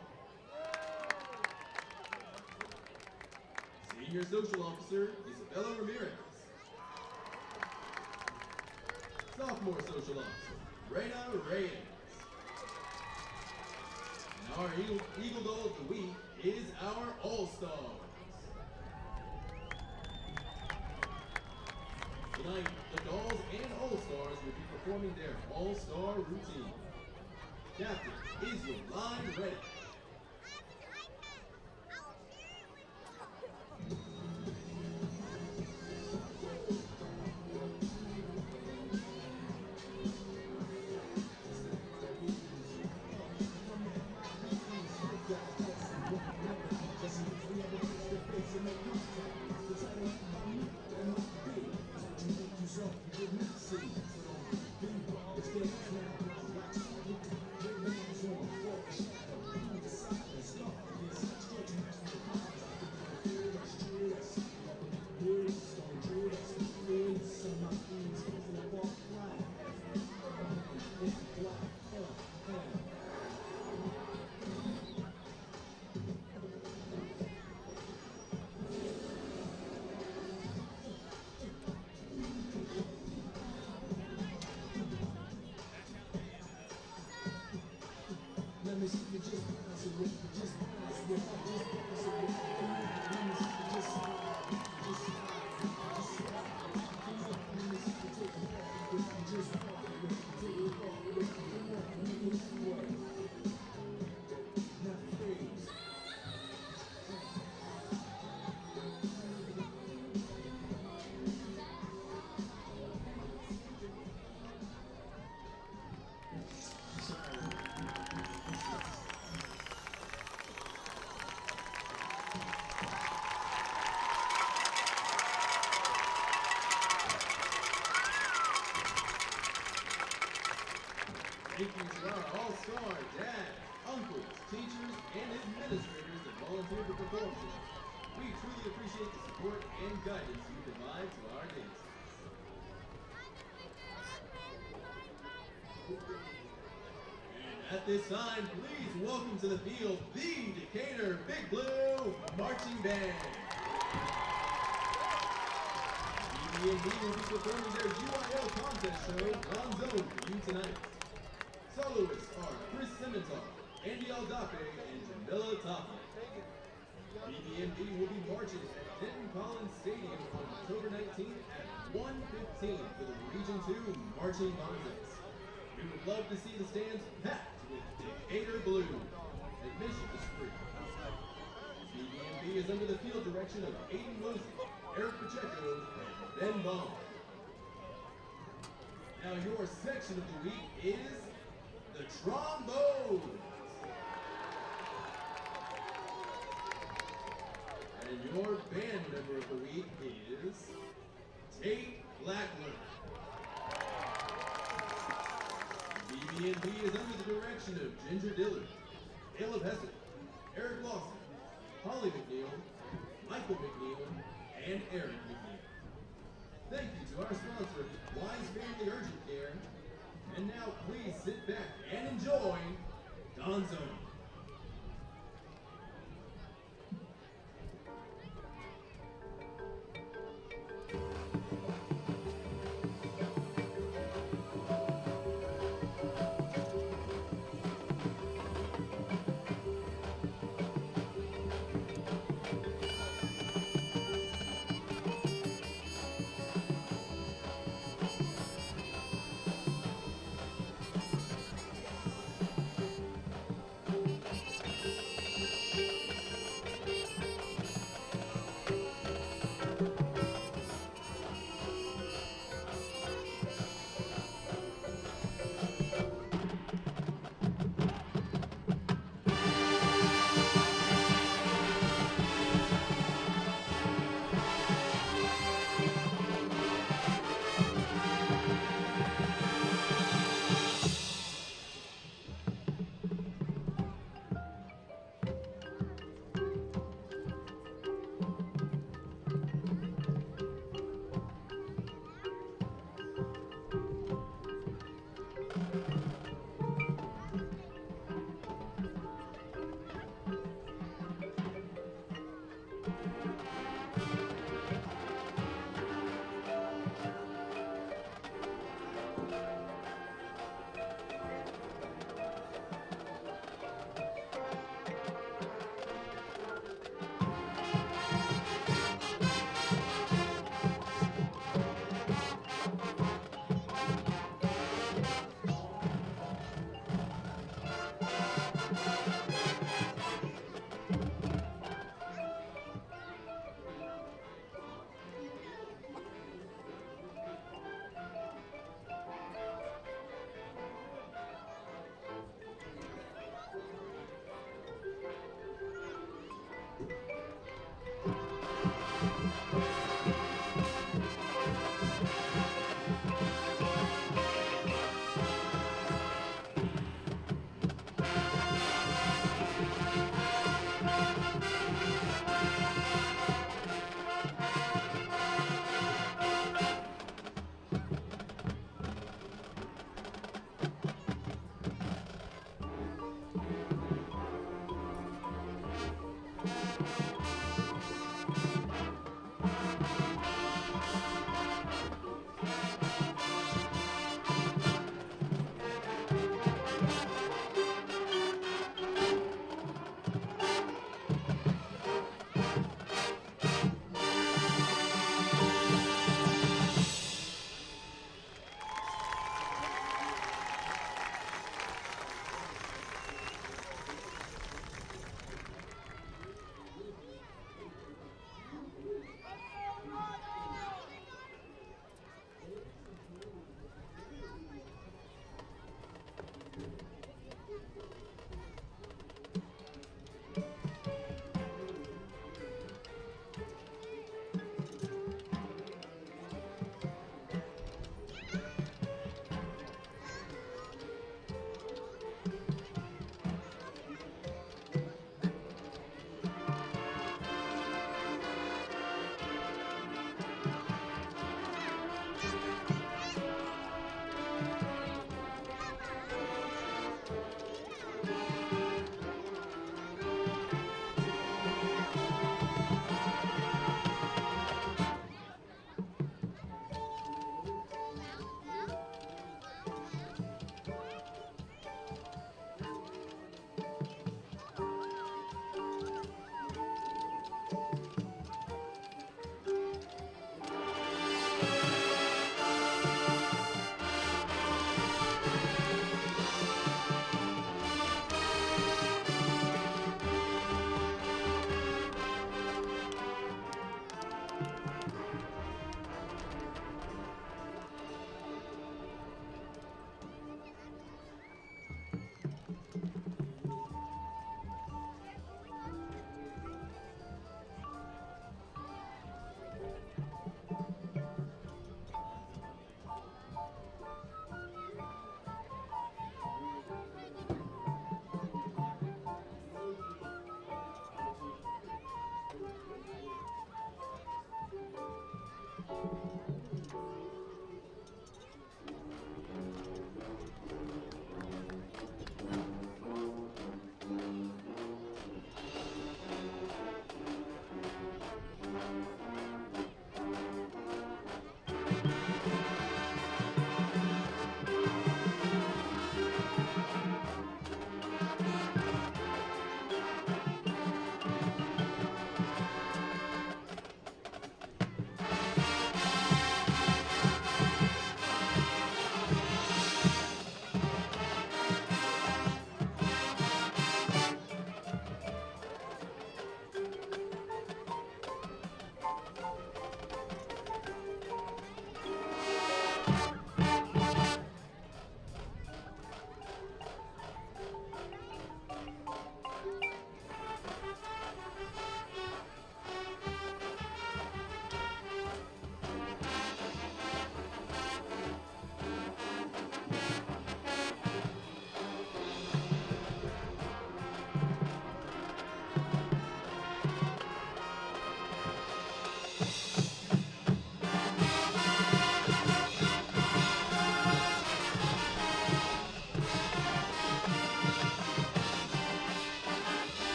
Senior Social Officer, Isabella Ramirez. Sophomore Social Officer, Reyna Reyes. And our Eagle Doll of the Week is our All-Stars. Tonight, the Dolls and All-Stars will be performing their All-Star routine. Captain, is your line ready? Thank you to our all-star dads, uncles, teachers, and administrators that volunteered to perform tonight. We truly appreciate the support and guidance you provide to our dancers. And at this time, please welcome to the field the Decatur Big Blue Marching Band. BB&B will be performing their UIL contest show on Zone for you tonight. Soloists are Chris Simmental, Andy Aldape, and Jamila Toffman. BB&B will be marching at Denton Collins Stadium on October 19th at 1:15 for the Region 2 Marching Contest. We would love to see the stands packed with Decatur Blue. Admission is free. BB&B is under the field direction of Aiden Wilson, Eric Pacheco, and Ben Baum. Now your section of the week is the trombones. And your band member of the week is Tate Blackwood. BB&B is under the direction of Ginger Dillard, Caleb Hesser, Eric Lawson, Holly McNeil, Michael McNeil, and Aaron McNeil. Thank you to our sponsor, Wise Family Urgent Care, And now please sit back and enjoy Gonzo.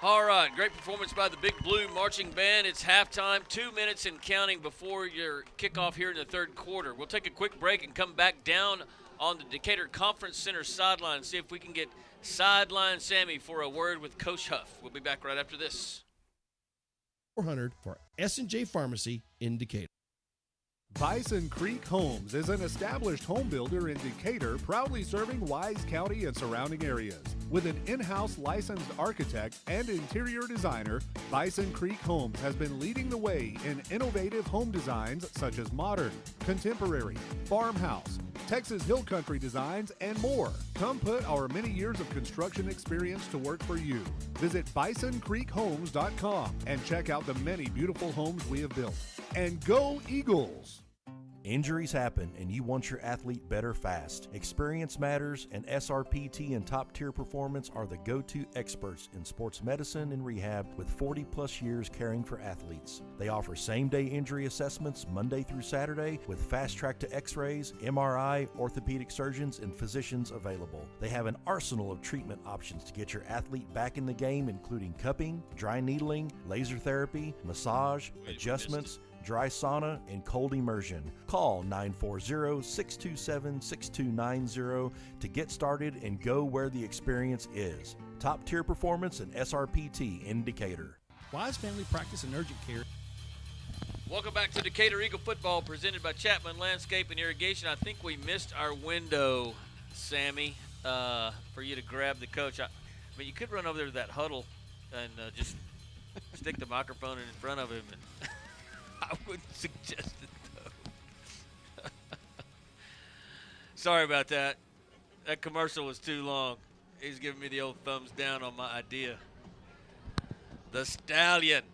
All right, great performance by the Big Blue Marching Band. It's halftime, 2 minutes and counting before your kickoff here in the third quarter. We'll take a quick break and come back down on the Decatur Conference Center sideline and see if we can get Sideline Sammy for a word with Coach Huff. We'll be back right after this. 400 for S&J Pharmacy in Decatur. Bison Creek Homes is an established home builder in Decatur, proudly serving Wise County and surrounding areas. With an in-house licensed architect and interior designer, Bison Creek Homes has been leading the way in innovative home designs such as modern, contemporary, farmhouse, Texas Hill Country designs, and more. Come put our many years of construction experience to work for you. Visit bisoncreekhomes.com and check out the many beautiful homes we have built. And go Eagles! Injuries happen and you want your athlete better fast. Experience matters, and SRPT and Top Tier Performance are the go-to experts in sports medicine and rehab with 40 plus years caring for athletes. They offer same-day injury assessments Monday through Saturday with fast track to x-rays, MRI, orthopedic surgeons, and physicians available. They have an arsenal of treatment options to get your athlete back in the game, including cupping, dry needling, laser therapy, massage, adjustments, dry sauna, and cold immersion. Call 940-627-6290 to get started and go where the experience is. Top Tier Performance and SRPT in Decatur. Wise Family Practice and Urgent Care. Welcome back to Decatur Eagle Football, presented by Chapman Landscape and Irrigation. I think we missed our window, Sammy, for you to grab the coach. I mean, you could run over there to that huddle and just stick the microphone in front of him. And I wouldn't suggest it, though. Sorry about that. That commercial was too long. He's giving me the old thumbs down on my idea. The Stallion.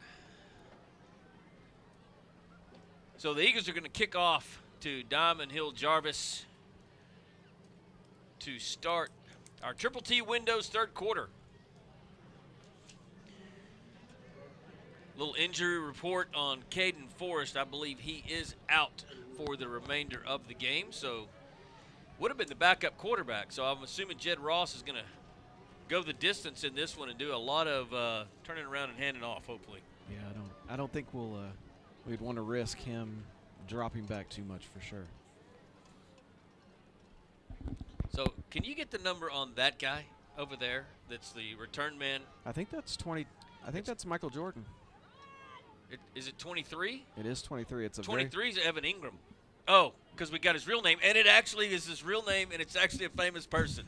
So the Eagles are going to kick off to Diamond Hill-Jarvis to start our Triple T Windows third quarter. Little injury report on Caden Forrest. I believe he is out for the remainder of the game. So would have been the backup quarterback. So I'm assuming Jed Ross is going to go the distance in this one and do a lot of turning around and handing off, hopefully. Yeah, I don't think we'd want to risk him dropping back too much for sure. So can you get the number on that guy over there that's the return man? I think that's 20. I think that's Michael Jordan. Is it 23? It is 23. It's a 23 is Evan Ingram. Oh, because we got his real name, and it actually is his real name, and it's actually a famous person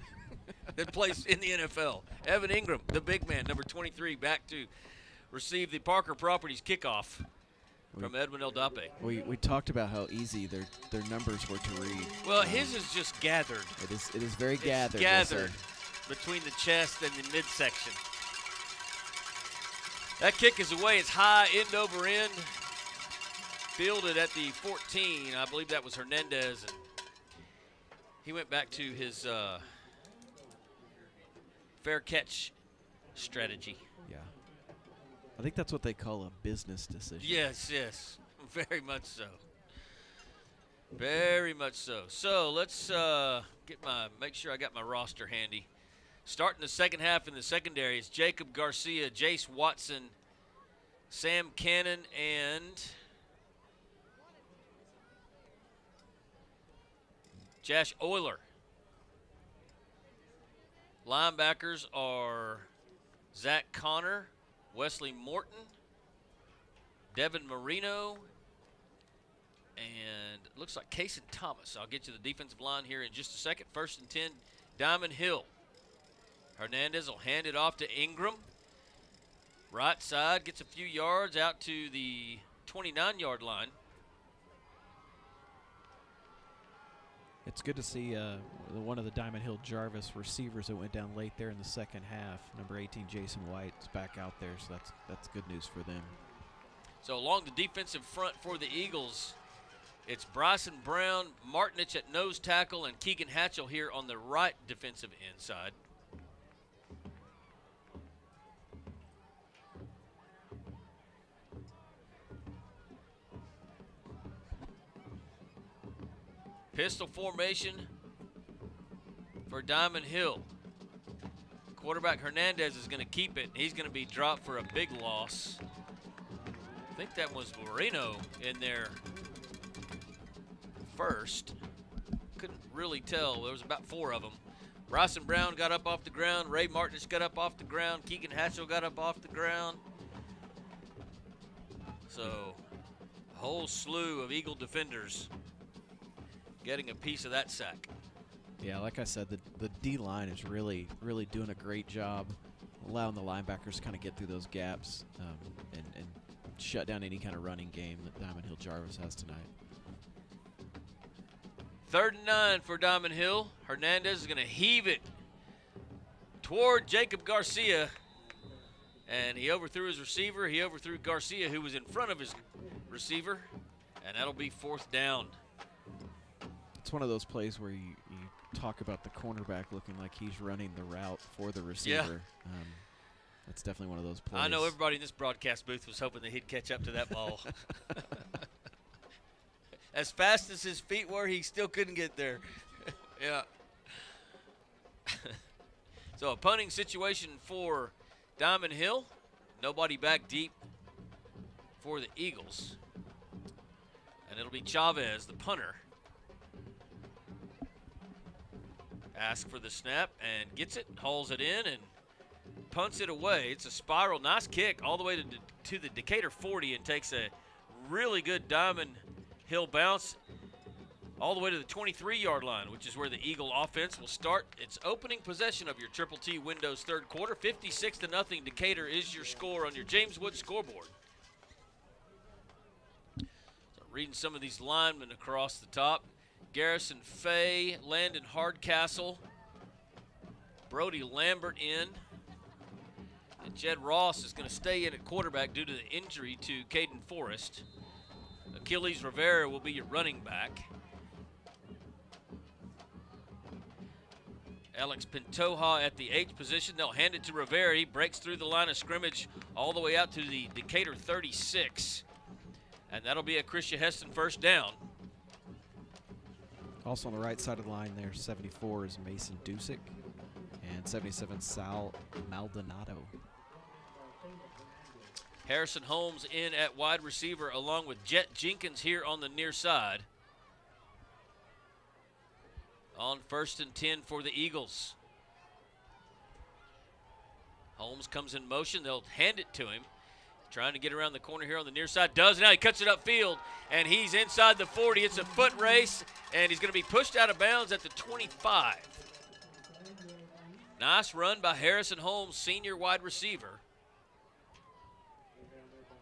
that plays in the NFL. Evan Ingram, the big man, number 23, back to receive the Parker Properties kickoff from Edwin Eldape. We talked about how easy their numbers were to read. Well, his is just gathered. It is very gathered. Gathered between the chest and the midsection. That kick is away. It's high, end over end. Fielded at the 14. I believe that was Hernandez. And he went back to his fair catch strategy. Yeah. I think that's what they call a business decision. Yes. Very much so. Very much so. So let's make sure I got my roster handy. Starting the second half in the secondary is Jacob Garcia, Jace Watson, Sam Cannon, and Josh Euler. Linebackers are Zach Connor, Wesley Morton, Devin Marino, and it looks like Cason Thomas. I'll get to the defensive line here in just a second. 1st and 10, Diamond Hill. Hernandez will hand it off to Ingram. Right side, gets a few yards out to the 29-yard line. It's good to see one of the Diamond Hill-Jarvis receivers that went down late there in the second half. Number 18, Jason White, is back out there, so that's good news for them. So along the defensive front for the Eagles, it's Bryson Brown, Martinich at nose tackle, and Keegan Hatchell here on the right defensive end side. Pistol formation for Diamond Hill. Quarterback Hernandez is going to keep it. He's going to be dropped for a big loss. I think that was Moreno in there first. Couldn't really tell. There was about 4 of them. Bryson Brown got up off the ground. Ray Martinez got up off the ground. Keegan Hatchell got up off the ground. So, a whole slew of Eagle defenders getting a piece of that sack. Yeah, like I said, the D-line is really doing a great job allowing the linebackers to kind of get through those gaps and shut down any kind of running game that Diamond Hill-Jarvis has tonight. 3rd and 9 for Diamond Hill. Hernandez is going to heave it toward Jacob Garcia. And he overthrew his receiver. He overthrew Garcia, who was in front of his receiver. And that'll be 4th down. It's one of those plays where you talk about the cornerback looking like he's running the route for the receiver. Yeah. That's definitely one of those plays. I know everybody in this broadcast booth was hoping that he'd catch up to that ball. As fast as his feet were, he still couldn't get there. Yeah. So a punting situation for Diamond Hill. Nobody back deep for the Eagles. And it'll be Chavez, the punter. Asks for the snap and gets it, hauls it in, and punts it away. It's a spiral. Nice kick all the way to the Decatur 40 and takes a really good Diamond Hill bounce all the way to the 23-yard line, which is where the Eagle offense will start its opening possession of your Triple T Windows 3rd quarter. 56-0 Decatur is your score on your James Wood scoreboard. So reading some of these linemen across the top. Garrison Fay, Landon Hardcastle, Brody Lambert in, and Jed Ross is going to stay in at quarterback due to the injury to Caden Forrest. Achilles Rivera will be your running back. Alex Pintoja at the H position. They'll hand it to Rivera. He breaks through the line of scrimmage all the way out to the Decatur 36. And that'll be a Christian Heston 1st down. Also on the right side of the line there, 74 is Mason Dusick, and 77 Sal Maldonado. Harrison Holmes in at wide receiver along with Jet Jenkins here on the near side. On 1st and 10 for the Eagles. Holmes comes in motion. They'll hand it to him. Trying to get around the corner here on the near side. Does now. He cuts it upfield, and he's inside the 40. It's a foot race, and he's going to be pushed out of bounds at the 25. Nice run by Harrison Holmes, senior wide receiver.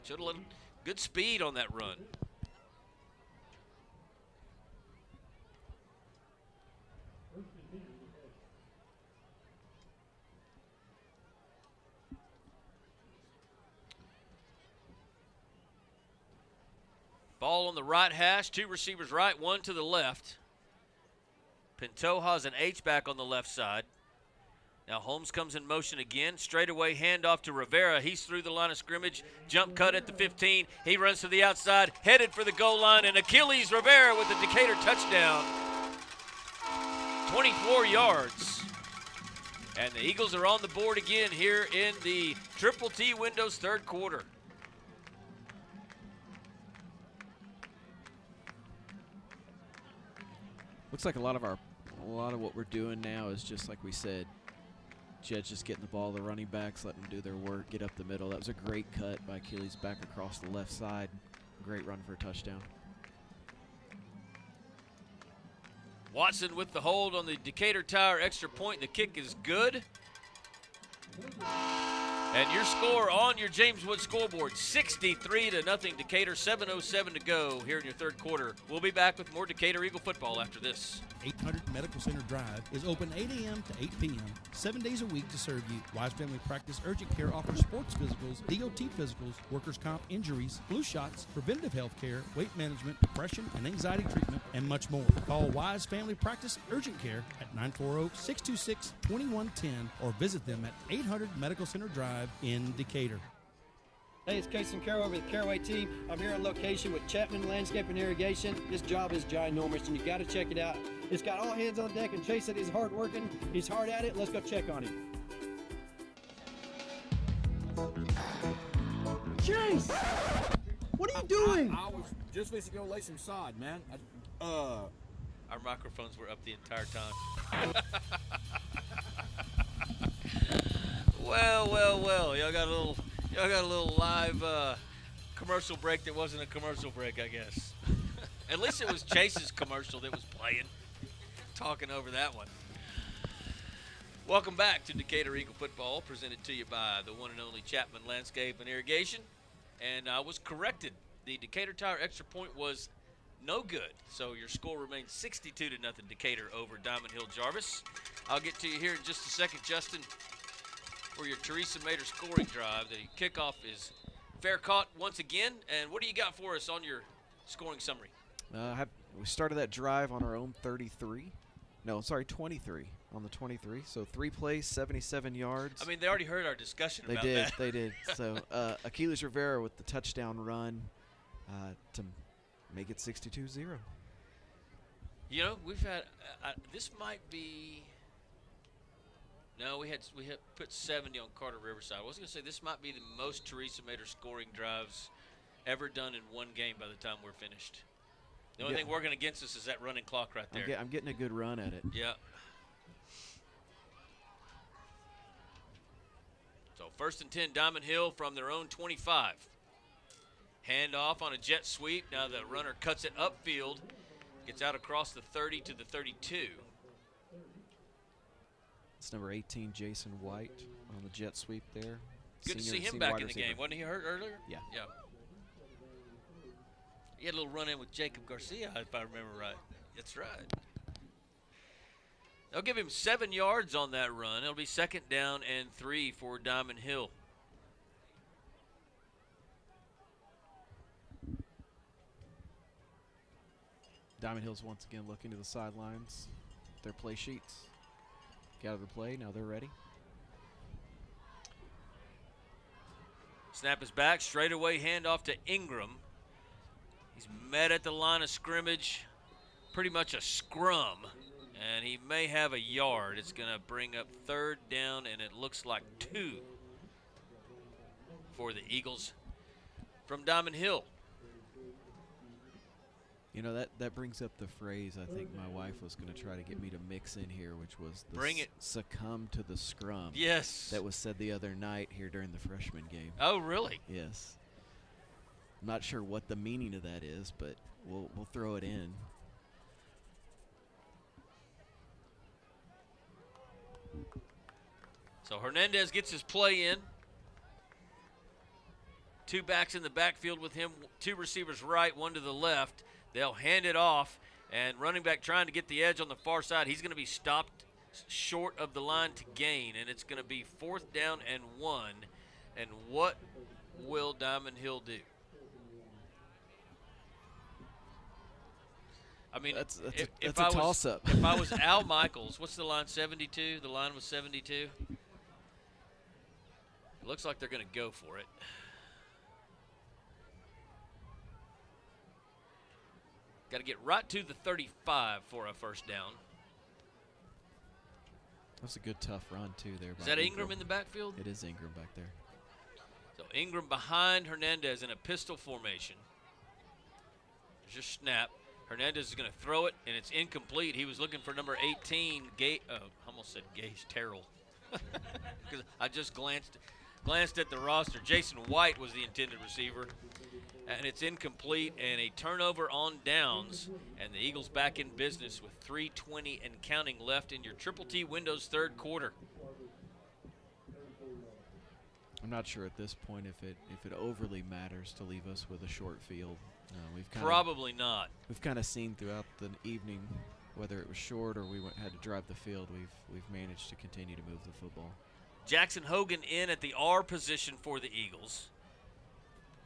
Showed a little good speed on that run. Ball on the right hash, 2 receivers right, 1 to the left. Pintoja's an H-back on the left side. Now Holmes comes in motion again. Straightaway handoff to Rivera. He's through the line of scrimmage. Jump cut at the 15. He runs to the outside, headed for the goal line, and Achilles Rivera with the Decatur touchdown. 24 yards. And the Eagles are on the board again here in the Triple T Windows 3rd quarter. Looks like a lot of what we're doing now is just like we said. Jed's just getting the ball to the running backs, letting them do their work, get up the middle. That was a great cut by Achilles back across the left side. Great run for a touchdown. Watson with the hold on the Decatur Tower extra point. The kick is good. And your score on your James Wood scoreboard, 63-0 Decatur, 7:07 to go here in your 3rd quarter. We'll be back with more Decatur Eagle football after this. 800 Medical Center Drive is open 8 a.m. to 8 p.m., 7 days a week to serve you. Wise Family Practice Urgent Care offers sports physicals, DOT physicals, workers' comp injuries, flu shots, preventative health care, weight management, depression and anxiety treatment, and much more. Call Wise Family Practice Urgent Care at 940-626-2110 or visit them at 800 Medical Center Drive in Decatur. Hey, it's Casey Carroll over the Caraway team. I'm here on location with Chapman Landscape and Irrigation. This job is ginormous, and you got to check it out. It's got all hands on deck, and Chase said he's hard working. He's hard at it. Let's go check on him. Chase! What are you doing? I was just fixing to go lay some sod, man. Our microphones were up the entire time. Well. Y'all got a little live commercial break that wasn't a commercial break, I guess. At least it was Chase's commercial that was playing. Talking over that one. Welcome back to Decatur Eagle Football, presented to you by the one and only Chapman Landscape and Irrigation. And I was corrected. The Decatur Tire extra point was no good. So your score remains 62-0 Decatur over Diamond Hill-Jarvis. I'll get to you here in just a second, Justin, for your Teresa Mater scoring drive. The kickoff is fair caught once again. And what do you got for us on your scoring summary? We started that drive on our own 33. No, sorry, 23. On the 23. So 3 plays, 77 yards. I mean, they already heard our discussion about that. They did. So Achilles Rivera with the touchdown run to make it 62-0. You know, we've had this might be. No, we had put 70 on Carter Riverside. I was going to say this might be the most Teresa Mater scoring drives ever done in one game by the time we're finished. The only thing working against us is that running clock right there. I'm getting a good run at it. Yeah. So 1st and 10, Diamond Hill from their own 25. Hand off on a jet sweep. Now the runner cuts it upfield. Gets out across the 30 to the 32. It's number 18, Jason White, on the jet sweep there. Good to see him back in the game. Wasn't he hurt earlier? Yeah. Yeah. He had a little run-in with Jacob Garcia, if I remember right. That's right. They'll give him 7 yards on that run. It'll be 2nd down and 3 for Diamond Hill. Diamond Hill's once again looking to the sidelines. Their play sheets. Gather the play. Now they're ready. Snap is back. Straightaway handoff to Ingram. He's met at the line of scrimmage. Pretty much a scrum. And he may have a yard. It's going to bring up 3rd down, and it looks like 2 for the Eagles from Diamond Hill. You know, that brings up the phrase I think my wife was going to try to get me to mix in here, which was the Bring it. Succumb to the scrum. Yes. That was said the other night here during the freshman game. Oh, really? Yes. I'm not sure what the meaning of that is, but we'll throw it in. So Hernandez gets his play in. 2 backs in the backfield with him, 2 receivers right, 1 to the left. They'll hand it off, and running back trying to get the edge on the far side. He's going to be stopped short of the line to gain, and it's going to be 4th down and 1. And what will Diamond Hill do? I mean, that's a toss-up. If I was Al Michaels, what's the line, 72? The line was 72. It looks like they're going to go for it. Got to get right to the 35 for a 1st down. That's a good, tough run, too, there. Is that Ingram in the backfield? It is Ingram back there. So Ingram behind Hernandez in a pistol formation. There's your snap. Hernandez is going to throw it, and it's incomplete. He was looking for number 18, I almost said Gage Terrell. Because I just glanced at the roster. Jason White was the intended receiver. And it's incomplete, and a turnover on downs, and the Eagles back in business with 3:20 and counting left in your Triple T Windows 3rd quarter. I'm not sure at this point if it overly matters to leave us with a short field. Probably not. We've kind of seen throughout the evening, whether it was short or we had to drive the field, we've managed to continue to move the football. Jackson Hogan in at the R position for the Eagles.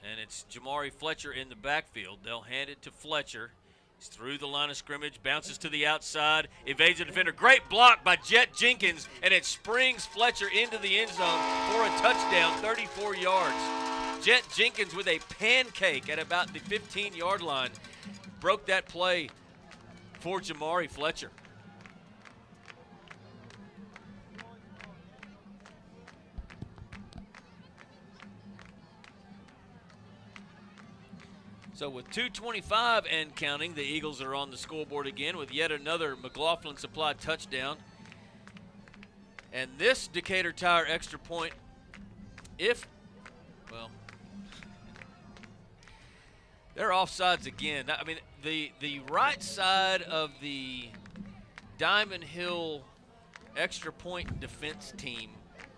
And it's Jamari Fletcher in the backfield. They'll hand it to Fletcher. He's through the line of scrimmage, bounces to the outside, evades the defender. Great block by Jet Jenkins, and it springs Fletcher into the end zone for a touchdown, 34 yards. Jet Jenkins with a pancake at about the 15-yard line broke that play for Jamari Fletcher. So with 2:25 and counting, the Eagles are on the scoreboard again with yet another McLaughlin Supply touchdown. And this Decatur Tire extra point, they're offsides again. I mean, the right side of the Diamond Hill extra point defense team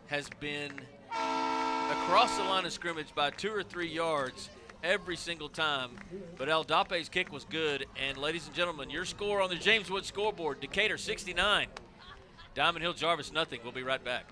has been across the line of scrimmage by 2 or 3 yards every single time, but El Dape's kick was good. And ladies and gentlemen, your score on the James Wood scoreboard: Decatur 69, Diamond Hill-Jarvis nothing. We'll be right back.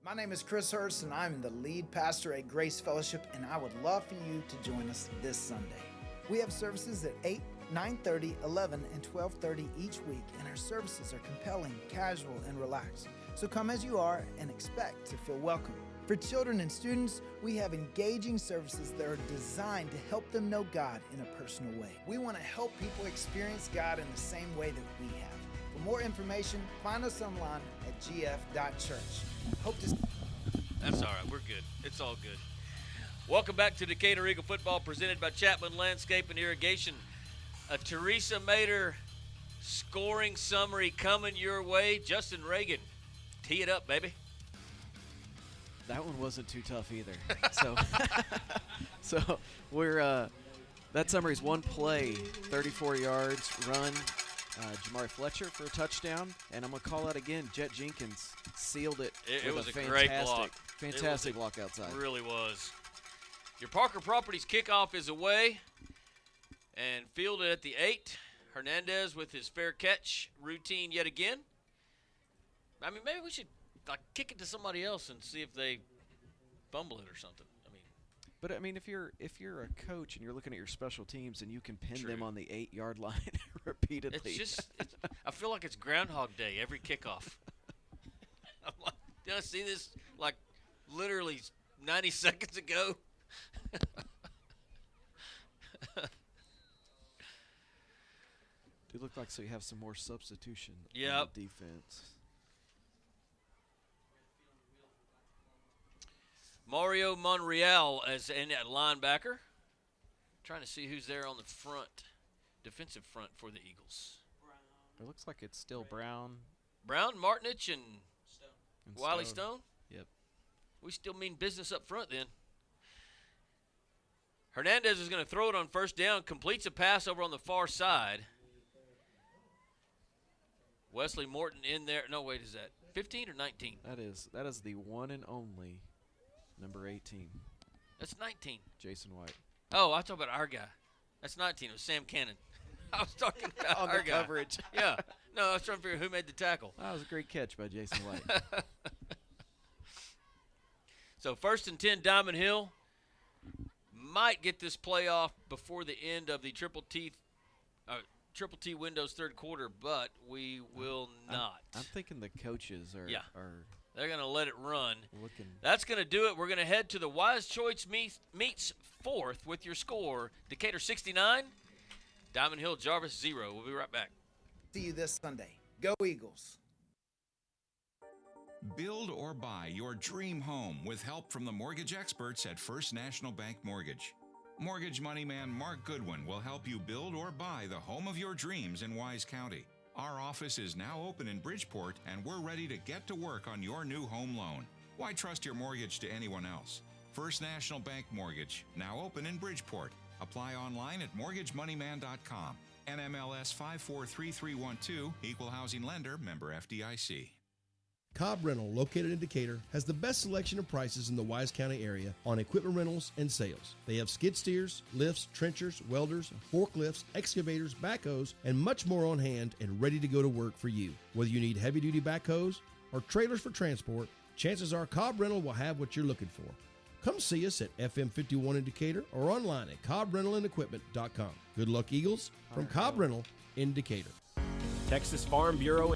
My name is Chris Hurst, and I'm the lead pastor at Grace Fellowship, and I would love for you to join us this Sunday. We have services at 8, 9:30, 11, and 12:30 each week, and our services are compelling, casual, and relaxed. So come as you are and expect to feel welcome. For children and students, we have engaging services that are designed to help them know God in a personal way. We want to help people experience God in the same way that we have. For more information, find us online at gf.church. Hope to... That's all right. We're good. It's all good. Welcome back to Decatur Eagle Football, presented by Chapman Landscape and Irrigation. A Teresa Mater scoring summary coming your way. Justin Reagan, tee it up, baby. That one wasn't too tough either. So we're that summary is one play, 34 yards, run. Jamari Fletcher for a touchdown, and I'm gonna call out again. Jet Jenkins sealed it. It was a fantastic, great block. Fantastic block outside. It really was. Your Parker Properties kickoff is away and fielded at the 8. Hernandez with his fair catch routine yet again. I mean, maybe we should kick it to somebody else and see if they fumble it or something. But I mean, if you're a coach and you're looking at your special teams and you can pin True. them on the 8-yard line repeatedly, It's just, I feel like it's Groundhog Day every kickoff. I'm like, did I see this literally 90 seconds ago? Do look like so you have some more substitution Yep. on the defense. Mario Monreal as in at linebacker. Trying to see who's there on the front, defensive front for the Eagles. It looks like it's still Brown. Brown, Martinich, and Wiley Stone. Stone. Yep. We still mean business up front then. Hernandez is going to throw it on first down, completes a pass over on the far side. Wesley Morton in there. No, wait, is that 15 or 19? That is the one and only number 18. That's 19. Jason White. Oh, I talked about our guy. That's 19. It was Sam Cannon. I was talking about On our the guy. coverage. Yeah. No, I was trying to figure out who made the tackle. That was a great catch by Jason White. So 1st and 10, Diamond Hill might get this play off before the end of the Triple T Windows third quarter, but we will not. I'm thinking the coaches are They're going to let it run. looking. That's going to do it. We're going to head to the Wise Choice meets 4th with your score. Decatur 69, Diamond Hill Jarvis 0. We'll be right back. See you this Sunday. Go Eagles. Build or buy your dream home with help from the mortgage experts at First National Bank Mortgage. Mortgage money man Mark Goodwin will help you build or buy the home of your dreams in Wise County. Our office is now open in Bridgeport, and we're ready to get to work on your new home loan. Why trust your mortgage to anyone else? First National Bank Mortgage, now open in Bridgeport. Apply online at mortgagemoneyman.com. NMLS 543312, Equal Housing Lender, member FDIC. Cobb Rental, located in Decatur, has the best selection of prices in the Wise County area on equipment rentals and sales. They have skid steers, lifts, trenchers, welders, forklifts, excavators, backhoes, and much more on hand and ready to go to work for you. Whether you need heavy-duty backhoes or trailers for transport, chances are Cobb Rental will have what you're looking for. Come see us at FM 51 in Decatur or online at CobbRentalAndEquipment.com. Good luck, Eagles, from Cobb Rental in Decatur. Texas Farm Bureau.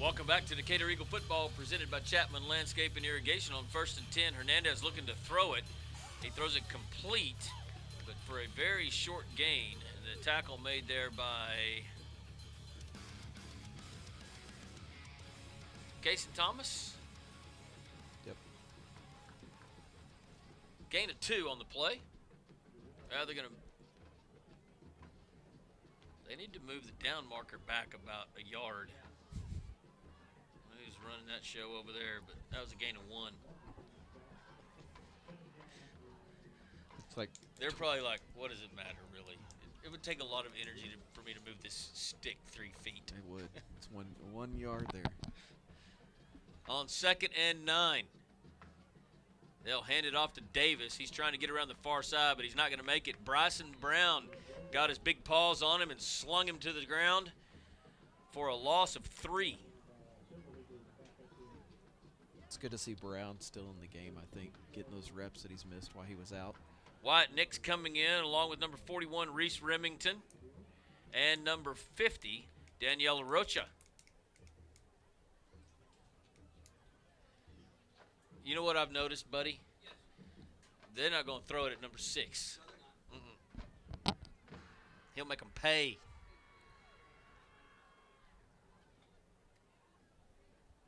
Welcome back to Decatur Eagle Football, presented by Chapman Landscape and Irrigation. On 1st and 10, Hernandez looking to throw it. He throws it complete, but for a very short gain. And the tackle made there by Casey Thomas. Yep. Gain of 2 on the play. Now they're going to. They need to move the down marker back about a yard. Who's running that show over there? But that was a gain of 1. It's like They're probably like, what does it matter, really? It would take a lot of energy for me to move this stick 3 feet. It would. It's 1 yard there. On 2nd and 9. They'll hand it off to Davis. He's trying to get around the far side, but he's not going to make it. Bryson Brown got his big paws on him and slung him to the ground for a loss of 3. It's good to see Brown still in the game, I think, getting those reps that he's missed while he was out. Wyatt Nix coming in along with number 41, Reese Remington, and number 50, Daniela Rocha. You know what I've noticed, buddy? They're not going to throw it at number 6. He'll make them pay.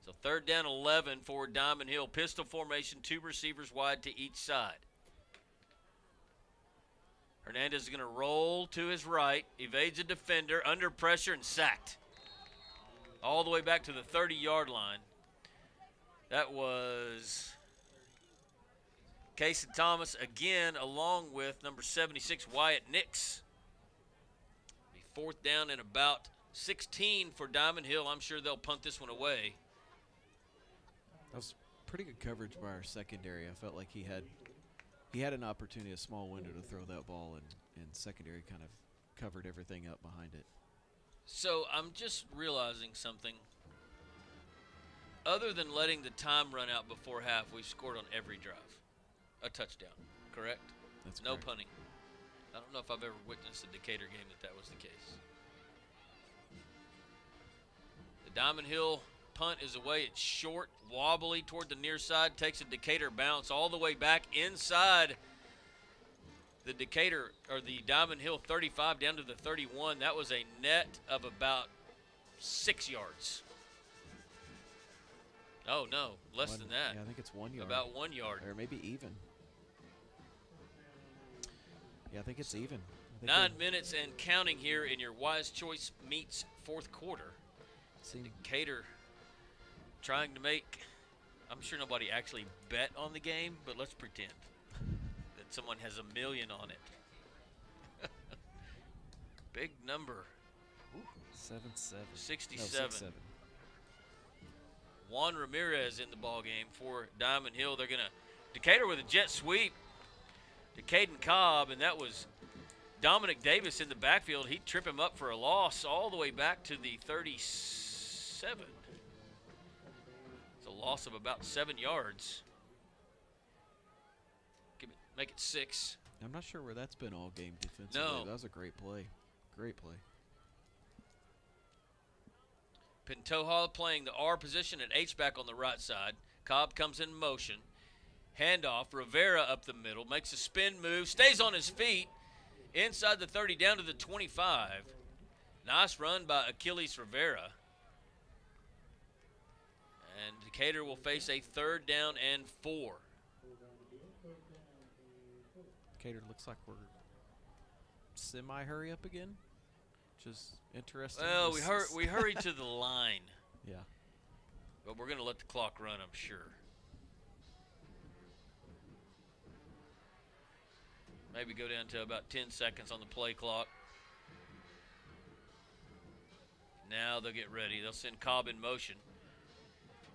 So 3rd down 11 for Diamond Hill. Pistol formation, 2 receivers wide to each side. Hernandez is going to roll to his right, evades a defender, under pressure, and sacked. All the way back to the 30-yard line. That was Casey Thomas again, along with number 76, Wyatt Nix. Be 4th down and about 16 for Diamond Hill. I'm sure they'll punt this one away. That was pretty good coverage by our secondary. I felt like he had an opportunity, a small window to throw that ball, and secondary kind of covered everything up behind it. So I'm just realizing something. Other than letting the time run out before half, we've scored on every drive. A touchdown, correct? That's no correct. punting. I don't know if I've ever witnessed a Decatur game that was the case. The Diamond Hill punt is away. It's short, wobbly toward the near side, takes a Decatur bounce all the way back inside the Decatur, or the Diamond Hill 35 down to the 31. That was a net of about 6 yards. Oh, no, less than that. Yeah, I think it's 1 yard. About 1 yard. Or maybe even. Yeah, I think it's even. 9 minutes and counting here in your Wise Choice Meats 4th quarter. Decatur trying to make, I'm sure nobody actually bet on the game, but let's pretend that someone has $1 million on it. Big number. 7-7. 67. No, 6-7. Juan Ramirez in the ball game for Diamond Hill. They're going to Decatur with a jet sweep to Caden Cobb, and that was Dominic Davis in the backfield. He'd trip him up for a loss all the way back to the 37. It's a loss of about 7 yards. Make it 6. I'm not sure where that's been all game defensively. No. That was a great play. Great play. Pintoja playing the R position at H-back on the right side. Cobb comes in motion. Handoff. Rivera up the middle. Makes a spin move. Stays on his feet. Inside the 30 down to the 25. Nice run by Achilles Rivera. And Decatur will face a 3rd down and 4. Decatur looks like we're semi-hurry up again. Just interesting. Well, we hurried to the line. Yeah. But we're going to let the clock run, I'm sure. Maybe go down to about 10 seconds on the play clock. Now they'll get ready. They'll send Cobb in motion.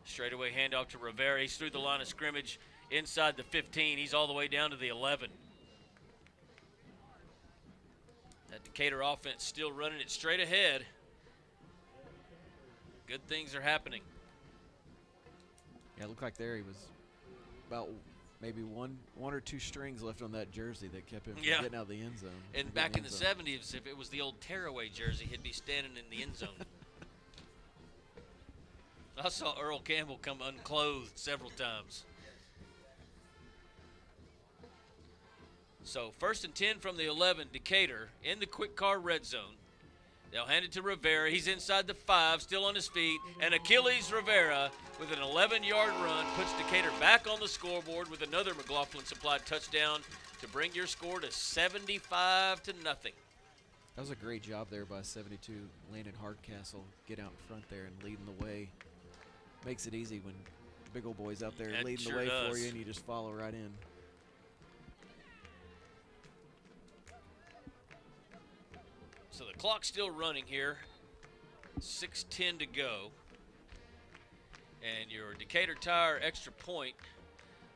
Straightaway handoff to Rivera. He's through the line of scrimmage inside the 15. He's all the way down to the 11. That Decatur offense still running it straight ahead. Good things are happening. Yeah, it looked like there he was about maybe one or two strings left on that jersey that kept him from getting out of the end zone. And back in the 70s, if it was the old tearaway jersey, he'd be standing in the end zone. I saw Earl Campbell come unclothed several times. So 1st and 10 from the 11, Decatur in the quick car red zone. They'll hand it to Rivera. He's inside the 5, still on his feet. And Achilles Rivera, with an 11-yard run, puts Decatur back on the scoreboard with another McLaughlin-supplied touchdown to bring your score to 75-0. That was a great job there by 72 Landon Hardcastle. Get out in front there and leading the way. Makes it easy when the big old boy's out there That leading sure the way does. for you, and you just follow right in. So the clock's still running here. 6:10 to go. And your Decatur Tire extra point.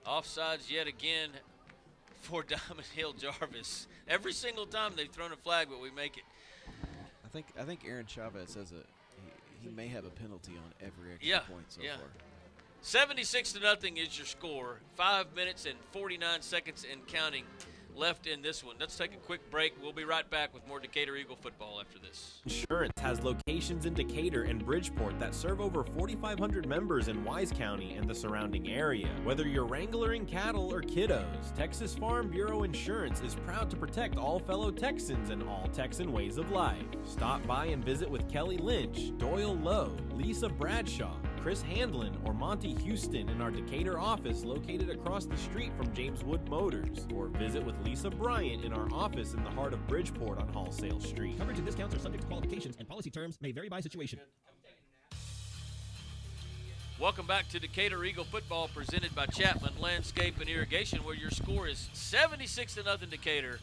Offsides yet again for Diamond Hill-Jarvis. Every single time they've thrown a flag, but we make it. I think Aaron Chavez has he may have a penalty on every extra point so far. 76-0 is your score. 5 minutes and 49 seconds and counting left in this one. Let's take a quick break. We'll be right back with more Decatur Eagle football after this. Insurance has locations in Decatur and Bridgeport that serve over 4,500 members in Wise County and the surrounding area. Whether you're wrangling cattle or kiddos, Texas Farm Bureau Insurance is proud to protect all fellow Texans and all Texan ways of life. Stop by and visit with Kelly Lynch, Doyle Lowe, Lisa Bradshaw, Chris Handlin, or Monty Houston in our Decatur office located across the street from James Wood Motors, or visit with Lisa Bryant in our office in the heart of Bridgeport on Wholesale Street. Coverage and discounts are subject to qualifications and policy terms may vary by situation. Welcome back to Decatur Eagle football presented by Chapman Landscape and Irrigation, where your score is 76-0 Decatur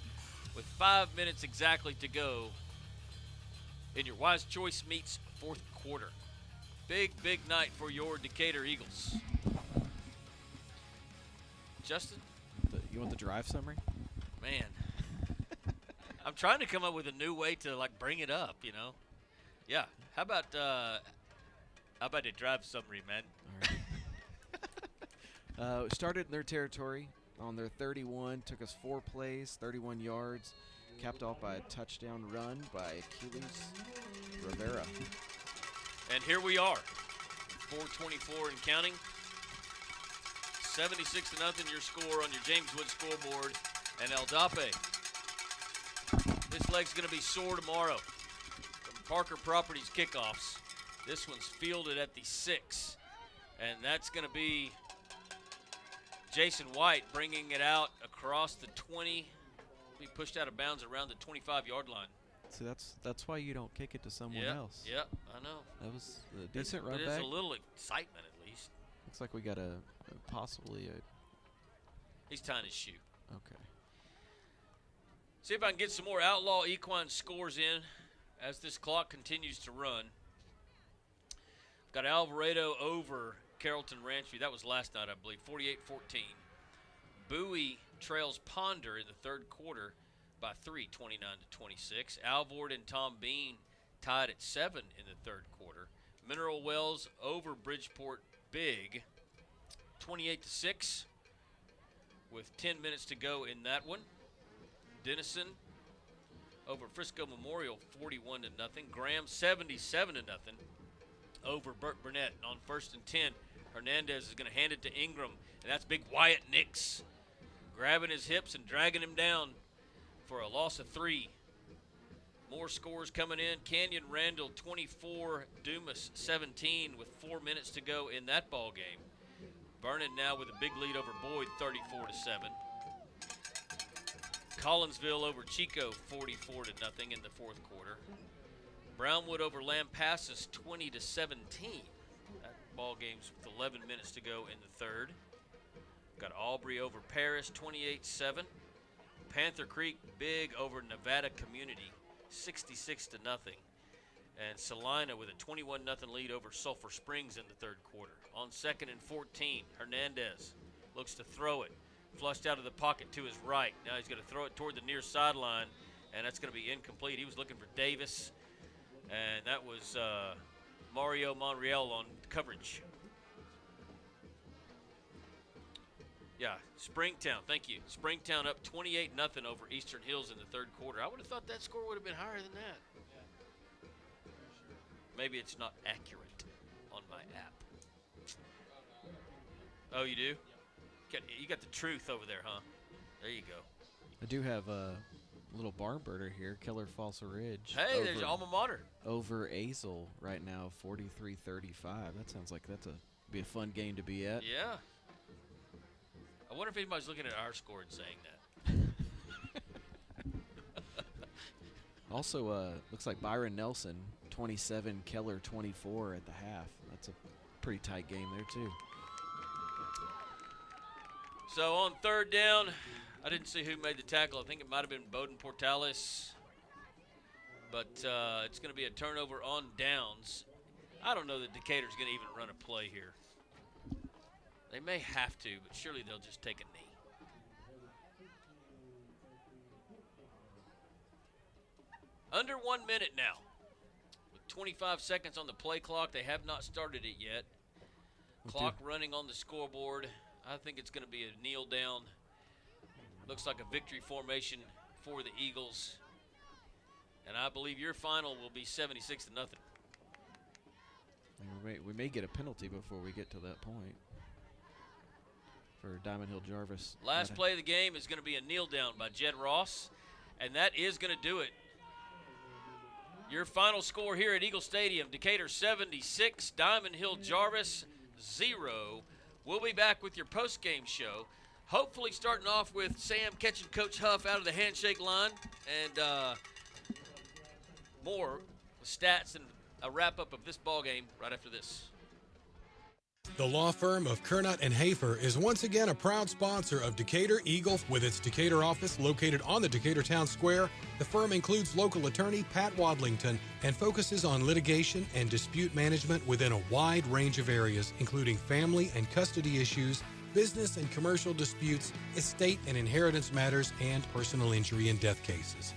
with 5 minutes exactly to go in your Wise Choice Meats fourth quarter. Big night for your Decatur Eagles. Justin? You want the drive summary? Man. I'm trying to come up with a new way to bring it up, you know. Yeah. How about the drive summary, man? All right. We started in their territory on their 31, took us 4 plays, 31 yards, capped off by a touchdown run by Achilles Rivera. And here we are, 4:24 and counting. 76-0 your score on your James Wood scoreboard. And El Dape, this leg's going to be sore tomorrow. From Parker Properties kickoffs, this one's fielded at the 6. And that's going to be Jason White bringing it out across the 20. Be pushed out of bounds around the 25-yard line. So that's why you don't kick it to someone else. Yeah, I know. That was a decent run back. There's a little excitement at least. Looks like we got possibly a. He's tying his shoe. Okay. See if I can get some more Outlaw Equine scores in as this clock continues to run. Got Alvarado over Carrollton Ranchview. That was last night, I believe, 48-14. Bowie trails Ponder in the third quarter by 3, 29-26. Alvord and Tom Bean tied at 7 in the third quarter. Mineral Wells over Bridgeport big, 28-6, with 10 minutes to go in that one. Denison over Frisco Memorial, 41-0. Graham, 77-0 over Burt Burnett. And on 1st and 10, Hernandez is going to hand it to Ingram, and that's big Wyatt Nix grabbing his hips and dragging him down for a loss of 3. More scores coming in. Canyon Randall 24, Dumas 17 with 4 minutes to go in that ball game. Vernon now with a big lead over Boyd, 34-7. Collinsville over Chico, 44-0 in the fourth quarter. Brownwood over Lampasas, 20-17. That ball game's with 11 minutes to go in the third. Got Aubrey over Paris, 28-7. Panther Creek big over Nevada Community, 66-0. And Salina with a 21-0 lead over Sulphur Springs in the third quarter. On 2nd and 14, Hernandez looks to throw it. Flushed out of the pocket to his right. Now he's going to throw it toward the near sideline, and that's going to be incomplete. He was looking for Davis, and that was Mario Monreal on coverage. Yeah, Springtown, thank you. Springtown up 28-0 over Eastern Hills in the third quarter. I would have thought that score would have been higher than that. Maybe it's not accurate on my app. Oh, you do? You got the truth over there, huh? There you go. I do have little barn burner here. Keller Falls Ridge. Hey, there's your alma mater. Over Azle right now, 43-35. That sounds like be a fun game to be at. Yeah. I wonder if anybody's looking at our score and saying that. Also, looks like Byron Nelson, 27, Keller 24 at the half. That's a pretty tight game there, too. So on third down, I didn't see who made the tackle. I think it might have been Bowden Portales. But it's going to be a turnover on downs. I don't know that Decatur's going to even run a play here. They may have to, but surely they'll just take a knee. Under 1 minute now. With 25 seconds on the play clock. They have not started it yet. Clock running on the scoreboard. I think it's going to be a kneel down. Looks like a victory formation for the Eagles. And I believe your final will be 76-0. We may get a penalty before we get to that point for Diamond Hill-Jarvis. Last play of the game is going to be a kneel down by Jed Ross, and that is going to do it. Your final score here at Eagle Stadium, Decatur 76, Diamond Hill-Jarvis 0. We'll be back with your post-game show, hopefully starting off with Sam catching Coach Huff out of the handshake line, and more stats and a wrap-up of this ball game right after this. The law firm of Kernot and Hafer is once again a proud sponsor of Decatur Eagle. With its Decatur office located on the Decatur Town Square, the firm includes local attorney Pat Wadlington and focuses on litigation and dispute management within a wide range of areas, including family and custody issues, business and commercial disputes, estate and inheritance matters, and personal injury and death cases.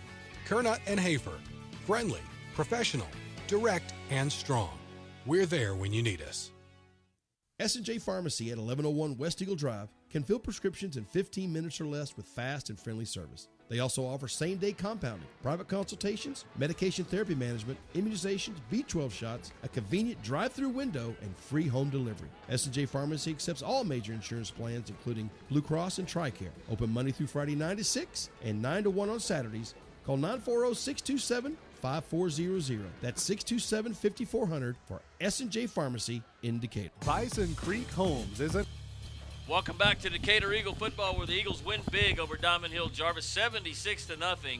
Kernot and Hafer, friendly, professional, direct, and strong. We're there when you need us. S&J Pharmacy at 1101 West Eagle Drive can fill prescriptions in 15 minutes or less with fast and friendly service. They also offer same-day compounding, private consultations, medication therapy management, immunizations, B12 shots, a convenient drive-through window, and free home delivery. S&J Pharmacy accepts all major insurance plans, including Blue Cross and TRICARE. Open Monday through Friday 9 to 6 and 9 to 1 on Saturdays. Call 940-627-5400. That's 627-5400 for S&J Pharmacy in Decatur. Bison Creek Homes is a... Welcome back to Decatur Eagle football, where the Eagles win big over Diamond Hill-Jarvis, 76-0,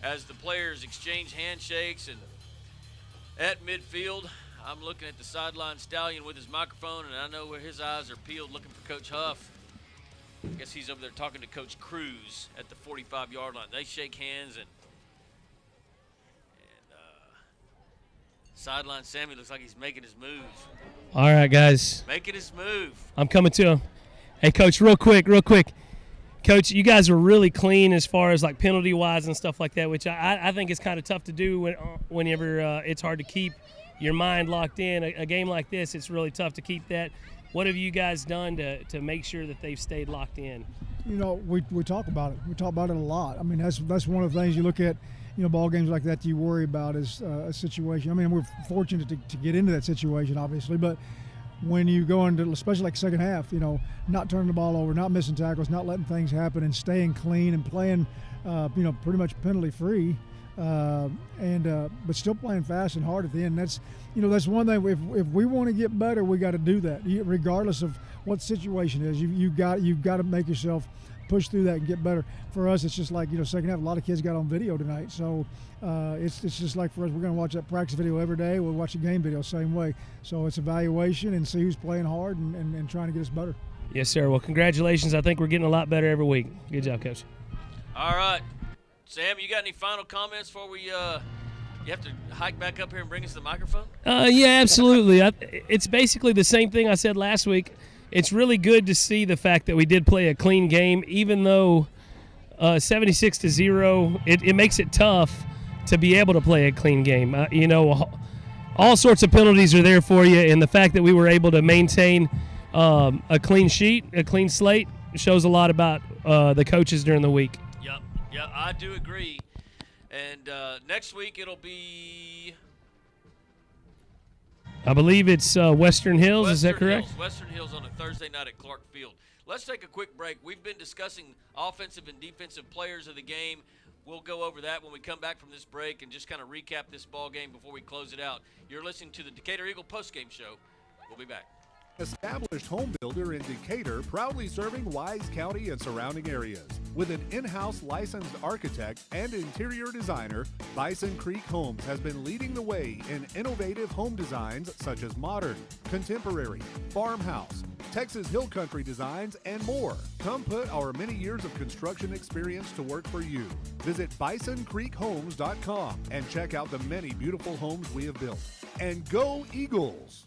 as the players exchange handshakes. And at midfield, I'm looking at the sideline stallion with his microphone, and I know where his eyes are peeled looking for Coach Huff. I guess he's over there talking to Coach Cruz at the 45-yard line. They shake hands, and sideline Sammy looks like he's making his move. All right, guys. Making his move. I'm coming to him. Hey, Coach, real quick. Coach, you guys are really clean as far as like penalty-wise and stuff like that, which I think is kind of tough to do whenever it's hard to keep your mind locked in. A game like this, it's really tough to keep that. What have you guys done to make sure that they've stayed locked in? You know, we talk about it. We talk about it a lot. I mean, that's one of the things you look at, you know, ball games like that you worry about is a situation. I mean, we're fortunate to get into that situation, obviously, but when you go into, especially like second half, you know, not turning the ball over, not missing tackles, not letting things happen, and staying clean and playing, you know, pretty much penalty free, but still playing fast and hard at the end. That's, you know, that's one thing. If we want to get better, we got to do that, regardless of what situation it is. You've got to make yourself push through that and get better. For us, it's just like, you know, second half, a lot of kids got on video tonight, so it's just like for us, we're going to watch that practice video every day. We'll watch the game video same way. So it's evaluation and see who's playing hard and trying to get us better. Yes, sir. Well, congratulations. I think we're getting a lot better every week. Good job, Coach. All right. Sam, you got any final comments before we you have to hike back up here and bring us the microphone? Yeah, absolutely. It's basically the same thing I said last week. It's really good to see the fact that we did play a clean game, even though 76-0, it makes it tough to be able to play a clean game. You know, all sorts of penalties are there for you, and the fact that we were able to maintain a clean sheet, a clean slate, shows a lot about the coaches during the week. Yep, I do agree. And next week it'll be, I believe it's Western Hills. Is that correct? Western Hills on a Thursday night at Clark Field. Let's take a quick break. We've been discussing offensive and defensive players of the game. we'll go over that when we come back from this break and just kind of recap this ball game before we close it out. You're listening to the Decatur Eagle postgame show. We'll be back. Established home builder in Decatur, proudly serving Wise County and surrounding areas. With an in-house licensed architect and interior designer, Bison Creek Homes has been leading the way in innovative home designs such as modern, contemporary, farmhouse, Texas Hill Country designs, and more. Come put our many years of construction experience to work for you. Visit BisonCreekHomes.com and check out the many beautiful homes we have built. And go Eagles!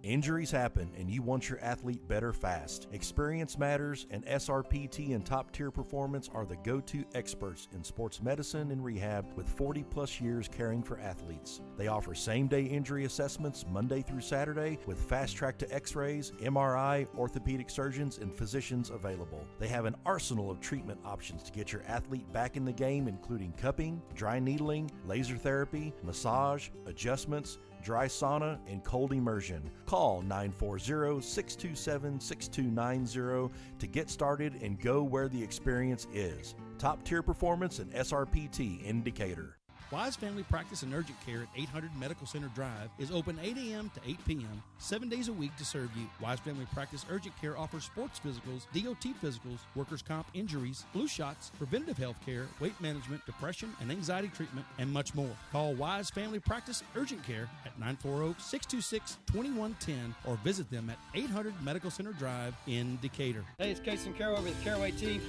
Injuries happen and you want your athlete better fast. Experience matters, and SRPT and Top Tier Performance are the go-to experts in sports medicine and rehab with 40 plus years caring for athletes. They offer same-day injury assessments Monday through Saturday with fast track to x-rays, MRI, orthopedic surgeons, and physicians available. They have an arsenal of treatment options to get your athlete back in the game, including cupping, dry needling, laser therapy, massage, adjustments, dry sauna, and cold immersion. Call 940-627-6290 to get started and go where the experience is. Top Tier Performance and SRPT in Decatur. Wise Family Practice and Urgent Care at 800 Medical Center Drive is open 8 a.m. to 8 p.m., 7 days a week to serve you. Wise Family Practice Urgent Care offers sports physicals, DOT physicals, workers' comp injuries, flu shots, preventative health care, weight management, depression and anxiety treatment, and much more. Call Wise Family Practice Urgent Care at 940-626-2110 or visit them at 800 Medical Center Drive in Decatur. Hey, it's Casey Carroll over the Caraway team.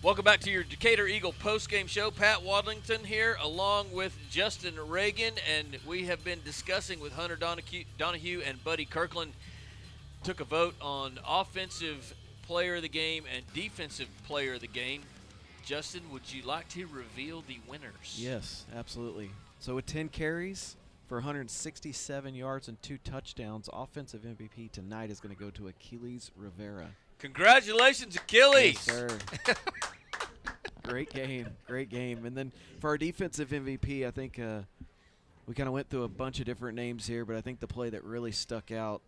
Welcome back to your Decatur Eagle postgame show. Pat Wadlington here along with Justin Reagan, and we have been discussing with Hunter Donahue and Buddy Kirkland. Took a vote on offensive player of the game and defensive player of the game. Justin, would you like to reveal the winners? Yes, absolutely. So with 10 carries for 167 yards and 2 touchdowns, offensive MVP tonight is going to go to Achilles Rivera. Congratulations, Achilles. Yes, sir. Great game. And then for our defensive MVP, I think we kind of went through a bunch of different names here, but I think the play that really stuck out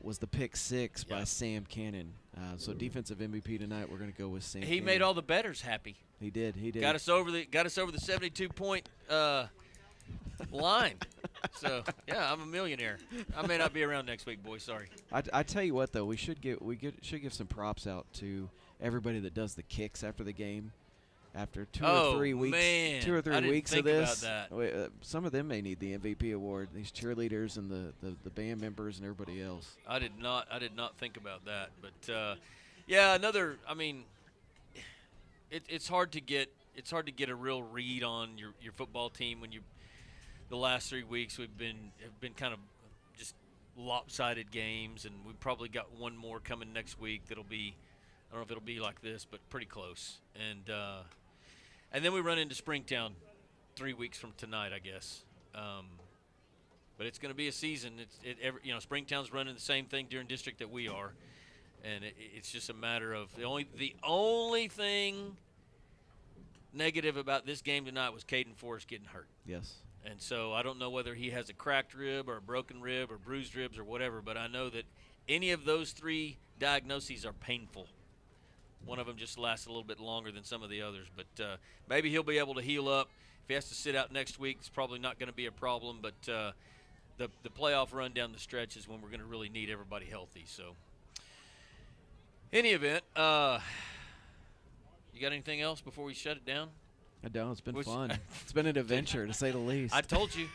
was the pick six by Sam Cannon. So defensive MVP tonight, we're going to go with Sam He Cannon. made all the bettors happy. He did. Got us over the 72-point line. So yeah, I'm a millionaire. I may not be around next week, boys. Sorry. I tell you what though, we should give some props out to everybody that does the kicks after the game. After 2 or 3 weeks, man. 2 or 3 I didn't weeks think of this, about that. Some of them may need the MVP award. These cheerleaders and the band members and everybody else. I did not think about that, but yeah, another. I mean, it's hard to get a real read on your football team when the last 3 weeks have been kind of just lopsided games, and we've probably got one more coming next week that'll be, I don't know if it'll be like this, but pretty close. And then we run into Springtown 3 weeks from tonight, I guess. But it's going to be a season. Springtown's running the same thing during district that we are, and it's just a matter of the only thing negative about this game tonight was Caden Forrest getting hurt. Yes. And so I don't know whether he has a cracked rib or a broken rib or bruised ribs or whatever, but I know that any of those 3 diagnoses are painful. One of them just lasts a little bit longer than some of the others, but maybe he'll be able to heal up. If he has to sit out next week, it's probably not going to be a problem, but the playoff run down the stretch is when we're going to really need everybody healthy. So, any event, you got anything else before we shut it down? I don't. It's been fun. It's been an adventure, to say the least. I told you.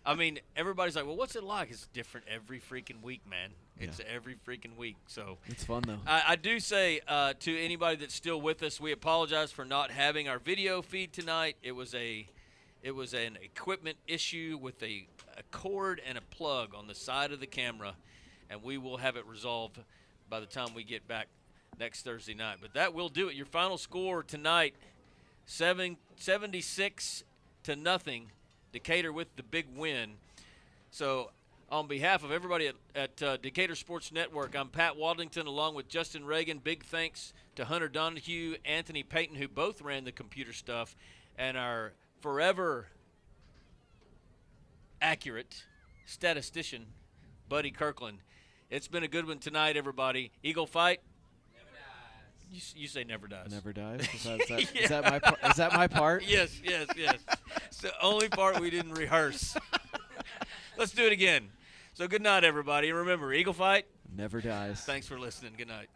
I mean, everybody's like, well, what's it like? It's different every freaking week, man. It's every freaking week. So it's fun, though. I do say to anybody that's still with us, we apologize for not having our video feed tonight. It was an equipment issue with a cord and a plug on the side of the camera, and we will have it resolved by the time we get back next Thursday night. But that will do it. Your final score tonight, 76-0. Decatur with the big win. So on behalf of everybody at Decatur Sports Network, I'm Pat Wadlington along with Justin Reagan. Big thanks to Hunter Donahue, Anthony Payton, who both ran the computer stuff, and our forever accurate statistician, Buddy Kirkland. It's been a good one tonight, everybody. Eagle fight. You say never dies. Never dies. Is that my part? Is that my part? Yes. It's the only part we didn't rehearse. Let's do it again. So good night, everybody. And remember, Eagle Fight never dies. Thanks for listening. Good night.